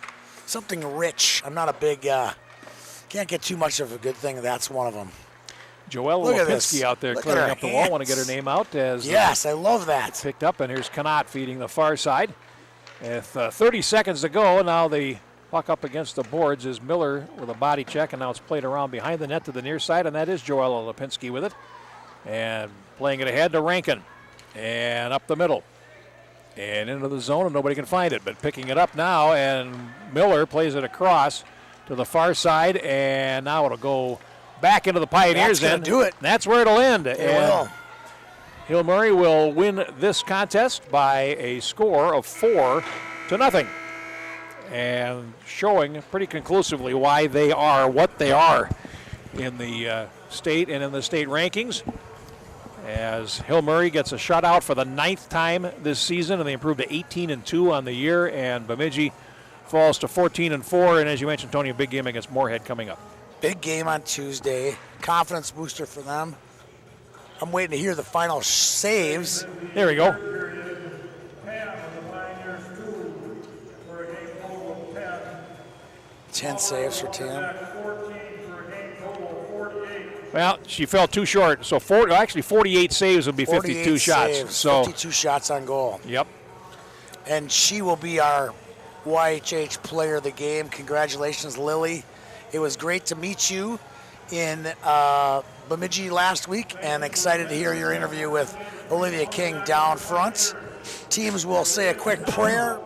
something rich. I'm not a big, can't get too much of a good thing. That's one of them. Joelle Look at Lipinski this. out there Look at clearing her up the wall. Want to get her hands. name out as Yes, I love that. picked up, and here's Connaught feeding the far side. With 30 seconds to go, now the puck up against the boards is Miller with a body check, and now it's played around behind the net to the near side, and that is Joelle Lipinski with it. And playing it ahead to Rankin. And up the middle. And into the zone, and nobody can find it. But picking it up now, and Miller plays it across to the far side, and now it'll go back into the Pioneers' That's end. gonna do it. That's where it'll end. It and will. Hill Murray will win this contest by a score of 4-0. And showing pretty conclusively why they are what they are in the state and in the state rankings. As Hill Murray gets a shutout for the 9th time this season, and they improved to 18-2 on the year, and Bemidji falls to 14-4. And as you mentioned, Tony, a big game against Moorhead coming up. Big game on Tuesday. Confidence booster for them. I'm waiting to hear the final saves. There we go. 10 saves for Tim. Well, she fell too short. So 48 saves would be 52 48 shots. saves, So 52 shots on goal. Yep. And she will be our YHH player of the game. Congratulations, Lily. It was great to meet you in Bemidji last week, and excited to hear your interview with Olivia King down front. Teams will say a quick prayer.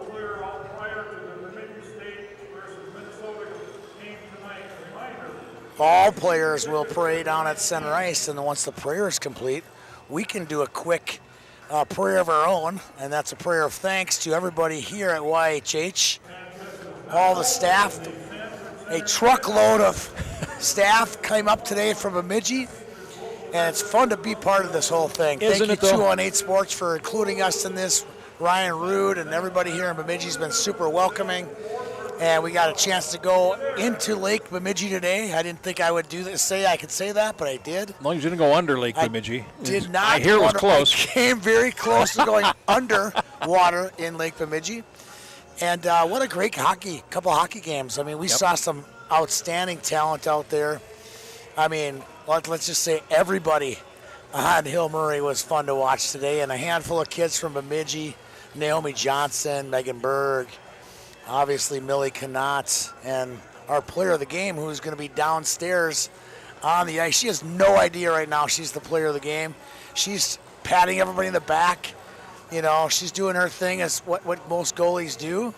All players will pray down at center ice, and then once the prayer is complete, we can do a quick prayer of our own, and that's a prayer of thanks to everybody here at YHH, all the staff. A truckload of staff came up today from Bemidji, and it's fun to be part of this whole thing. Isn't Thank it, you, though? 218 Sports, for including us in this. Ryan Rude and everybody here in Bemidji has been super welcoming. And we got a chance to go into Lake Bemidji today. I didn't think I would do this, I could say that, but I did. As long as you didn't go under Lake Bemidji. Did not. I hear it was close. I came very close to going underwater in Lake Bemidji. And what a great couple hockey games. I mean, we saw some outstanding talent out there. I mean, let's just say everybody on Hill Murray was fun to watch today. And a handful of kids from Bemidji, Naomi Johnson, Megan Berg, obviously Millie Connaught, and our player of the game, who's going to be downstairs on the ice. She has no idea right now she's the player of the game. She's patting everybody in the back. You know, she's doing her thing as what most goalies do.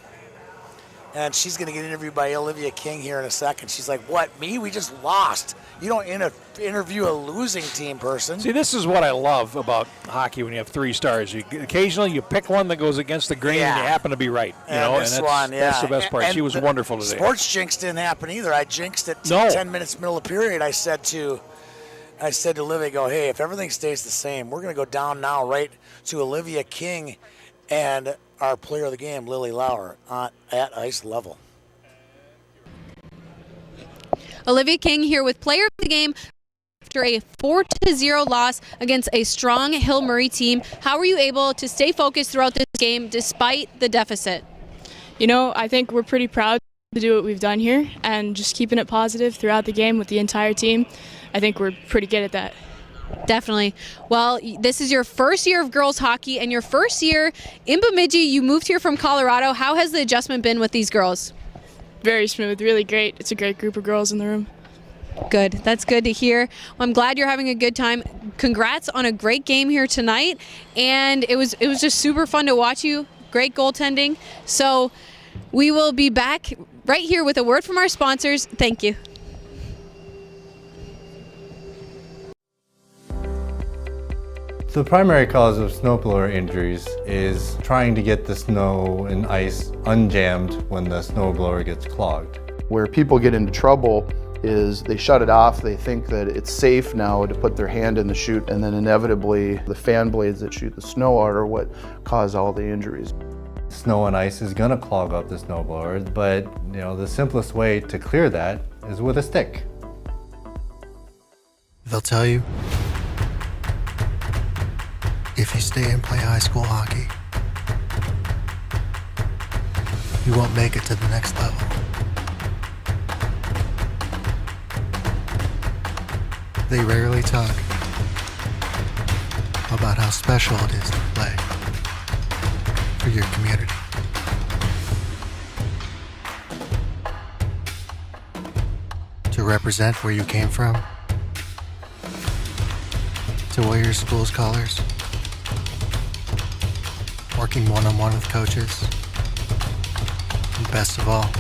And she's going to get interviewed by Olivia King here in a second. She's like, what, me? We just lost. You don't interview a losing team person. See, this is what I love about hockey when you have 3 stars. Occasionally you pick one that goes against the grain and you happen to be right. This one, that's the best part. And she was wonderful today. Sports jinx didn't happen either. I jinxed it 10 minutes middle of period. I said to Olivia, hey, if everything stays the same, we're going to go down now right to Olivia King and our player of the game, Lily Lauer, at ice level. Olivia King here with player of the game after a 4-0 loss against a strong Hill Murray team. How were you able to stay focused throughout this game despite the deficit? You know, I think we're pretty proud to do what we've done here, and just keeping it positive throughout the game with the entire team. I think we're pretty good at that. Definitely. Well, this is your first year of girls hockey and your first year in Bemidji. You moved here from Colorado. How has the adjustment been with these girls? Very smooth, really great. It's a great group of girls in the room. Good. That's good to hear. Well, I'm glad you're having a good time. Congrats on a great game here tonight. And it was just super fun to watch you. Great goaltending. So we will be back right here with a word from our sponsors. Thank you. The primary cause of snowblower injuries is trying to get the snow and ice unjammed when the snowblower gets clogged. Where people get into trouble is they shut it off, they think that it's safe now to put their hand in the chute, and then inevitably the fan blades that shoot the snow out are what cause all the injuries. Snow and ice is going to clog up the snowblower, but the simplest way to clear that is with a stick. They'll tell you, if you stay and play high school hockey, you won't make it to the next level. They rarely talk about how special it is to play for your community. To represent where you came from, to wear your school's colors, working one-on-one with coaches, and best of all,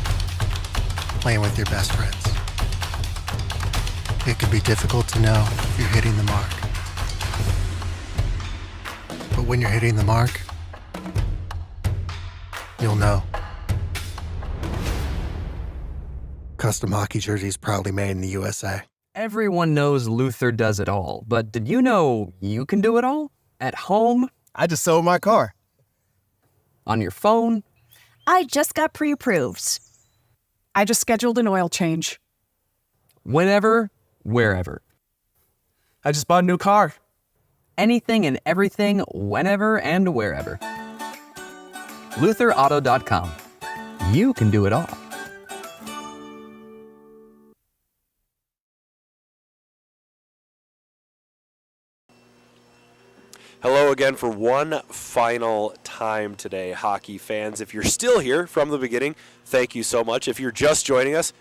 playing with your best friends. It can be difficult to know if you're hitting the mark. But when you're hitting the mark, you'll know. Custom hockey jerseys proudly made in the USA. Everyone knows Luther does it all, but did you know you can do it all? At home? I just sold my car. On your phone? I just got pre-approved. I just scheduled an oil change. Whenever, wherever. I just bought a new car. Anything and everything, whenever and wherever. LutherAuto.com. You can do it all. Hello again for one final time today, hockey fans. If you're still here from the beginning, thank you so much. If you're just joining us,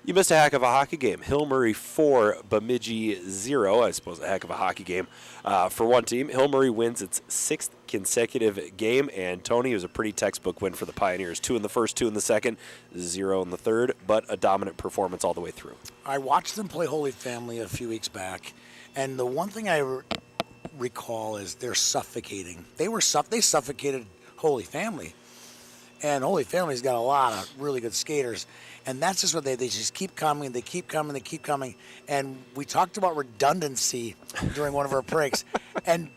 you missed a heck of a hockey game. Hill Murray 4, Bemidji 0. I suppose a heck of a hockey game for one team. Hill Murray wins its 6th consecutive game, and Tony, it was a pretty textbook win for the Pioneers. 2 in the first, 2 in the second, 0 in the third, but a dominant performance all the way through. I watched them play Holy Family a few weeks back, and the one thing I recall is they're suffocating. They suffocated Holy Family, and Holy Family's got a lot of really good skaters, and that's just what they just keep coming. They keep coming. They keep coming. And we talked about redundancy during one of our breaks, and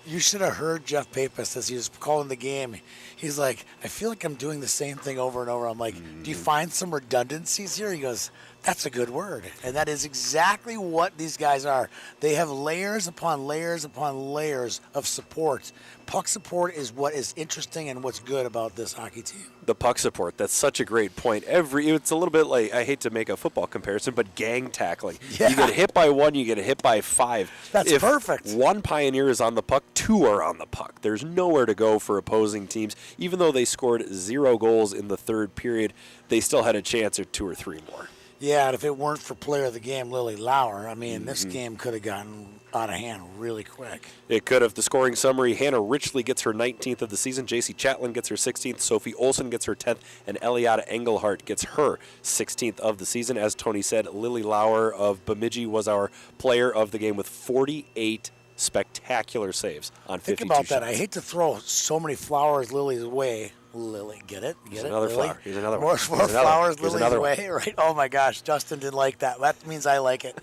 you should have heard Jeff Pappas as he was calling the game. He's like, I feel like I'm doing the same thing over and over. I'm like, do you find some redundancies here? He goes, that's a good word. And that is exactly what these guys are. They have layers upon layers upon layers of support. Puck support is what is interesting and what's good about this hockey team. The puck support, that's such a great point. It's a little bit like, I hate to make a football comparison, but gang tackling. Yeah. You get hit by one, you get hit by 5. That's perfect. One Pioneer is on the puck, 2 are on the puck. There's nowhere to go for opposing teams. Even though they scored 0 goals in the third period, they still had a chance at 2 or 3 more. Yeah, and if it weren't for player of the game, Lily Lauer, I mean, this game could have gotten out of hand really quick. It could have. The scoring summary, Hannah Richley gets her 19th of the season, JC Chatlin gets her 16th, Sophie Olsen gets her 10th, and Eliada Engelhart gets her 16th of the season. As Tony said, Lily Lauer of Bemidji was our player of the game with 48 spectacular saves on 52 Think about shots. that. I hate to throw so many flowers Lily's way. Lily, get it? Here's Get it? another Lily? flower. Here's another More one. Here's another flowers one. Here's Lily's another way, right? Oh my gosh, Justin didn't like that. That means I like it.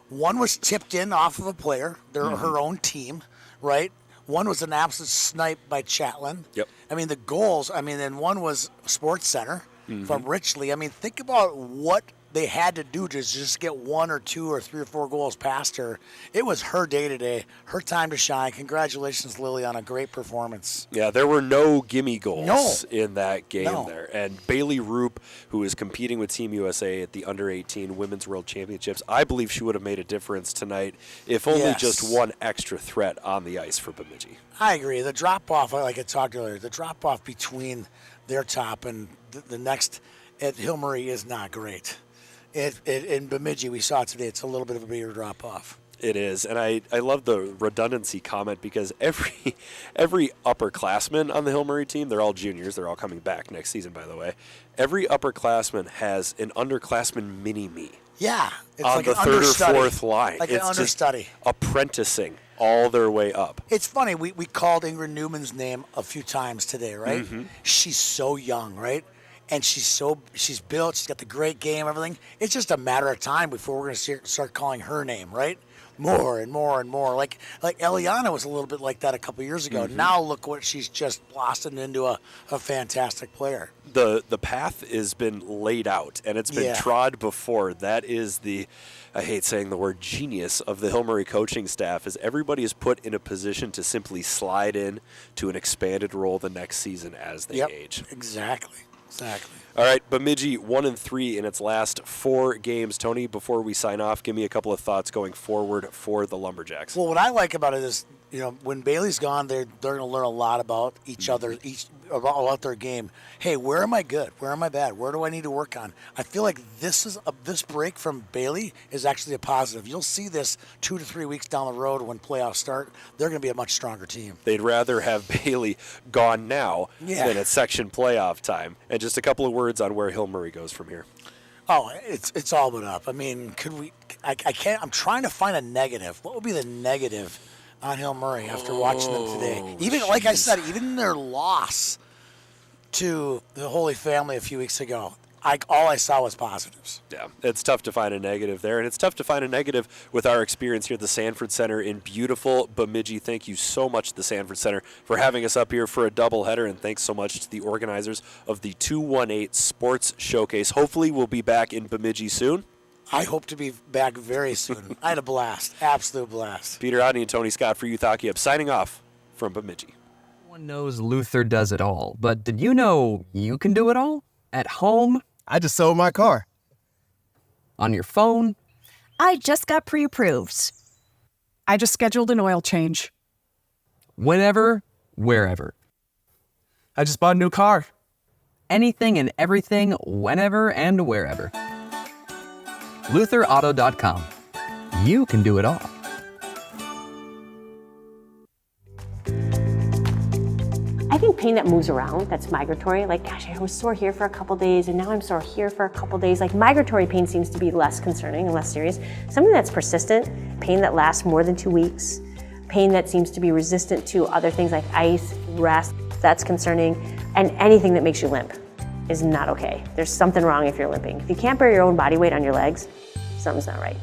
One was tipped in off of a player, her own team, right? One was an absolute snipe by Chatlin. Yep. I mean, the goals, and one was Sports Center from Richley. I mean, think about what they had to do to just get 1 or 2 or 3 or 4 goals past her. It was her day today, her time to shine. Congratulations, Lily, on a great performance. Yeah, there were no gimme goals No. in that game No. there. And Bailey Roop, who is competing with Team USA at the Under-18 Women's World Championships, I believe she would have made a difference tonight if only Yes. just one extra threat on the ice for Bemidji. I agree. The drop-off, like I talked earlier, the drop-off between their top and the next at Hill Murray is not great. In Bemidji, we saw it today. It's a little bit of a bigger drop-off. It is, and I love the redundancy comment because every upperclassman on the Hill Murray team, they're all juniors. They're all coming back next season, by the way. Every upperclassman has an underclassman mini-me. Yeah. It's on like the an third or understudy. fourth line. Like it's an understudy. Just apprenticing all their way up. It's funny. We called Ingrid Newman's name a few times today, right? Mm-hmm. She's so young, right? And she's built. She's got the great game, everything. It's just a matter of time before we're going to start calling her name, right? More and more and more. Like Eliana was a little bit like that a couple years ago. Mm-hmm. Now look what she's just blossomed into a fantastic player. The path has been laid out, and it's been trod before. That is I hate saying the word genius of the Hill Murray coaching staff, is everybody is put in a position to simply slide in to an expanded role the next season as they age. Exactly. All right, Bemidji 1-3 in its last 4 games. Tony, before we sign off, give me a couple of thoughts going forward for the Lumberjacks. Well, what I like about it is, when Bailey's gone, they're going to learn a lot about each other, about their game. Hey, where am I good? Where am I bad? Where do I need to work on? I feel like this break from Bailey is actually a positive. You'll see this 2 to 3 weeks down the road when playoffs start. They're going to be a much stronger team. They'd rather have Bailey gone now than at section playoff time. And just a couple of words on where Hill Murray goes from here. Oh, it's all but up. I mean, could we? I can't. I'm trying to find a negative. What would be the negative on Hill Murray after watching them today? Even like I said, even their loss to the Holy Family a few weeks ago, all I saw was positives. Yeah, it's tough to find a negative there, and it's tough to find a negative with our experience here at the Sanford Center in beautiful Bemidji. Thank you so much to the Sanford Center for having us up here for a doubleheader, and thanks so much to the organizers of the 218 Sports Showcase. Hopefully we'll be back in Bemidji soon. I hope to be back very soon. I had a blast, absolute blast. Peter Odney and Tony Scott for Youth Hockey Up, signing off from Bemidji. Everyone knows Luther does it all, but did you know you can do it all? At home, I just sold my car. on your phone, I just got pre-approved. I just scheduled an oil change. whenever, wherever. I just bought a new car. Anything and everything, whenever and wherever. LutherAuto.com. You can do it all. I think pain that moves around, that's migratory, like, gosh, I was sore here for a couple days and now I'm sore here for a couple days. Like, migratory pain seems to be less concerning and less serious. Something that's persistent, pain that lasts more than 2 weeks, pain that seems to be resistant to other things like ice, rest, that's concerning, and anything that makes you limp is not okay. There's something wrong if you're limping. If you can't bear your own body weight on your legs, something's not right.